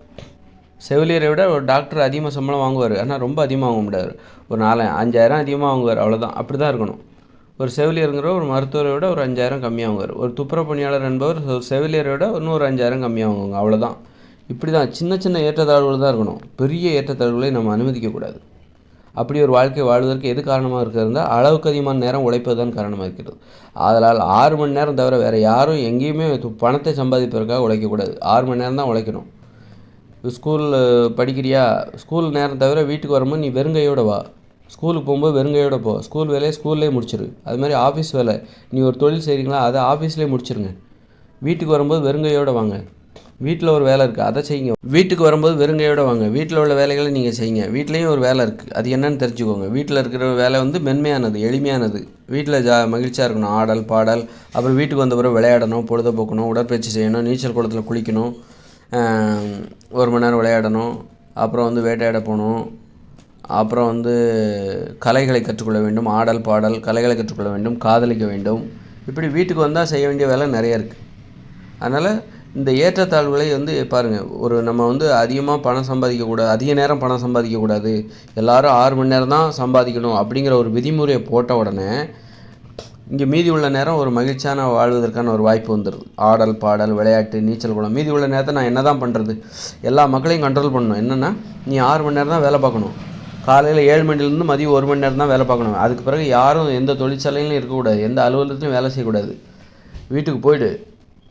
செவிலியரை விட ஒரு டாக்டர் அதிகமாக சம்பளம் வாங்குவார், ஆனால் ரொம்ப அதிகமாக வாங்க முடியாது. ஒரு 5,000 அதிகமாக வாங்குவார், அவ்வளோதான். அப்படி தான் இருக்கணும். ஒரு செவிலியருங்கிற ஒரு மருத்துவரை விட ஒரு 5,000 கம்மியாக வாங்குவார். ஒரு துப்புரவு பணியாளர் என்பவர் செவிலியரை விட இன்னும் ஒரு 5,000 கம்மியாக வாங்குவாங்க, அவ்வளோதான். இப்படி தான் சின்ன சின்ன ஏற்றத்தாழ்வுகள் தான் இருக்கணும். பெரிய ஏற்றத்தாழ்வுகளை நம்ம அனுமதிக்கக்கூடாது. அப்படி ஒரு வாழ்க்கை வாழ்வதற்கு எது காரணமாக இருக்கிறதா, அளவுக்கு அதிகமான நேரம் உழைப்பது தான் காரணமாக இருக்கிறது. அதனால் 6 மணி நேரம் தவிர வேறு யாரும் எங்கேயுமே பணத்தை சம்பாதிப்பதற்காக உழைக்கக்கூடாது. 6 மணி நேரம் தான் உழைக்கணும். ஸ்கூலில் படிக்கிறியா, ஸ்கூல் நேரம் தவிர வீட்டுக்கு வரும்போது நீ வெறுங்கையோடு வா. ஸ்கூலுக்கு போகும்போது வெறுங்கையோடு போ. ஸ்கூல் வேலையை ஸ்கூல்லேயே முடிச்சிரு. அது மாதிரி ஆஃபீஸ் வேலை, நீ ஒரு தொழில் செய்கிறீங்களா, அதை ஆஃபீஸ்லேயே முடிச்சிருங்க. வீட்டுக்கு வரும்போது வெறுங்கையோடு வாங்க. வீட்டில் ஒரு வேலை இருக்குது, அதை செய்யுங்க. வீட்டுக்கு வரும்போது வெறுங்கையோடு வாங்க. வீட்டில் உள்ள வேலைகளை நீங்கள் செய்யுங்க. வீட்லேயும் ஒரு வேலை இருக்குது, அது என்னன்னு தெரிஞ்சுக்கோங்க. வீட்டில் இருக்கிற வேலை மென்மையானது, எளிமையானது. வீட்டில் மகிழ்ச்சியாக இருக்கணும், ஆடல் பாடல். அப்புறம் வீட்டுக்கு வந்த பிறகு விளையாடணும், பொழுதுபோக்கணும், உடற்பயிற்சி செய்யணும், நீச்சல் குளத்தில் குளிக்கணும், 1 மணி நேரம் விளையாடணும், அப்புறம் வேட்டையாட போகணும், அப்புறம் கலைகளை கற்றுக்கொள்ள வேண்டும், ஆடல் பாடல் கலைகளை கற்றுக்கொள்ள வேண்டும், காதலிக்க வேண்டும். இப்படி வீட்டுக்கு வந்தால் செய்ய வேண்டிய வேலை நிறைய இருக்குது. அதனால் இந்த ஏற்றத்தாழ்வுகளை பாருங்கள், நம்ம அதிகமாக பணம் சம்பாதிக்கக்கூடாது, அதிக நேரம் பணம் சம்பாதிக்கக்கூடாது, எல்லோரும் 6 மணி நேரம் தான் சம்பாதிக்கணும் அப்படிங்கிற ஒரு விதிமுறையை போட்ட உடனே இங்கே மீதி உள்ள நேரம் ஒரு மகிழ்ச்சியான வாழ்வதற்கான ஒரு வாய்ப்பு வந்துடுது. ஆடல் பாடல் விளையாட்டு நீச்சல் குளம், மீதி உள்ள நேரத்தை நான் என்ன தான் பண்ணுறது, எல்லா மக்களையும் கண்ட்ரோல் பண்ணணும். என்னென்னா, நீ 6 மணி நேரம் தான் வேலை பார்க்கணும். காலையில் 7 மணிலேருந்து மதியம் 1 மணி நேரம் தான் வேலை பார்க்கணும். அதுக்கு பிறகு யாரும் எந்த தொழிற்சாலையிலும் இருக்கக்கூடாது, எந்த அலுவலகத்திலையும் வேலை செய்யக்கூடாது. வீட்டுக்கு போய்டு.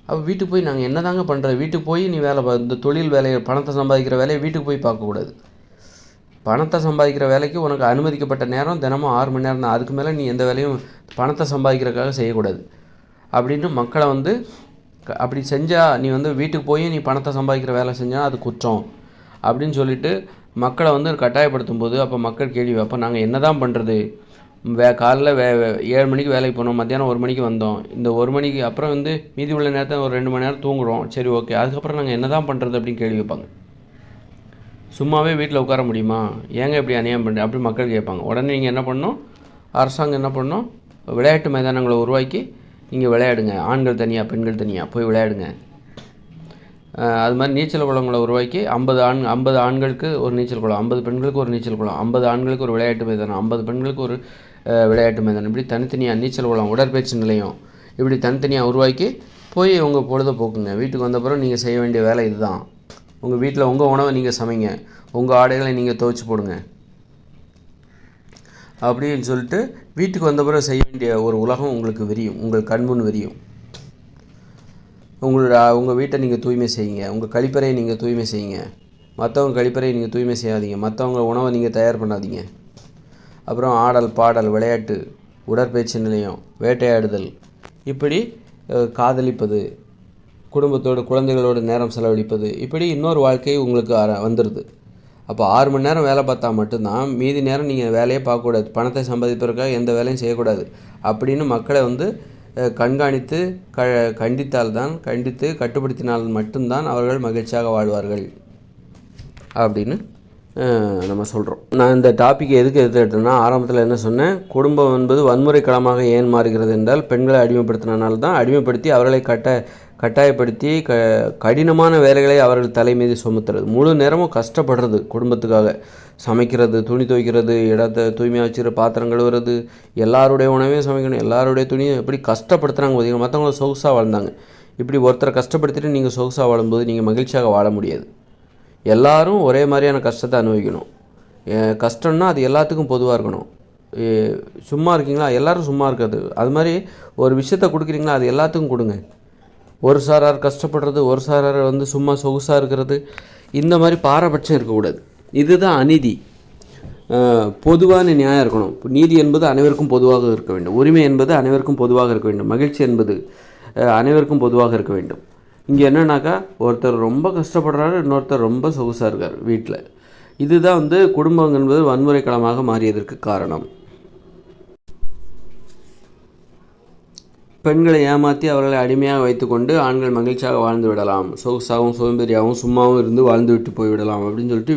அப்போ வீட்டுக்கு போய் நாங்கள் என்ன தாங்க பண்ணுறது, வீட்டுக்கு போய் நீ இந்த தொழில் வேலையை, பணத்தை சம்பாதிக்கிற வேலையை வீட்டுக்கு போய் பார்க்கக்கூடாது. பணத்தை சம்பாதிக்கிற வேலைக்கு உனக்கு அனுமதிக்கப்பட்ட நேரம் தினமும் 6 மணி நேரம் தான். அதுக்கு மேலே நீ எந்த வேலையும் பணத்தை சம்பாதிக்கிறதுக்காக செய்யக்கூடாது அப்படின்னு மக்களை அப்படி செஞ்சால், நீ வீட்டுக்கு போய் நீ பணத்தை சம்பாதிக்கிற வேலை செஞ்சால் அது குற்றம் அப்படின்னு சொல்லிட்டு மக்களை கட்டாயப்படுத்தும் போது, அப்போ மக்கள் கேள்வி, அப்போ நாங்கள் என்ன தான் பண்ணுறது, காலைல 7 மணிக்கு வேலைக்கு போனோம், மத்தியானம் 1 மணிக்கு வந்தோம், இந்த 1 மணிக்கு அப்புறம் மீதி உள்ள நேரத்தை ஒரு 2 மணி நேரம் தூங்குகிறோம், சரி ஓகே, அதுக்கப்புறம் நாங்கள் என்ன தான் பண்ணுறது அப்படின்னு கேள்வி வைப்பாங்க. சும்மாவே வீட்டில் உட்கார முடியுமா, ஏங்க இப்படி அநியாயம் பண்ணுறது அப்படி மக்கள் கேட்பாங்க. உடனே நீங்கள் என்ன பண்ணணும், அரசாங்கம் என்ன பண்ணணும், விளையாட்டு மைதானங்களை உருவாக்கி நீங்கள் விளையாடுங்க. ஆண்கள் தனியாக பெண்கள் தனியாக போய் விளையாடுங்க. அது மாதிரி நீச்சல் குளங்களை உருவாக்கி 50 ஆண்களுக்கு ஒரு நீச்சல் குளம், 50 பெண்களுக்கு ஒரு நீச்சல் குளம், 50 ஆண்களுக்கு ஒரு விளையாட்டு மைதானம், 50 பெண்களுக்கு ஒரு விளையாட்டு மைதானம், இப்படி தனித்தனியாக நீச்சல் குளம், உடற்பயிற்சி நிலையம், இப்படி தனித்தனியாக உருவாக்கி போய் உங்கள் பொழுதுபோக்குங்க. வீட்டுக்கு வந்த பிறகு நீங்கள் செய்ய வேண்டிய வேலை இதுதான். உங்கள் வீட்டில் உங்கள் உணவை நீங்கள் சமைங்க, உங்கள் ஆடைகளை நீங்கள் துவைச்சி போடுங்க அப்படின்னு சொல்லிட்டு வீட்டுக்கு வந்த பிறகு செய்ய வேண்டிய ஒரு உலகம் உங்களுக்கு விரியும், உங்கள் கண்முன் விரியும். உங்கள் வீட்டை நீங்கள் தூய்மை செய்யுங்க, உங்கள் கழிப்பறையை நீங்கள் தூய்மை செய்யுங்க. மற்றவங்க கழிப்பறையை நீங்கள் தூய்மை செய்யாதீங்க, மற்றவங்க உணவை நீங்கள் தயார் பண்ணாதீங்க. அப்புறம் ஆடல் பாடல் விளையாட்டு, உடற்பயிற்சி நிலையம், வேட்டையாடுதல், இப்படி காதலிப்பது, குடும்பத்தோடு குழந்தைகளோடு நேரம் செலவழிப்பது, இப்படி இன்னொரு வாழ்க்கை உங்களுக்கு வந்துடுது. அப்போ 6 மணி நேரம் வேலை பார்த்தா மட்டும்தான் மீதி நேரம் நீங்கள் வேலையே பார்க்கக்கூடாது, பணத்தை சம்பாதிப்பதற்காக எந்த வேலையும் செய்யக்கூடாது அப்படின்னு மக்களை வந்து கண்காணித்து கண்டித்து கட்டுப்படுத்தினால் மட்டும்தான் அவர்கள் மகிழ்ச்சியாக வாழ்வார்கள் அப்படின்னு நம்ம சொல்கிறோம். நான் இந்த டாப்பிக்கை எதுக்கு எடுத்துக்கிட்டேன்னா, ஆரம்பத்தில் என்ன சொன்னேன், குடும்பம் என்பது வன்முறை களமாக ஏன் மாறுகிறது என்றால் பெண்களை அடிமைப்படுத்தினால தான். அடிமைப்படுத்தி அவர்களை கட்டாயப்படுத்தி கடினமான வேலைகளை அவர்கள் தலை மீது சுமத்துறது, முழு நேரமும் கஷ்டப்படுறது, குடும்பத்துக்காக சமைக்கிறது, துணி துவைக்கிறது, இடத்தை தூய்மையாக வச்சுக்கிற, பாத்திரம் கழுவுறது, எல்லாருடைய உணவையும் சமைக்கணும், எல்லாருடைய துணியும் எப்படி கஷ்டப்படுத்துகிறாங்க பார்த்தீங்கன்னா. மற்றவங்கள சொகுசாக வாழ்ந்தாங்க, இப்படி ஒருத்தரை கஷ்டப்படுத்திட்டு நீங்கள் சொகுசாக வாழும்போது நீங்கள் மகிழ்ச்சியாக வாழ முடியாது. எல்லோரும் ஒரே மாதிரியான கஷ்டத்தை அனுபவிக்கணும். கஷ்டம்னா அது எல்லாத்துக்கும் பொதுவாக இருக்கணும். சும்மா இருக்கீங்களா, எல்லோரும் சும்மா இருக்காது. அது மாதிரி ஒரு விஷயத்தை கொடுக்குறீங்களா, அது எல்லாத்துக்கும் கொடுங்க. ஒரு சாரார் கஷ்டப்படுறது, ஒரு சாரார் வந்து சும்மா சொகுசாக இருக்கிறது, இந்த மாதிரி பாரபட்சம் இருக்கக்கூடாது. இதுதான் அநீதி. பொதுவான நியாயம் இருக்கணும். நீதி என்பது அனைவருக்கும் பொதுவாக இருக்க வேண்டும். உரிமை என்பது அனைவருக்கும் பொதுவாக இருக்க வேண்டும். மகிழ்ச்சி என்பது அனைவருக்கும் பொதுவாக இருக்க வேண்டும். இங்கே என்னன்னாக்கா, ஒருத்தர் ரொம்ப கஷ்டப்படுறாரு, இன்னொருத்தர் ரொம்ப சொகுசாக இருக்கார் வீட்டில். இதுதான் வந்து குடும்பம் என்பது வன்முறை களமாக மாறியதற்கு காரணம். பெண்களை ஏமாற்றி அவர்களை அடிமையாக வைத்துக்கொண்டு ஆண்கள் மகிழ்ச்சியாக வாழ்ந்து விடலாம், சொகுசாகவும் சோம்பேறியாகவும் சும்மாவும் இருந்து வாழ்ந்து விட்டு போய்விடலாம் அப்படின்னு சொல்லிட்டு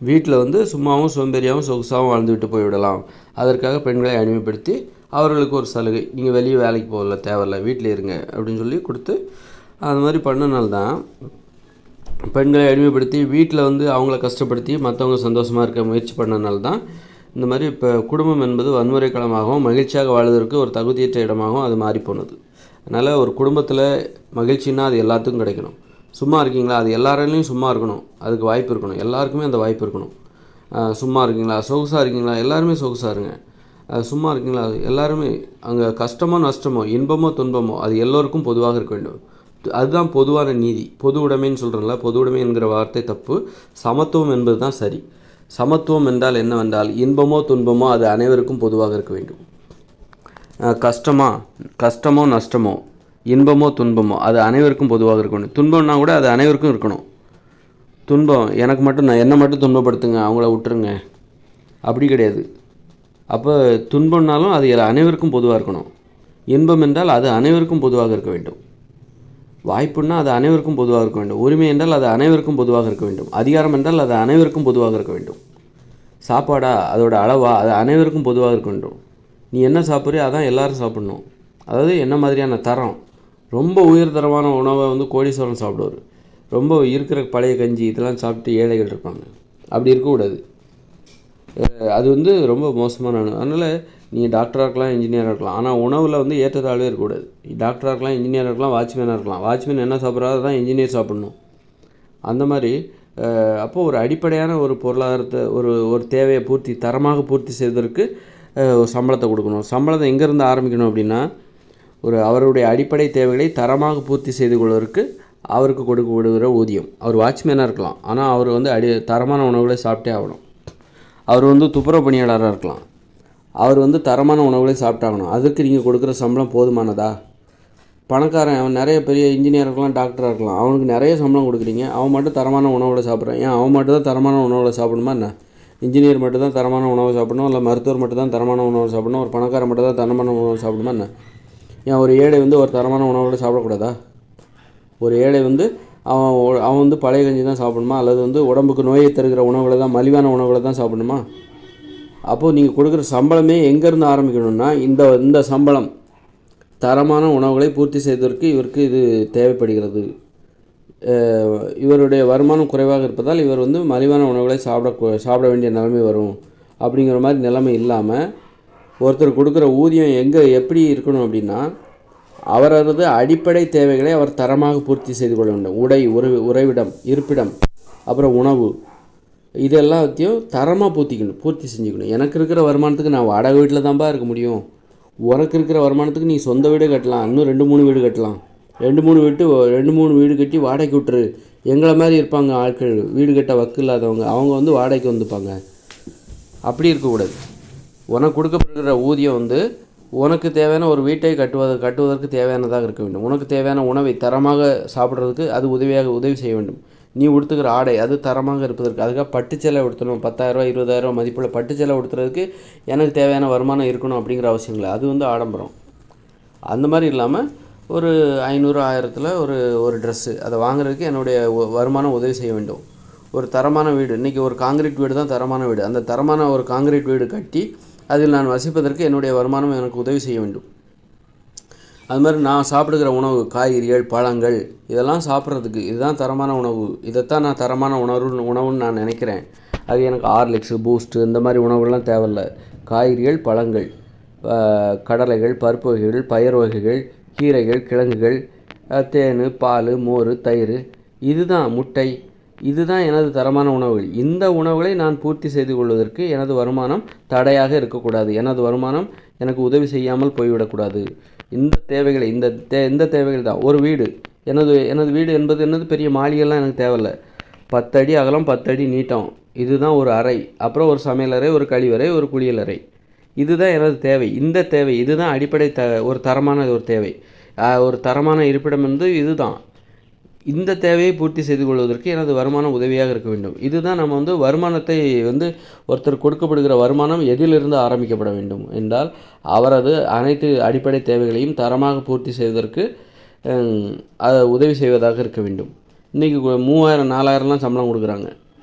வீட்டில் வந்து சும்மாவும் சோம்பேறியாகவும் சொகுசாகவும் வாழ்ந்து விட்டு போய்விடலாம். அதற்காக பெண்களை அடிமைப்படுத்தி அவர்களுக்கு ஒரு சலுகை, நீங்கள் வெளியே வேலைக்கு போகல, தேவையில்லை, வீட்டில் இருங்க அப்படின்னு சொல்லி கொடுத்து அது மாதிரி பண்ணனால்தான், பெண்களை அடிமைப்படுத்தி வீட்டில் வந்து அவங்கள கஷ்டப்படுத்தி மற்றவங்க சந்தோஷமாக இருக்க முயற்சி பண்ணனால்தான் இந்த மாதிரி இப்போ குடும்பம் என்பது வன்முறை களமாகவும் மகிழ்ச்சியாக வாழ்வதற்கு ஒரு தகுதியற்ற இடமாகவும் அது மாறிப்போனது. அதனால் ஒரு குடும்பத்தில் மகிழ்ச்சின்னா அது எல்லாத்துக்கும் கிடைக்கணும். சும்மா இருக்கீங்களா, அது எல்லாராலையும் சும்மா இருக்கணும், அதுக்கு வாய்ப்பு இருக்கணும், எல்லாருக்குமே அந்த வாய்ப்பு இருக்கணும். சும்மா இருக்கீங்களா, சொகுசாக இருக்கீங்களா, எல்லாருமே சொகுசாக இருங்க. சும்மா இருக்கீங்களா, எல்லாருமே அங்கே கஷ்டமோ நஷ்டமோ இன்பமோ துன்பமோ அது எல்லோருக்கும் பொதுவாக இருக்க வேண்டும். அதுதான் பொதுவான நீதி. பொது உடைமைன்னு சொல்கிறோம்ல, பொது உடைமை என்கிற வார்த்தை தப்பு. சமத்துவம் என்பது தான் சரி. சமத்துவம் என்றால் என்னவென்றால் இன்பமோ துன்பமோ அது அனைவருக்கும் பொதுவாக இருக்க வேண்டும். கஷ்டமோ நஷ்டமோ இன்பமோ துன்பமோ அது அனைவருக்கும் பொதுவாக இருக்க வேண்டும். துன்பம்னா கூட அது அனைவருக்கும் இருக்கணும். துன்பம் என்னை மட்டும் துன்பப்படுத்துங்க, அவங்கள விட்டுருங்க, அப்படி கிடையாது. அப்போ துன்பம்னாலும் அது அனைவருக்கும் பொதுவாக இருக்கணும். இன்பம் என்றால் அது அனைவருக்கும் பொதுவாக இருக்க வேண்டும். வாய்ப்புன்னா அது அனைவருக்கும் பொதுவாக இருக்க வேண்டும். உரிமை என்றால் அது அனைவருக்கும் பொதுவாக இருக்க வேண்டும். அதிகாரம் என்றால் அது அனைவருக்கும் பொதுவாக இருக்க வேண்டும். சாப்பாடா, அதோட அளவா, அது அனைவருக்கும் பொதுவாக இருக்க வேண்டும். நீ என்ன சாப்பிட்றியோ அதான் எல்லோரும் சாப்பிட்ணும். அதாவது என்ன மாதிரியான தரம், ரொம்ப உயர்தரமான உணவை வந்து கோடீஸ்வரன் சாப்பிடுவார், ரொம்ப இருக்கிற பழைய கஞ்சி இதெல்லாம் சாப்பிட்டு ஏழைகள் இருப்பாங்க. அப்படி இருக்கக்கூடாது. அது வந்து ரொம்ப மோசமான. அதனால் நீங்கள் டாக்டராக இருக்கலாம், இன்ஜினியராக இருக்கலாம், ஆனால் உணவில் வந்து ஏற்றத்தாழ்வே இருக்கக்கூடாது. டாக்டராக இருக்கலாம், இன்ஜினியராக இருக்கலாம், வாட்ச்மேனாக இருக்கலாம். வாட்ச்மேன் என்ன சாப்பிட்றாரோ தான் இன்ஜினியர் சாப்பிட்ணும். அந்த மாதிரி அப்போது ஒரு அடிப்படையான ஒரு பொருளாதாரத்தை ஒரு தேவையை தரமாக பூர்த்தி செய்வதற்கு சம்பளத்தை கொடுக்கணும். சம்பளத்தை எங்கேருந்து ஆரம்பிக்கணும் அப்படின்னா, அவருடைய அடிப்படை தேவைகளை தரமாக பூர்த்தி செய்து கொள்வதற்கு அவருக்கு கொடுக்கப்படுகிற ஊதியம். அவர் வாட்ச்மேனாக இருக்கலாம், ஆனால் அவர் வந்து தரமான உணவுகளை சாப்பிட்டே ஆகணும். அவர் வந்து துப்புரவு பணியாளராக இருக்கலாம், அவர் வந்து தரமான உணவுகளை சாப்பிட்டாகணும். அதுக்கு நீங்கள் கொடுக்குற சம்பளம் போதுமானதா? பணக்காரன் அவன் நிறைய பெரிய இன்ஜினியர் இருக்கலாம், டாக்டராக இருக்கலாம், அவனுக்கு நிறைய சம்பளம் கொடுக்குறீங்க, அவன் மட்டும் தரமான உணவுகளை சாப்பிட்றான். ஏன் அவன் மட்டும் தான் தரமான உணவுகளை சாப்பிடணுமா என்ன? இன்ஜினியர் மட்டும் தான் தரமான உணவை சாப்பிடணும், இல்லை மருத்துவர் மட்டும் தான் தரமான உணவை சாப்பிடணும், ஒரு பணக்காரன் மட்டும் தான் தரமான உணவை சாப்பிடணுமா என்ன? ஏன் ஒரு ஏழை வந்து ஒரு தரமான உணவுகளை சாப்பிடக்கூடாதா? ஒரு ஏழை வந்து அவன் வந்து பழைய கஞ்சி தான் சாப்பிடணுமா, அல்லது வந்து உடம்புக்கு நோயை தருகிற உணவுகளை தான், மலிவான உணவுகளை தான் சாப்பிடணுமா? அப்போது நீங்கள் கொடுக்குற சம்பளமே எங்கேருந்து ஆரம்பிக்கணும்னா, இந்த சம்பளம் தரமான உணவுகளை பூர்த்தி செய்வதற்கு இவருக்கு இது தேவைப்படுகிறது. இவருடைய வருமானம் குறைவாக இருப்பதால் இவர் வந்து மலிவான உணவுகளை சாப்பிட வேண்டிய நிலைமை வரும். அப்படிங்கிற மாதிரி நிலைமை இல்லாமல் ஒருத்தர் கொடுக்குற ஊதியம் எப்படி இருக்கணும் அப்படின்னா, அவரது அடிப்படை தேவைகளை அவர் தரமாக பூர்த்தி செய்து கொள்ள வேண்டும். உறைவிடம், இருப்பிடம், அப்புறம் உணவு, இதெல்லாத்தையும் தரமாக பூர்த்தி செஞ்சுக்கணும். எனக்கு இருக்கிற வருமானத்துக்கு நான் வாடகை வீட்டில் தான்ப்பா இருக்க முடியும். உனக்கு இருக்கிற வருமானத்துக்கு நீ சொந்த வீடே கட்டலாம், இன்னும் 2-3 வீடு கட்டலாம். 2-3 வீடு கட்டி வாடகைக்கு விட்டுரு. எங்களை மாதிரி இருப்பாங்க ஆட்கள், வீடு கட்ட வக்கு இல்லாதவங்க, அவங்க வந்து வாடகைக்கு வந்துப்பாங்க. அப்படி இருக்கக்கூடாது. உனக்கு கொடுக்கப்படுகிற ஊதியம் வந்து உனக்கு தேவையான ஒரு வீட்டை கட்டுவதற்கு தேவையானதாக இருக்க வேண்டும். உனக்கு தேவையான உணவை தரமாக சாப்பிட்றதுக்கு அது உதவி செய்ய வேண்டும். நீ உடுத்துக்கிற ஆடை அது தரமாக இருப்பதற்கு, அதுக்காக பட்டுச்சேலை உடுத்தணும், 10,000 20,000 மதிப்புள்ள பட்டுச்சேலை உடுத்துறதுக்கு எனக்கு தேவையான வருமானம் இருக்கணும் அப்படிங்கிற அவசியம் இல்லை. அது வந்து ஆடம்பரம். அந்த மாதிரி இல்லாமல் ஒரு 500 1000த்தில் ஒரு ட்ரெஸ்ஸு அதை வாங்குறதுக்கு என்னுடைய வருமானம் உதவி செய்ய வேண்டும். ஒரு தரமான வீடு, இன்றைக்கி ஒரு காங்கிரீட் வீடு தான் தரமான வீடு. அந்த தரமான ஒரு காங்கிரீட் வீடு கட்டி அதில் நான் வசிப்பதற்கு என்னுடைய வருமானம் எனக்கு உதவி செய்ய வேண்டும். அது மாதிரி நான் சாப்பிடுகிற உணவு, காய்கறிகள், பழங்கள் இதெல்லாம் சாப்பிட்றதுக்கு இதுதான் தரமான உணவு. இதைத்தான் நான் தரமான உணவுன்னு நான் நினைக்கிறேன். அது எனக்கு ஹார்லிக்ஸு, பூஸ்ட்டு இந்த மாதிரி உணவுகள்லாம் தேவையில்லை. காய்கறிகள், பழங்கள், கடலைகள், பருப்பு வகைகள், பயறு வகைகள், கீரைகள், கிழங்குகள், தேன், பால், மோர், தயிர், இதுதான் முட்டை, இதுதான் எனது தரமான உணவுகள். இந்த உணவுகளை நான் பூர்த்தி செய்து கொள்வதற்கு எனது வருமானம் தடையாக இருக்கக்கூடாது. எனது வருமானம் எனக்கு உதவி செய்யாமல் போய்விடக்கூடாது. இந்த தேவைகளை இந்த தேவைகள் தான். ஒரு வீடு, எனது வீடு என்பது என்னது, பெரிய மாளிகைலாம் எனக்கு தேவையில்லை. 10 அடி அகலம், 10 அடி நீட்டம், இதுதான் ஒரு அறை. அப்புறம் ஒரு சமையலறை, ஒரு கழிவறை, ஒரு குளியலறை, இதுதான் எனது தேவை. இந்த தேவை இதுதான் அடிப்படை ஒரு தரமான ஒரு தேவை. ஒரு தரமான இருப்பிடம் வந்து இதுதான். இந்த தேவையை பூர்த்தி செய்து கொள்வதற்கு எனது வருமானம் உதவியாக இருக்க வேண்டும். இதுதான் நம்ம வந்து வருமானத்தை வந்து ஒருத்தர் கொடுக்கப்படுகிற வருமானம் எதிலிருந்து ஆரம்பிக்கப்பட வேண்டும் என்றால் அவரது அனைத்து அடிப்படை தேவைகளையும் தரமாக பூர்த்தி செய்வதற்கு உதவி செய்வதாக இருக்க வேண்டும். இன்றைக்கி 3000 4000லாம் சம்பளம் கொடுக்குறாங்க.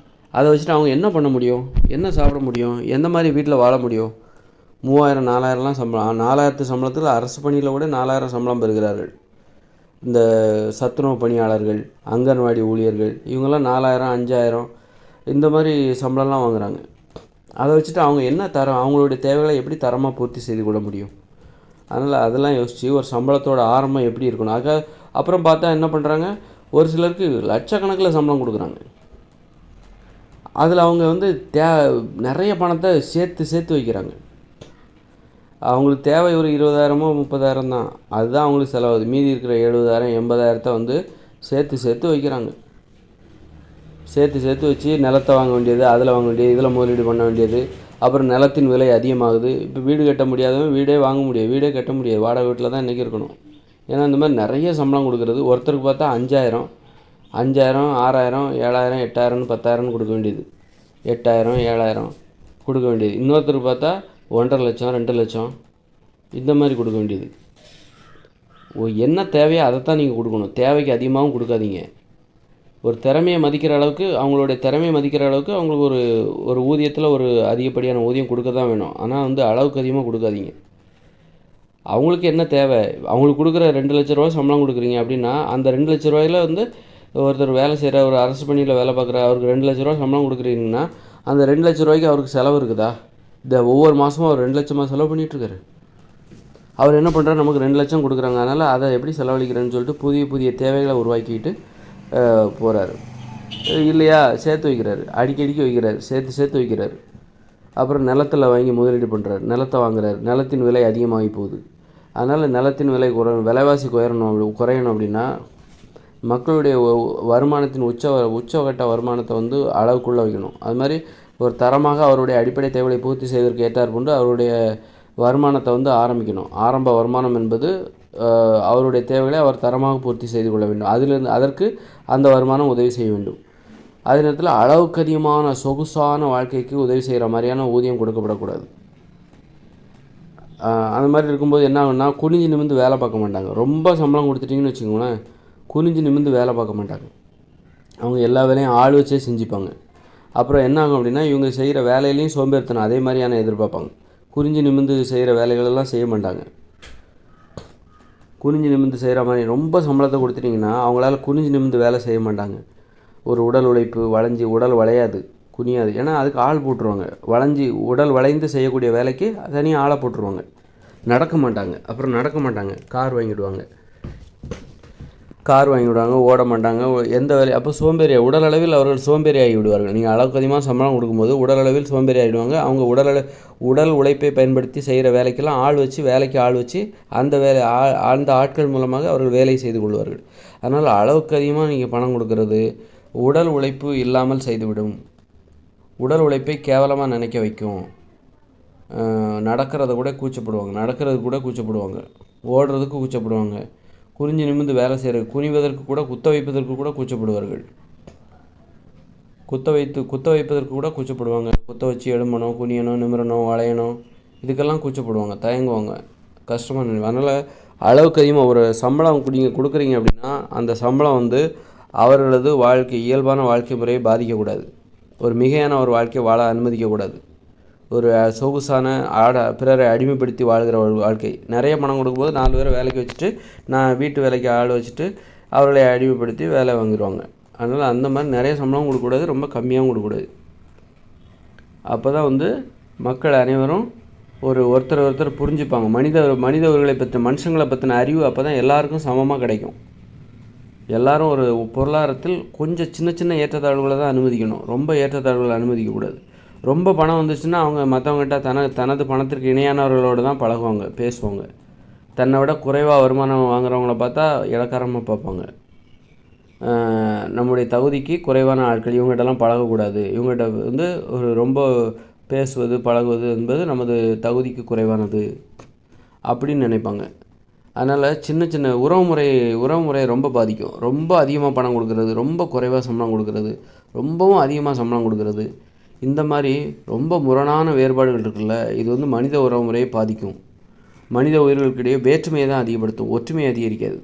அதை வச்சுட்டு அவங்க என்ன பண்ண முடியும், என்ன சாப்பிட முடியும், எந்த மாதிரி வீட்டில் வாழ முடியும்? 3000 4000லாம் சம்பளம், 4000 சம்பளத்தில் அரசு பணியில் கூட 4000 சம்பளம் பெறுகிறார்கள். இந்த சத்துணவு பணியாளர்கள், அங்கன்வாடி ஊழியர்கள், இவங்கெல்லாம் 4000 5000 இந்த மாதிரி சம்பளம்லாம் வாங்குகிறாங்க. அதை வச்சுட்டு அவங்க என்ன அவங்களுடைய தேவைகளை எப்படி தரமாக பூர்த்தி செய்து கொள்ள முடியும்? அதனால் அதெல்லாம் யோசித்து ஒரு சம்பளத்தோட ஆரம்பம் எப்படி இருக்கணும். அப்புறம் பார்த்தா என்ன பண்ணுறாங்க, ஒரு சிலருக்கு லட்சக்கணக்கில் சம்பளம் கொடுக்குறாங்க. அதில் அவங்க வந்து நிறைய பணத்தை சேர்த்து வைக்கிறாங்க. அவங்களுக்கு தேவை ஒரு 20,000 30,000 தான். அதுதான் அவங்களுக்கு செலவாகுது. மீதி இருக்கிற 70,000 80,000 வந்து சேர்த்து வைக்கிறாங்க. சேர்த்து வச்சு நிலத்தை வாங்க வேண்டியது, அதில் வாங்க வேண்டியது, இதில் முதலீடு பண்ண வேண்டியது. அப்புறம் நிலத்தின் விலை அதிகமாகுது. இப்போ வீடு கட்ட முடியாதவன் வீடே வாங்க முடியாது, வீடே கட்ட முடியாது. வாடகை வீட்டில் தான் இன்றைக்கி இருக்கணும். ஏன்னா இந்த மாதிரி நிறைய சம்பளம் கொடுக்குறது. ஒருத்தருக்கு பார்த்தா 5000 6000 7000 8000 10,000 கொடுக்க வேண்டியது. 8000 7000 கொடுக்க வேண்டியது. இன்னொருத்தருக்கு பார்த்தா 1,50,000 2 லட்சம் இந்த மாதிரி கொடுக்க வேண்டியது. என்ன தேவையோ அதைத்தான் நீங்கள் கொடுக்கணும். தேவைக்கு அதிகமாகவும் கொடுக்காதீங்க. ஒரு திறமையை மதிக்கிற அளவுக்கு, அவங்களுடைய திறமையை மதிக்கிற அளவுக்கு அவங்களுக்கு ஒரு ஊதியத்தில் ஒரு அதிகப்படியான ஊதியம் கொடுக்க தான் வேணும். ஆனால் வந்து அளவுக்கு அதிகமாக கொடுக்காதீங்க. அவங்களுக்கு என்ன தேவை, அவங்களுக்கு கொடுக்குற 2 லட்ச ரூபா சம்பளம் கொடுக்குறீங்க அப்படின்னா அந்த 2 லட்ச ரூபாயில் வந்து ஒருத்தர் வேலை செய்கிற, ஒரு அரசு பணியில் வேலை பார்க்குற, அவருக்கு 2 லட்ச ரூபா சம்பளம் கொடுக்குறீங்கன்னா அந்த 2 லட்ச ரூபாய்க்கு அவருக்கு செலவு இருக்குதா? ஒவ்வொரு மாதமும் அவர் 2 லட்சமாக செலவு பண்ணிகிட்ருக்காரு. அவர் என்ன பண்ணுறாரு, நமக்கு 2 லட்சம் கொடுக்குறாங்க, அதனால் அதை எப்படி செலவழிக்கிறேன்னு சொல்லிட்டு புதிய தேவைகளை உருவாக்கிட்டு போகிறாரு. இல்லையா, சேர்த்து வைக்கிறாரு, அடிக்கடிக்கு வைக்கிறாரு, சேர்த்து வைக்கிறாரு. அப்புறம் நிலத்தில் வாங்கி முதலீடு பண்ணுறாரு, நிலத்தை வாங்குறாரு, நிலத்தின் விலை அதிகமாகி போகுது. அதனால் நிலத்தின் விலை விலைவாசி குறையணும் அப்படின்னா மக்களுடைய வருமானத்தின் உச்சகட்ட வருமானத்தை வந்து அளவுக்குள்ளே வைக்கணும். அது மாதிரி ஒரு தரமாக அவருடைய அடிப்படை தேவையை பூர்த்தி செய்வதற்கு ஏற்றார் கொண்டு அவருடைய வருமானத்தை வந்து ஆரம்பிக்கணும். ஆரம்ப வருமானம் என்பது அவருடைய தேவைகளை அவர் தரமாக பூர்த்தி செய்து கொள்ள வேண்டும். அதற்கு அந்த வருமானம் உதவி செய்ய வேண்டும். அதே நேரத்தில் அளவுக்கு அதிகமான சொகுசான வாழ்க்கைக்கு உதவி செய்கிற மாதிரியான ஊதியம் கொடுக்கப்படக்கூடாது. அந்த மாதிரி இருக்கும்போது என்ன ஆகுன்னா, குனிஞ்சு நிமிர்ந்து வேலை பார்க்க மாட்டாங்க. ரொம்ப சம்பளம் கொடுத்துட்டிங்கன்னு வச்சுக்கோங்களேன், குனிஞ்சு நிமிர்ந்து வேலை பார்க்க மாட்டாங்க. அவங்க எல்லா வேலையும் ஆள் வச்சே செஞ்சுப்பாங்க. அப்புறம் என்ன ஆகும் அப்படின்னா, இவங்க செய்கிற வேலையிலையும் சோம்பேறித்தனம் அதே மாதிரியான எதிர்பார்ப்பாங்க. குனிஞ்சு நிமிர்ந்து செய்கிற வேலைகளெல்லாம் செய்ய மாட்டாங்க. குனிஞ்சு நிமிர்ந்து செய்கிற மாதிரி ரொம்ப சம்பளத்தை கொடுத்துட்டிங்கன்னா அவங்களால குனிஞ்சு நிமிர்ந்து வேலை செய்ய மாட்டாங்க. ஒரு உடல் உழைப்பு உடல் வளையாது, குனியாது. ஏன்னா அதுக்கு ஆள் போட்டுருவாங்க. உடல் வளைந்து செய்யக்கூடிய வேலைக்கு தனியாக ஆளை போட்டுருவாங்க. நடக்க மாட்டாங்க. கார் வாங்கிவிடுவாங்க, ஓட மாட்டாங்க, எந்த வேலையும். அப்போ உடல் அளவில் அவர்கள் சோம்பேறி ஆகி விடுவார்கள். நீங்கள் அளவுக்கு அதிகமாக சம்பளம் கொடுக்கும்போது உடல் அளவில் சோம்பேறி ஆகிடுவாங்க. அவங்க உடல் உழைப்பை பயன்படுத்தி செய்கிற வேலைக்கெல்லாம் வேலைக்கு ஆள் வச்சு அந்த ஆட்கள் மூலமாக அவர்கள் வேலை செய்து கொள்வார்கள். அதனால் அளவுக்கு அதிகமாக நீங்கள் பணம் கொடுக்கறது உடல் உழைப்பு இல்லாமல் செய்துவிடும். உடல் உழைப்பை கேவலமாக நினைக்க வைக்கும். நடக்கிறத கூட கூச்சப்படுவாங்க, ஓடுறதுக்கு கூச்சப்படுவாங்க, குறிஞ்சி நிமிர்ந்து வேலை செய்கிற குனிவதற்கு கூட குத்த வைப்பதற்கு கூட கூச்சப்படுவார்கள். குத்த வைப்பதற்கு கூட கூச்சப்படுவாங்க. குத்த வச்சு எழும்பணும், குனியணும், நிமிரணும், வளையணும், இதுக்கெல்லாம் கூச்சப்படுவாங்க, தயங்குவாங்க, கஷ்டமாக நினைவு. அதனால் அளவுக்கு அதிகமாக ஒரு சம்பளம் நீங்கள் கொடுக்குறீங்க அப்படின்னா அந்த சம்பளம் அவர்களது இயல்பான வாழ்க்கை முறையை பாதிக்கக்கூடாது. ஒரு மிகையான ஒரு வாழ்க்கையை வாழ அனுமதிக்கக்கூடாது. ஒரு சொகுசான பிறரை அடிமைப்படுத்தி வாழ்கிற வாழ்க்கை. நிறைய பணம் கொடுக்கும்போது 4 பேரை வேலைக்கு வச்சுட்டு நான் வீட்டு வேலைக்கு ஆள் வச்சுட்டு அவர்களை அடிமைப்படுத்தி வேலை வாங்கிடுவாங்க. அதனால் அந்த மாதிரி நிறைய சம்பளம் கொடுக்கக்கூடாது, ரொம்ப கம்மியாகவும் கொடுக்கக்கூடாது. அப்போ தான் மக்கள் அனைவரும் ஒருத்தர் புரிஞ்சுப்பாங்க. மனிதர்களை பற்றின மனுஷங்களை பற்றின அறிவு அப்போ தான் எல்லாருக்கும் சமமாக கிடைக்கும். எல்லாரும் ஒரு பொருளாதாரத்தில் கொஞ்சம் சின்ன சின்ன ஏற்றத்தாழ்வுகளை தான் அனுமதிக்கணும், ரொம்ப ஏற்றத்தாழ்வுகளை அனுமதிக்கக்கூடாது. ரொம்ப பணம் வந்துச்சுன்னா அவங்க மற்றவங்ககிட்ட தனது பணத்திற்கு இணையானவர்களோடு தான் பழகுவாங்க, பேசுவாங்க. தன்னை விட குறைவாக வருமானம் வாங்குறவங்கள பார்த்தா இளக்காரமாக பார்ப்பாங்க. நம்முடைய தகுதிக்கு குறைவான ஆட்கள், இவங்ககிட்டலாம் பழகக்கூடாது, இவங்ககிட்ட ஒரு ரொம்ப பேசுவது பழகுவது என்பது நமது தகுதிக்கு குறைவானது அப்படின்னு நினைப்பாங்க. அதனால் சின்ன சின்ன உறவுமுறையை ரொம்ப பாதிக்கும். ரொம்ப அதிகமாக பணம் கொடுக்கறது, ரொம்ப குறைவாக சம்பளம் கொடுக்கறது, ரொம்பவும் அதிகமாக சம்பளம் கொடுக்கறது, இந்த மாதிரி ரொம்ப முரணான வேறுபாடுகள் இருக்குல்ல, இது மனித உறவுமுறையை பாதிக்கும். மனித உயிர்களுக்கிடையே வேற்றுமையை தான் அதிகப்படுத்தும், ஒற்றுமையை அதிகரிக்காது.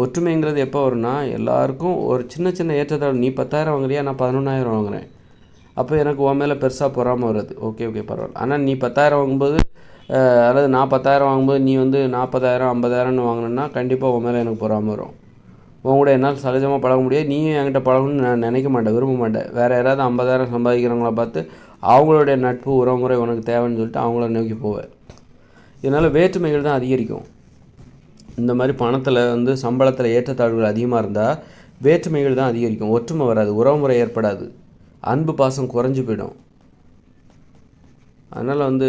ஒற்றுமைங்கிறது எப்போ வரும்னா எல்லாருக்கும் ஒரு சின்ன சின்ன ஏற்றத்தாழ்வு. நீ 10,000 வாங்குறியா, நான் 11,000 வாங்குகிறேன். அப்போ எனக்கு உன் மேலே பெருசாக பொறாமல் வருது. ஓகே பரவாயில்ல. ஆனால் நீ 10,000 வாங்கும்போது அல்லது நான் 10,000 வாங்கும்போது நீ 40,000 50,000ன்னு வாங்கினேன்னா கண்டிப்பாக உன் மேலே எனக்கு பொறாமல் வரும். உன் கூட என்னால் சகஜமாக பழக முடியாது, நீயும் என்கிட்ட பழகணும்னு நான் நினைக்க மாட்டேன், விரும்ப மாட்டேன். வேறு யாராவது 50,000 சம்பாதிக்கிறவங்கள பார்த்து அவங்களுடைய நட்பு உறவுமுறை உனக்கு தேவைன்னு சொல்லிட்டு அவங்கள நோக்கி போவேன். இதனால் வேற்றுமைகள் தான் அதிகரிக்கும். இந்த மாதிரி பணத்தில் சம்பளத்தில் ஏற்றத்தாழ்வுகள் அதிகமாக இருந்தால் வேற்றுமைகள் தான் அதிகரிக்கும், ஒற்றுமை வராது, உறவுமுறை ஏற்படாது, அன்பு பாசம் குறைஞ்சி போயிடும். அதனால்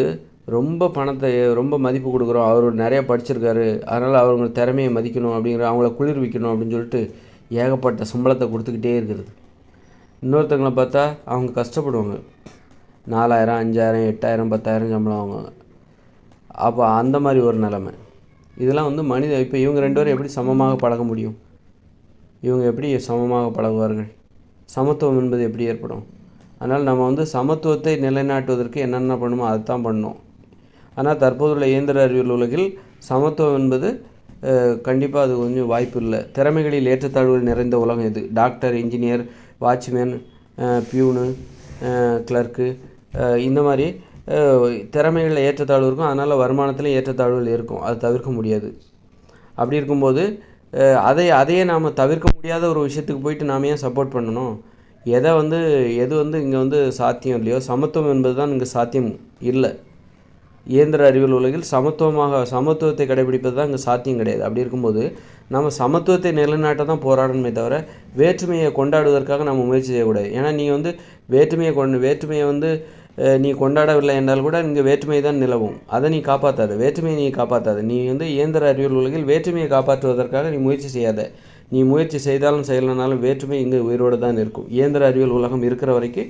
ரொம்ப பணத்தை ரொம்ப மதிப்பு கொடுக்குறோம், அவர் நிறையா படிச்சிருக்காரு, அதனால் அவங்க திறமையை மதிக்கணும் அப்படிங்கிற, அவங்கள குளிர்விக்கணும் அப்படின்னு சொல்லிட்டு ஏகப்பட்ட சம்பளத்தை கொடுத்துக்கிட்டே இருக்குது. இன்னொருத்தவங்களை பார்த்தா அவங்க கஷ்டப்படுவாங்க, 4,000 5,000 8,000 10,000 சம்பளம் வாங்குவாங்க. அப்போ அந்த மாதிரி ஒரு நிலைமை. இதெல்லாம் இப்போ இவங்க 2 பேரும் எப்படி சமமாக பழக முடியும்? இவங்க எப்படி சமமாக பழகுவார்கள்? சமத்துவம் என்பது எப்படி ஏற்படும்? அதனால் நம்ம சமத்துவத்தை நிலைநாட்டுவதற்கு என்னென்ன பண்ணணுமோ அதைத்தான் பண்ணணும். ஆனால் தற்போதுள்ள இயந்திர அறிவியல் உலகில் சமத்துவம் என்பது கண்டிப்பாக அது கொஞ்சம் வாய்ப்பு இல்லை. திறமைகளில் ஏற்றத்தாழ்வுகள் நிறைந்த உலகம் இது. Doctor, engineer, watchman, peon, clerk, இந்த மாதிரி திறமைகளில் ஏற்றத்தாழ்வு இருக்கும். அதனால் வருமானத்திலும் ஏற்றத்தாழ்வுகள் இருக்கும், அது தவிர்க்க முடியாது. அப்படி இருக்கும்போது அதையே நாம் தவிர்க்க முடியாத ஒரு விஷயத்துக்கு போயிட்டு நாம் ஏன் சப்போர்ட் பண்ணணும்? எது இங்கே சாத்தியம் இல்லையோ, சமத்துவம் என்பது தான் இங்கே சாத்தியம் இல்லை. இயந்திர அறிவியல் உலகில் சமத்துவத்தை கடைபிடிப்பது தான் இங்கே சாத்தியம் கிடையாது. அப்படி இருக்கும்போது நம்ம சமத்துவத்தை நிலைநாட்ட தான் போராடணுமே தவிர வேற்றுமையை கொண்டாடுவதற்காக நம்ம முயற்சி செய்யக்கூடாது. ஏன்னா நீ வேற்றுமையை நீ கொண்டாடவில்லை என்றால் கூட இங்கே வேற்றுமை தான் நிலவும், அதை நீ காப்பாற்றாத, வேற்றுமையை நீ காப்பாற்றாத. நீ இயந்திர அறிவியல் உலகில் வேற்றுமையை காப்பாற்றுவதற்காக நீ முயற்சி செய்யாத. நீ முயற்சி செய்தாலும் செய்யலைனாலும் வேற்றுமை இங்கே உயிரோடு தான் இருக்கும். இயந்திர அறிவியல் உலகம் இருக்கிற வரைக்கும்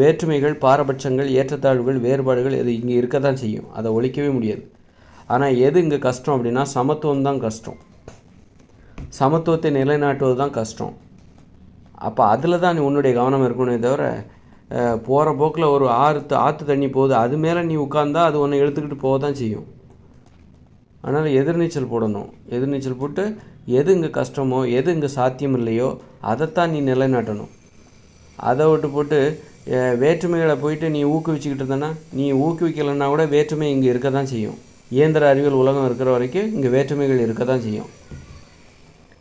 வேற்றுமைகள், பாரபட்சங்கள், ஏற்றத்தாழ்வுகள், வேறுபாடுகள் இது இங்கே இருக்க தான் செய்யும், அதை ஒழிக்கவே முடியாது. ஆனால் எது இங்கே கஷ்டம் அப்படின்னா சமத்துவம் தான் கஷ்டம், சமத்துவத்தை நிலைநாட்டுவது தான் கஷ்டம். அப்போ அதில் தான் நீ உன்னுடைய கவனம் இருக்கணுமே தவிர போகிற போக்கில் ஒரு ஆற்று தண்ணி போகுது அது மேலே நீ உட்கார்ந்தா அது ஒன்றை எடுத்துக்கிட்டு போக தான் செய்யும். அதனால் எதிர்நீச்சல் போடணும். எதிர்நீச்சல் போட்டு எது இங்கே கஷ்டமோ, எது இங்கே சாத்தியம் இல்லையோ அதைத்தான் நீ நிலைநாட்டணும். அதை விட்டு போட்டு வேற்றுமைகளை போயிட்டு நீ ஊக்குவிச்சுக்கிட்டு இருந்தனா, நீ ஊக்குவிக்கலைன்னா கூட வேற்றுமை இங்கே இருக்க தான் செய்யும். இயந்திர அறிவியல் உலகம் இருக்கிற வரைக்கும் இங்கே வேற்றுமைகள் இருக்க தான் செய்யும்.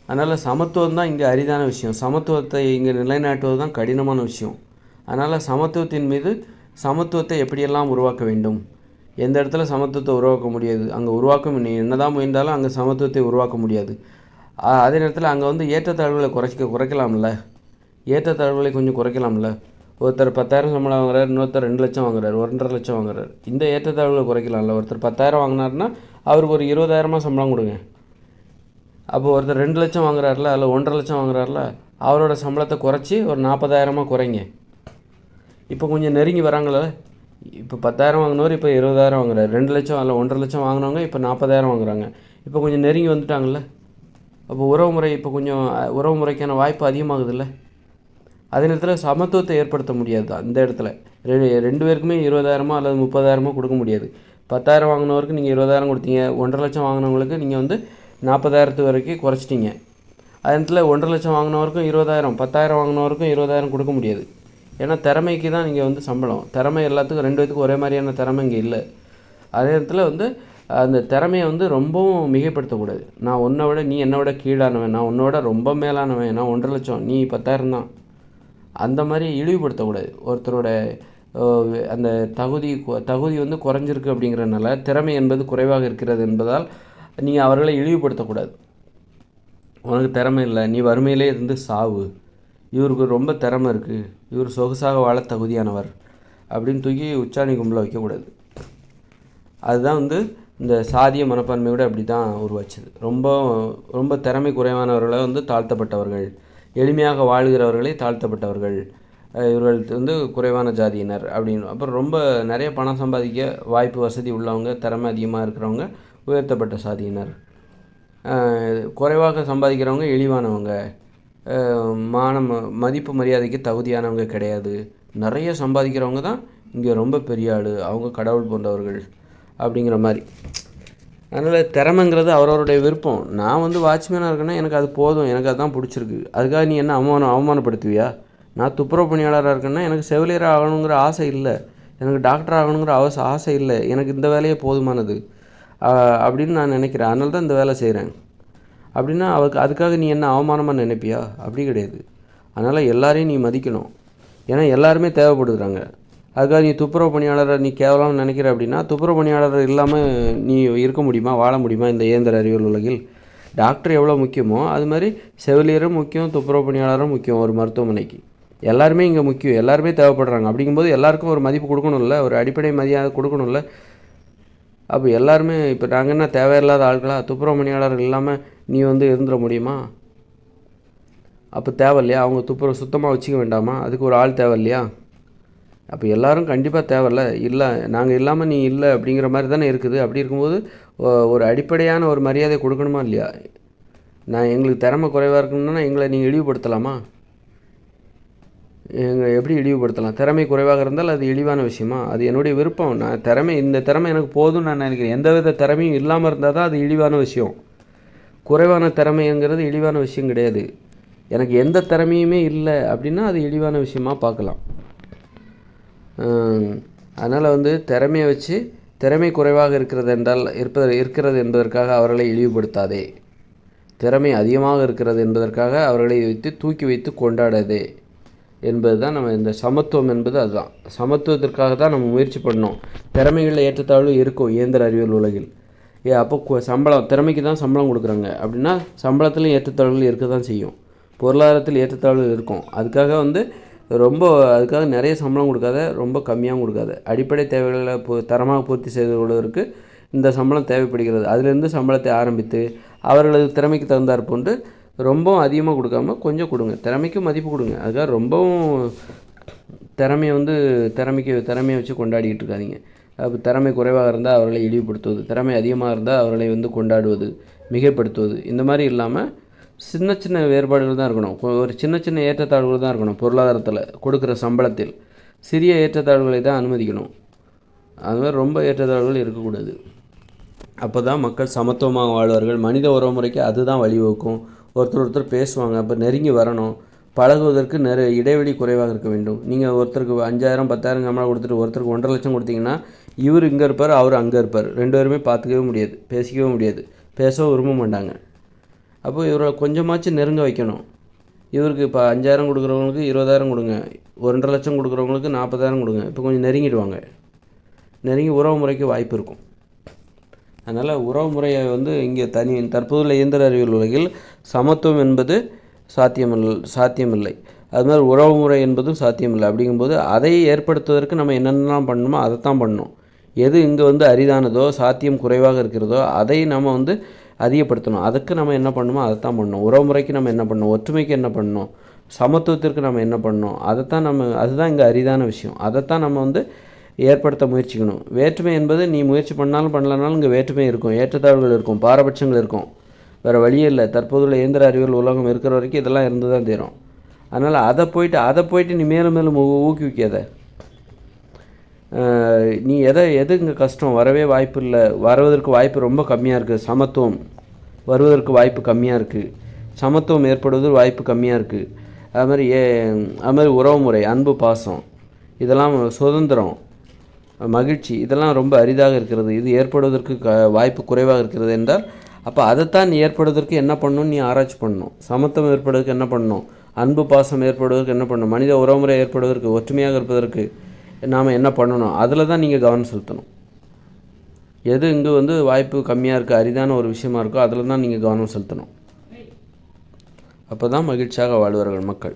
அதனால் சமத்துவம் தான் இங்கே அரிதான விஷயம், சமத்துவத்தை இங்கே நிலைநாட்டுவது தான் கடினமான விஷயம். அதனால் சமத்துவத்தின் மீது சமத்துவத்தை எப்படியெல்லாம் உருவாக்க வேண்டும், எந்த இடத்துல சமத்துவத்தை உருவாக்க முடியாது, அங்கே நீ என்னதான் முயன்றாலும் அங்கே சமத்துவத்தை உருவாக்க முடியாது. அதே நேரத்தில் அங்கே ஏற்றத்தாழ்வுகளை குறைக்கலாம்ல, ஏற்றத்தாழ்வுகளை கொஞ்சம் குறைக்கலாம்ல. ஒருத்தர் 10,000 சம்பளம் வாங்குறாரு, இன்னொருத்தர் 2 லட்சம் வாங்குறாரு, 1.5 லட்சம் வாங்குறாரு. இந்த ஏற்றத்தாழ்வுகளை குறைக்கலாம்ல. ஒருத்தர் 10,000 வாங்கினார்னா அவருக்கு ஒரு 20,000 சம்பளம் கொடுங்க. அப்போ ஒருத்தர் 2 லட்சம் வாங்குறாருல, அதில் 1.5 லட்சம் வாங்குறாருல, அவரோட சம்பளத்தை குறைச்சி ஒரு 40,000 குறைங்க. இப்போ கொஞ்சம் நெருங்கி வராங்களே, இப்போ 10,000 வாங்கினவர் இப்போ 20,000 வாங்குறாரு. 2 லட்சம் அதில் 1,5 லட்சம் வாங்கினவங்க இப்போ 40,000 வாங்குறாங்க. இப்போ கொஞ்சம் நெருங்கி வந்துட்டாங்கல்ல. அப்போ உறவு முறை இப்போ கொஞ்சம் உறவு முறைக்கான வாய்ப்பு அதிகமாகுதுல்ல. அதே நேரத்தில் சமத்துவத்தை ஏற்படுத்த முடியாது தான் இந்த இடத்துல. 2 பேருக்குமே 20,000 அல்லது 30,000 கொடுக்க முடியாது. 10,000 வாங்கினவருக்கு நீங்கள் 20,000 கொடுத்தீங்க. 1,5 லட்சம் வாங்கினவங்களுக்கு நீங்கள் வந்து 40,000 வரைக்கும் குறைச்சிட்டிங்க. அதே நேரத்தில் 1,5 லட்சம் வாங்கினவருக்கும் 20,000, 10,000 வாங்கினவருக்கும் 20,000 கொடுக்க முடியாது. ஏன்னா திறமைக்கு தான் நீங்கள் வந்து சம்பளம். திறமை எல்லாத்துக்கும் 2 பேத்துக்கும் ஒரே மாதிரியான திறமை இங்கே இல்லை. அதே நேரத்தில் வந்து அந்த திறமையை வந்து ரொம்பவும் மிகைப்படுத்தக்கூடாது. நான் உன்னை விட நீ என்னை விட கீழானவன், நான் உன்னை விட ரொம்ப மேலானவன், நான் 1,5 லட்சம், நீ 10,000 தான், அந்த மாதிரி இழிவுபடுத்தக்கூடாது. ஒருத்தரோட அந்த தகுதி வந்து குறைஞ்சிருக்கு அப்படிங்கிறதுனால திறமை என்பது குறைவாக இருக்கிறது என்பதால் நீங்கள் அவர்களை இழிவுபடுத்தக்கூடாது. உனக்கு திறமை இல்லை, நீ வறுமையிலே இருந்து சாவு, இவருக்கு ரொம்ப திறமை இருக்குது, இவர் சொகுசாக வாழ தகுதியானவர் அப்படின்னு தூக்கி உச்சாணி கும்பல வைக்கக்கூடாது. அதுதான் வந்து இந்த சாதிய மனப்பான்மையோடு அப்படி தான் உருவாச்சுது. ரொம்ப ரொம்ப திறமை குறைவானவர்களை வந்து தாழ்த்தப்பட்டவர்கள், எளிமையாக வாழ்கிறவர்களை தாழ்த்தப்பட்டவர்கள், இவர்கள் வந்து குறைவான ஜாதியினர் அப்படின்னு. அப்புறம் ரொம்ப நிறைய பணம் சம்பாதிக்க வாய்ப்பு வசதி உள்ளவங்க, திறமை அதிகமாக இருக்கிறவங்க உயர்த்தப்பட்ட சாதியினர், குறைவாக சம்பாதிக்கிறவங்க இழிவானவங்க, மதிப்பு மரியாதைக்கு தகுதியானவங்க கிடையாது, நிறைய சம்பாதிக்கிறவங்க தான் இங்கே ரொம்ப பெரிய ஆள், அவங்க கடவுள் போன்றவர்கள் அப்படிங்கிற மாதிரி. அதனால் திறமைங்கிறது அவரவருடைய விருப்பம். நான் வந்து வாட்ச்மேனாக இருக்கேன்னா எனக்கு அது போதும், எனக்கு அதுதான் பிடிச்சிருக்கு. அதுக்காக நீ என்ன அவமானப்படுத்துவியா? நான் துப்புரவு பணியாளராக இருக்கேன்னா எனக்கு செவிலியராக ஆகணுங்கிற ஆசை இல்லை, எனக்கு டாக்டர் ஆகணுங்கிற ஆசை இல்லை, எனக்கு இந்த வேலையே போதுமானது அப்படின்னு நான் நினைக்கிறேன். அதனால தான் இந்த வேலை செய்கிறேன். அப்படின்னா அதுக்காக நீ என்ன அவமானமாக நினைப்பியா? அப்படி கிடையாது. அதனால் எல்லாரையும் நீ மதிக்கணும். ஏன்னா எல்லாருமே தேவைப்படுறாங்க. அதுக்காக நீ துப்புரவு பணியாளரை நீ கேவலம்னு நினைக்கிற அப்படின்னா துப்புரவு பணியாளர் இல்லாமல் நீ இருக்க முடியுமா, வாழ முடியுமா இந்த இயந்திர அறிவியல் உலகில்? டாக்டர் எவ்வளோ முக்கியமோ அது மாதிரி செவிலியரும் முக்கியம், துப்புரவு பணியாளரும் முக்கியம். ஒரு மருத்துவமனைக்கு எல்லாருமே இங்கே முக்கியம், எல்லாருமே தேவைப்படுறாங்க. அப்படிங்கும்போது எல்லாருக்கும் ஒரு மதிப்பு கொடுக்கணும்ல, ஒரு அடிப்படை மரியாதை கொடுக்கணும்ல. அப்போ எல்லாருமே இப்போ நாங்கள் என்ன தேவையில்லாத ஆட்களா? துப்புரவு பணியாளர் இல்லாமல் நீ வந்து இருந்துட முடியுமா? அப்போ தேவையில்லையா? அவங்க துப்புரவு சுத்தமாக வச்சுக்க வேண்டாமா? அதுக்கு ஒரு ஆள் தேவை இல்லையா? அப்போ எல்லோரும் கண்டிப்பாக தேவையில்ல. இல்லை நாங்கள் இல்லாமல் நீ இல்லை அப்படிங்கிற மாதிரி தானே இருக்குது. அப்படி இருக்கும்போது ஒரு அடிப்படையான ஒரு மரியாதை கொடுக்கணுமா இல்லையா? எங்களுக்கு திறமை குறைவாக இருக்கணும்னா எங்களை நீங்கள் இழிவுபடுத்தலாமா? எப்படி இழிவுபடுத்தலாம்? திறமை குறைவாக இருந்தால் அது இழிவான விஷயமா? அது என்னுடைய விருப்பம். இந்த திறமை எனக்கு போதும்னு நான் நினைக்கிறேன். எந்தவித திறமையும் இல்லாமல் இருந்தால் தான் அது இழிவான விஷயம். குறைவான திறமைங்கிறது இழிவான விஷயம் கிடையாது. எனக்கு எந்த திறமையுமே இல்லை அப்படின்னா அது இழிவான விஷயமாக பார்க்கலாம். அதனால் வந்து திறமையை வச்சு திறமை குறைவாக இருக்கிறது என்பதற்காக அவர்களை இழிவுபடுத்தாதே. திறமை அதிகமாக இருக்கிறது என்பதற்காக அவர்களை தூக்கி வைத்து கொண்டாடாதே என்பது தான் நம்ம இந்த சமத்துவம் என்பது. அதுதான் சமத்துவத்திற்காக தான் நம்ம முயற்சி பண்ணோம். திறமைகளில் ஏற்றத்தாழ்வு இருக்கும் இயந்திர அறிவியல் உலகில். அப்போ திறமைக்கு தான் சம்பளம் கொடுக்குறாங்க அப்படின்னா சம்பளத்துலையும் ஏற்றத்தாழ்வுகள் இருக்க தான் செய்யும். பொருளாதாரத்தில் ஏற்றத்தாழ்வு இருக்கும். அதுக்காக நிறைய சம்பளம் கொடுக்காத, ரொம்ப கம்மியாகவும் கொடுக்காத. அடிப்படை தேவைகளை தரமாக பூர்த்தி செய்து கொள்வதற்கு இந்த சம்பளம் தேவைப்படுகிறது. அதிலிருந்து சம்பளத்தை ஆரம்பித்து அவர்களது திறமைக்கு தகுந்தாற் போன்று ரொம்பவும் அதிகமாக கொடுக்காம கொஞ்சம் கொடுங்க. திறமைக்கு மதிப்பு கொடுங்க. அதுக்காக ரொம்பவும் திறமையை வச்சு கொண்டாடிக்கிட்டு இருக்காதிங்க. அப்போ திறமை குறைவாக இருந்தால் அவர்களை இழிவுபடுத்துவது, திறமை அதிகமாக இருந்தால் அவர்களை வந்து கொண்டாடுவது, மிகைப்படுத்துவது, இந்த மாதிரி இல்லாமல் சின்ன சின்ன வேறுபாடுகள் தான் இருக்கணும். ஒரு சின்ன சின்ன ஏற்றத்தாழ்வுகள் தான் இருக்கணும். பொருளாதாரத்தில் கொடுக்குற சம்பளத்தில் சிறிய ஏற்றத்தாழ்வுகளை தான் அனுமதிக்கணும். அது மாதிரி ரொம்ப ஏற்றத்தாழ்வுகள் இருக்கக்கூடாது. அப்போ தான் மக்கள் சமத்துவமாக வாழ்வார்கள். மனித உறவுமுறைக்கு அதுதான் வழிவகுக்கும். ஒருத்தர் பேசுவாங்க, அப்போ நெருங்கி வரணும். பழகுவதற்கு நிறைய இடைவெளி குறைவாக இருக்க வேண்டும். நீங்கள் ஒருத்தருக்கு 5,000 10,000 சம்பளம் கொடுத்துட்டு ஒருத்தருக்கு 1,5 லட்சம் கொடுத்தீங்கன்னா இவர் இங்கே இருப்பார், அவர் அங்கே இருப்பார். 2 பேருமே பார்த்துக்கவே முடியாது, பேசிக்கவே முடியாது, பேசவும் விரும்ப மாட்டாங்க. அப்போ இவரை கொஞ்சமாச்சும் நெருங்க வைக்கணும். இவருக்கு இப்போ 5,000 கொடுக்குறவங்களுக்கு 20,000 கொடுங்க, 1,5 லட்சம் கொடுக்குறவங்களுக்கு 40,000 கொடுங்க. இப்போ கொஞ்சம் நெருங்கிடுவாங்க. நெருங்கி உறவு முறைக்கு வாய்ப்பு இருக்கும். அதனால் உறவு முறையை வந்து இங்கே தற்போதுள்ள இயந்திர அறிவியல் உலகில் சமத்துவம் என்பது சாத்தியமில்லை. அது மாதிரி உறவு முறை என்பதும் சாத்தியமில்லை. அப்படிங்கும்போது அதை ஏற்படுத்துவதற்கு நம்ம என்னென்னலாம் பண்ணணுமோ அதைத்தான் பண்ணணும். எது இங்கே வந்து அரிதானதோ, சாத்தியம் குறைவாக இருக்கிறதோ அதை நம்ம வந்து அதிகப்படுத்தணும். அதுக்கு நம்ம என்ன பண்ணணுமோ அதைத்தான் பண்ணணும். உறவு முறைக்கு நம்ம என்ன பண்ணணும், ஒற்றுமைக்கு என்ன பண்ணணும், சமத்துவத்திற்கு நம்ம என்ன பண்ணணும், அதுதான் இங்கே அரிதான விஷயம். அதைத்தான் நம்ம வந்து ஏற்படுத்த முயற்சிக்கணும். வேற்றுமை என்பது நீ முயற்சி பண்ணாலும் பண்ணலனாலும் இங்கே வேற்றுமை இருக்கும், ஏற்றத்தாழ்வுகள் இருக்கும், பாரபட்சங்கள் இருக்கும். வேறு வழியே இல்லை. தற்போதுள்ள இயந்திர அறிவியல் உலகம் இருக்கிற வரைக்கும் இதெல்லாம் இருந்து தான் தீரும். அதனால் அதை போயிட்டு நீ மேலும் மேலும் ஊக்குவிக்காத. நீ எது இங்கே கஷ்டம் வரவே வாய்ப்பு இல்லை, வருவதற்கு வாய்ப்பு ரொம்ப கம்மியாக இருக்குது. சமத்துவம் வருவதற்கு வாய்ப்பு கம்மியாக இருக்குது, சமத்துவம் ஏற்படுவதற்கு வாய்ப்பு கம்மியாக இருக்குது. அதுமாதிரி உறவு முறை, அன்பு, பாசம், இதெல்லாம் சுதந்திரம், மகிழ்ச்சி, இதெல்லாம் ரொம்ப அரிதாக இருக்கிறது. இது ஏற்படுவதற்கு வாய்ப்பு குறைவாக இருக்கிறது என்றால் அப்போ அதைத்தான் ஏற்படுவதற்கு என்ன பண்ணணும், நீ ஆராய்ச்சி பண்ணணும். சமத்துவம் ஏற்படுவதற்கு என்ன பண்ணணும், அன்பு பாசம் ஏற்படுவதற்கு என்ன பண்ணணும், மனித உறவுமுறை ஏற்படுவதற்கு, ஒற்றுமையாக இருப்பதற்கு நாம் என்ன பண்ணணும், அதில் தான் நீங்கள் கவனம் செலுத்தணும். எது இங்கு வாய்ப்பு கம்மியாக இருக்குது, அரிதான ஒரு விஷயமா இருக்கோ அதில் தான் நீங்கள் கவனம் செலுத்தணும். அப்போ தான் மகிழ்ச்சியாக வாழ்வார்கள் மக்கள்.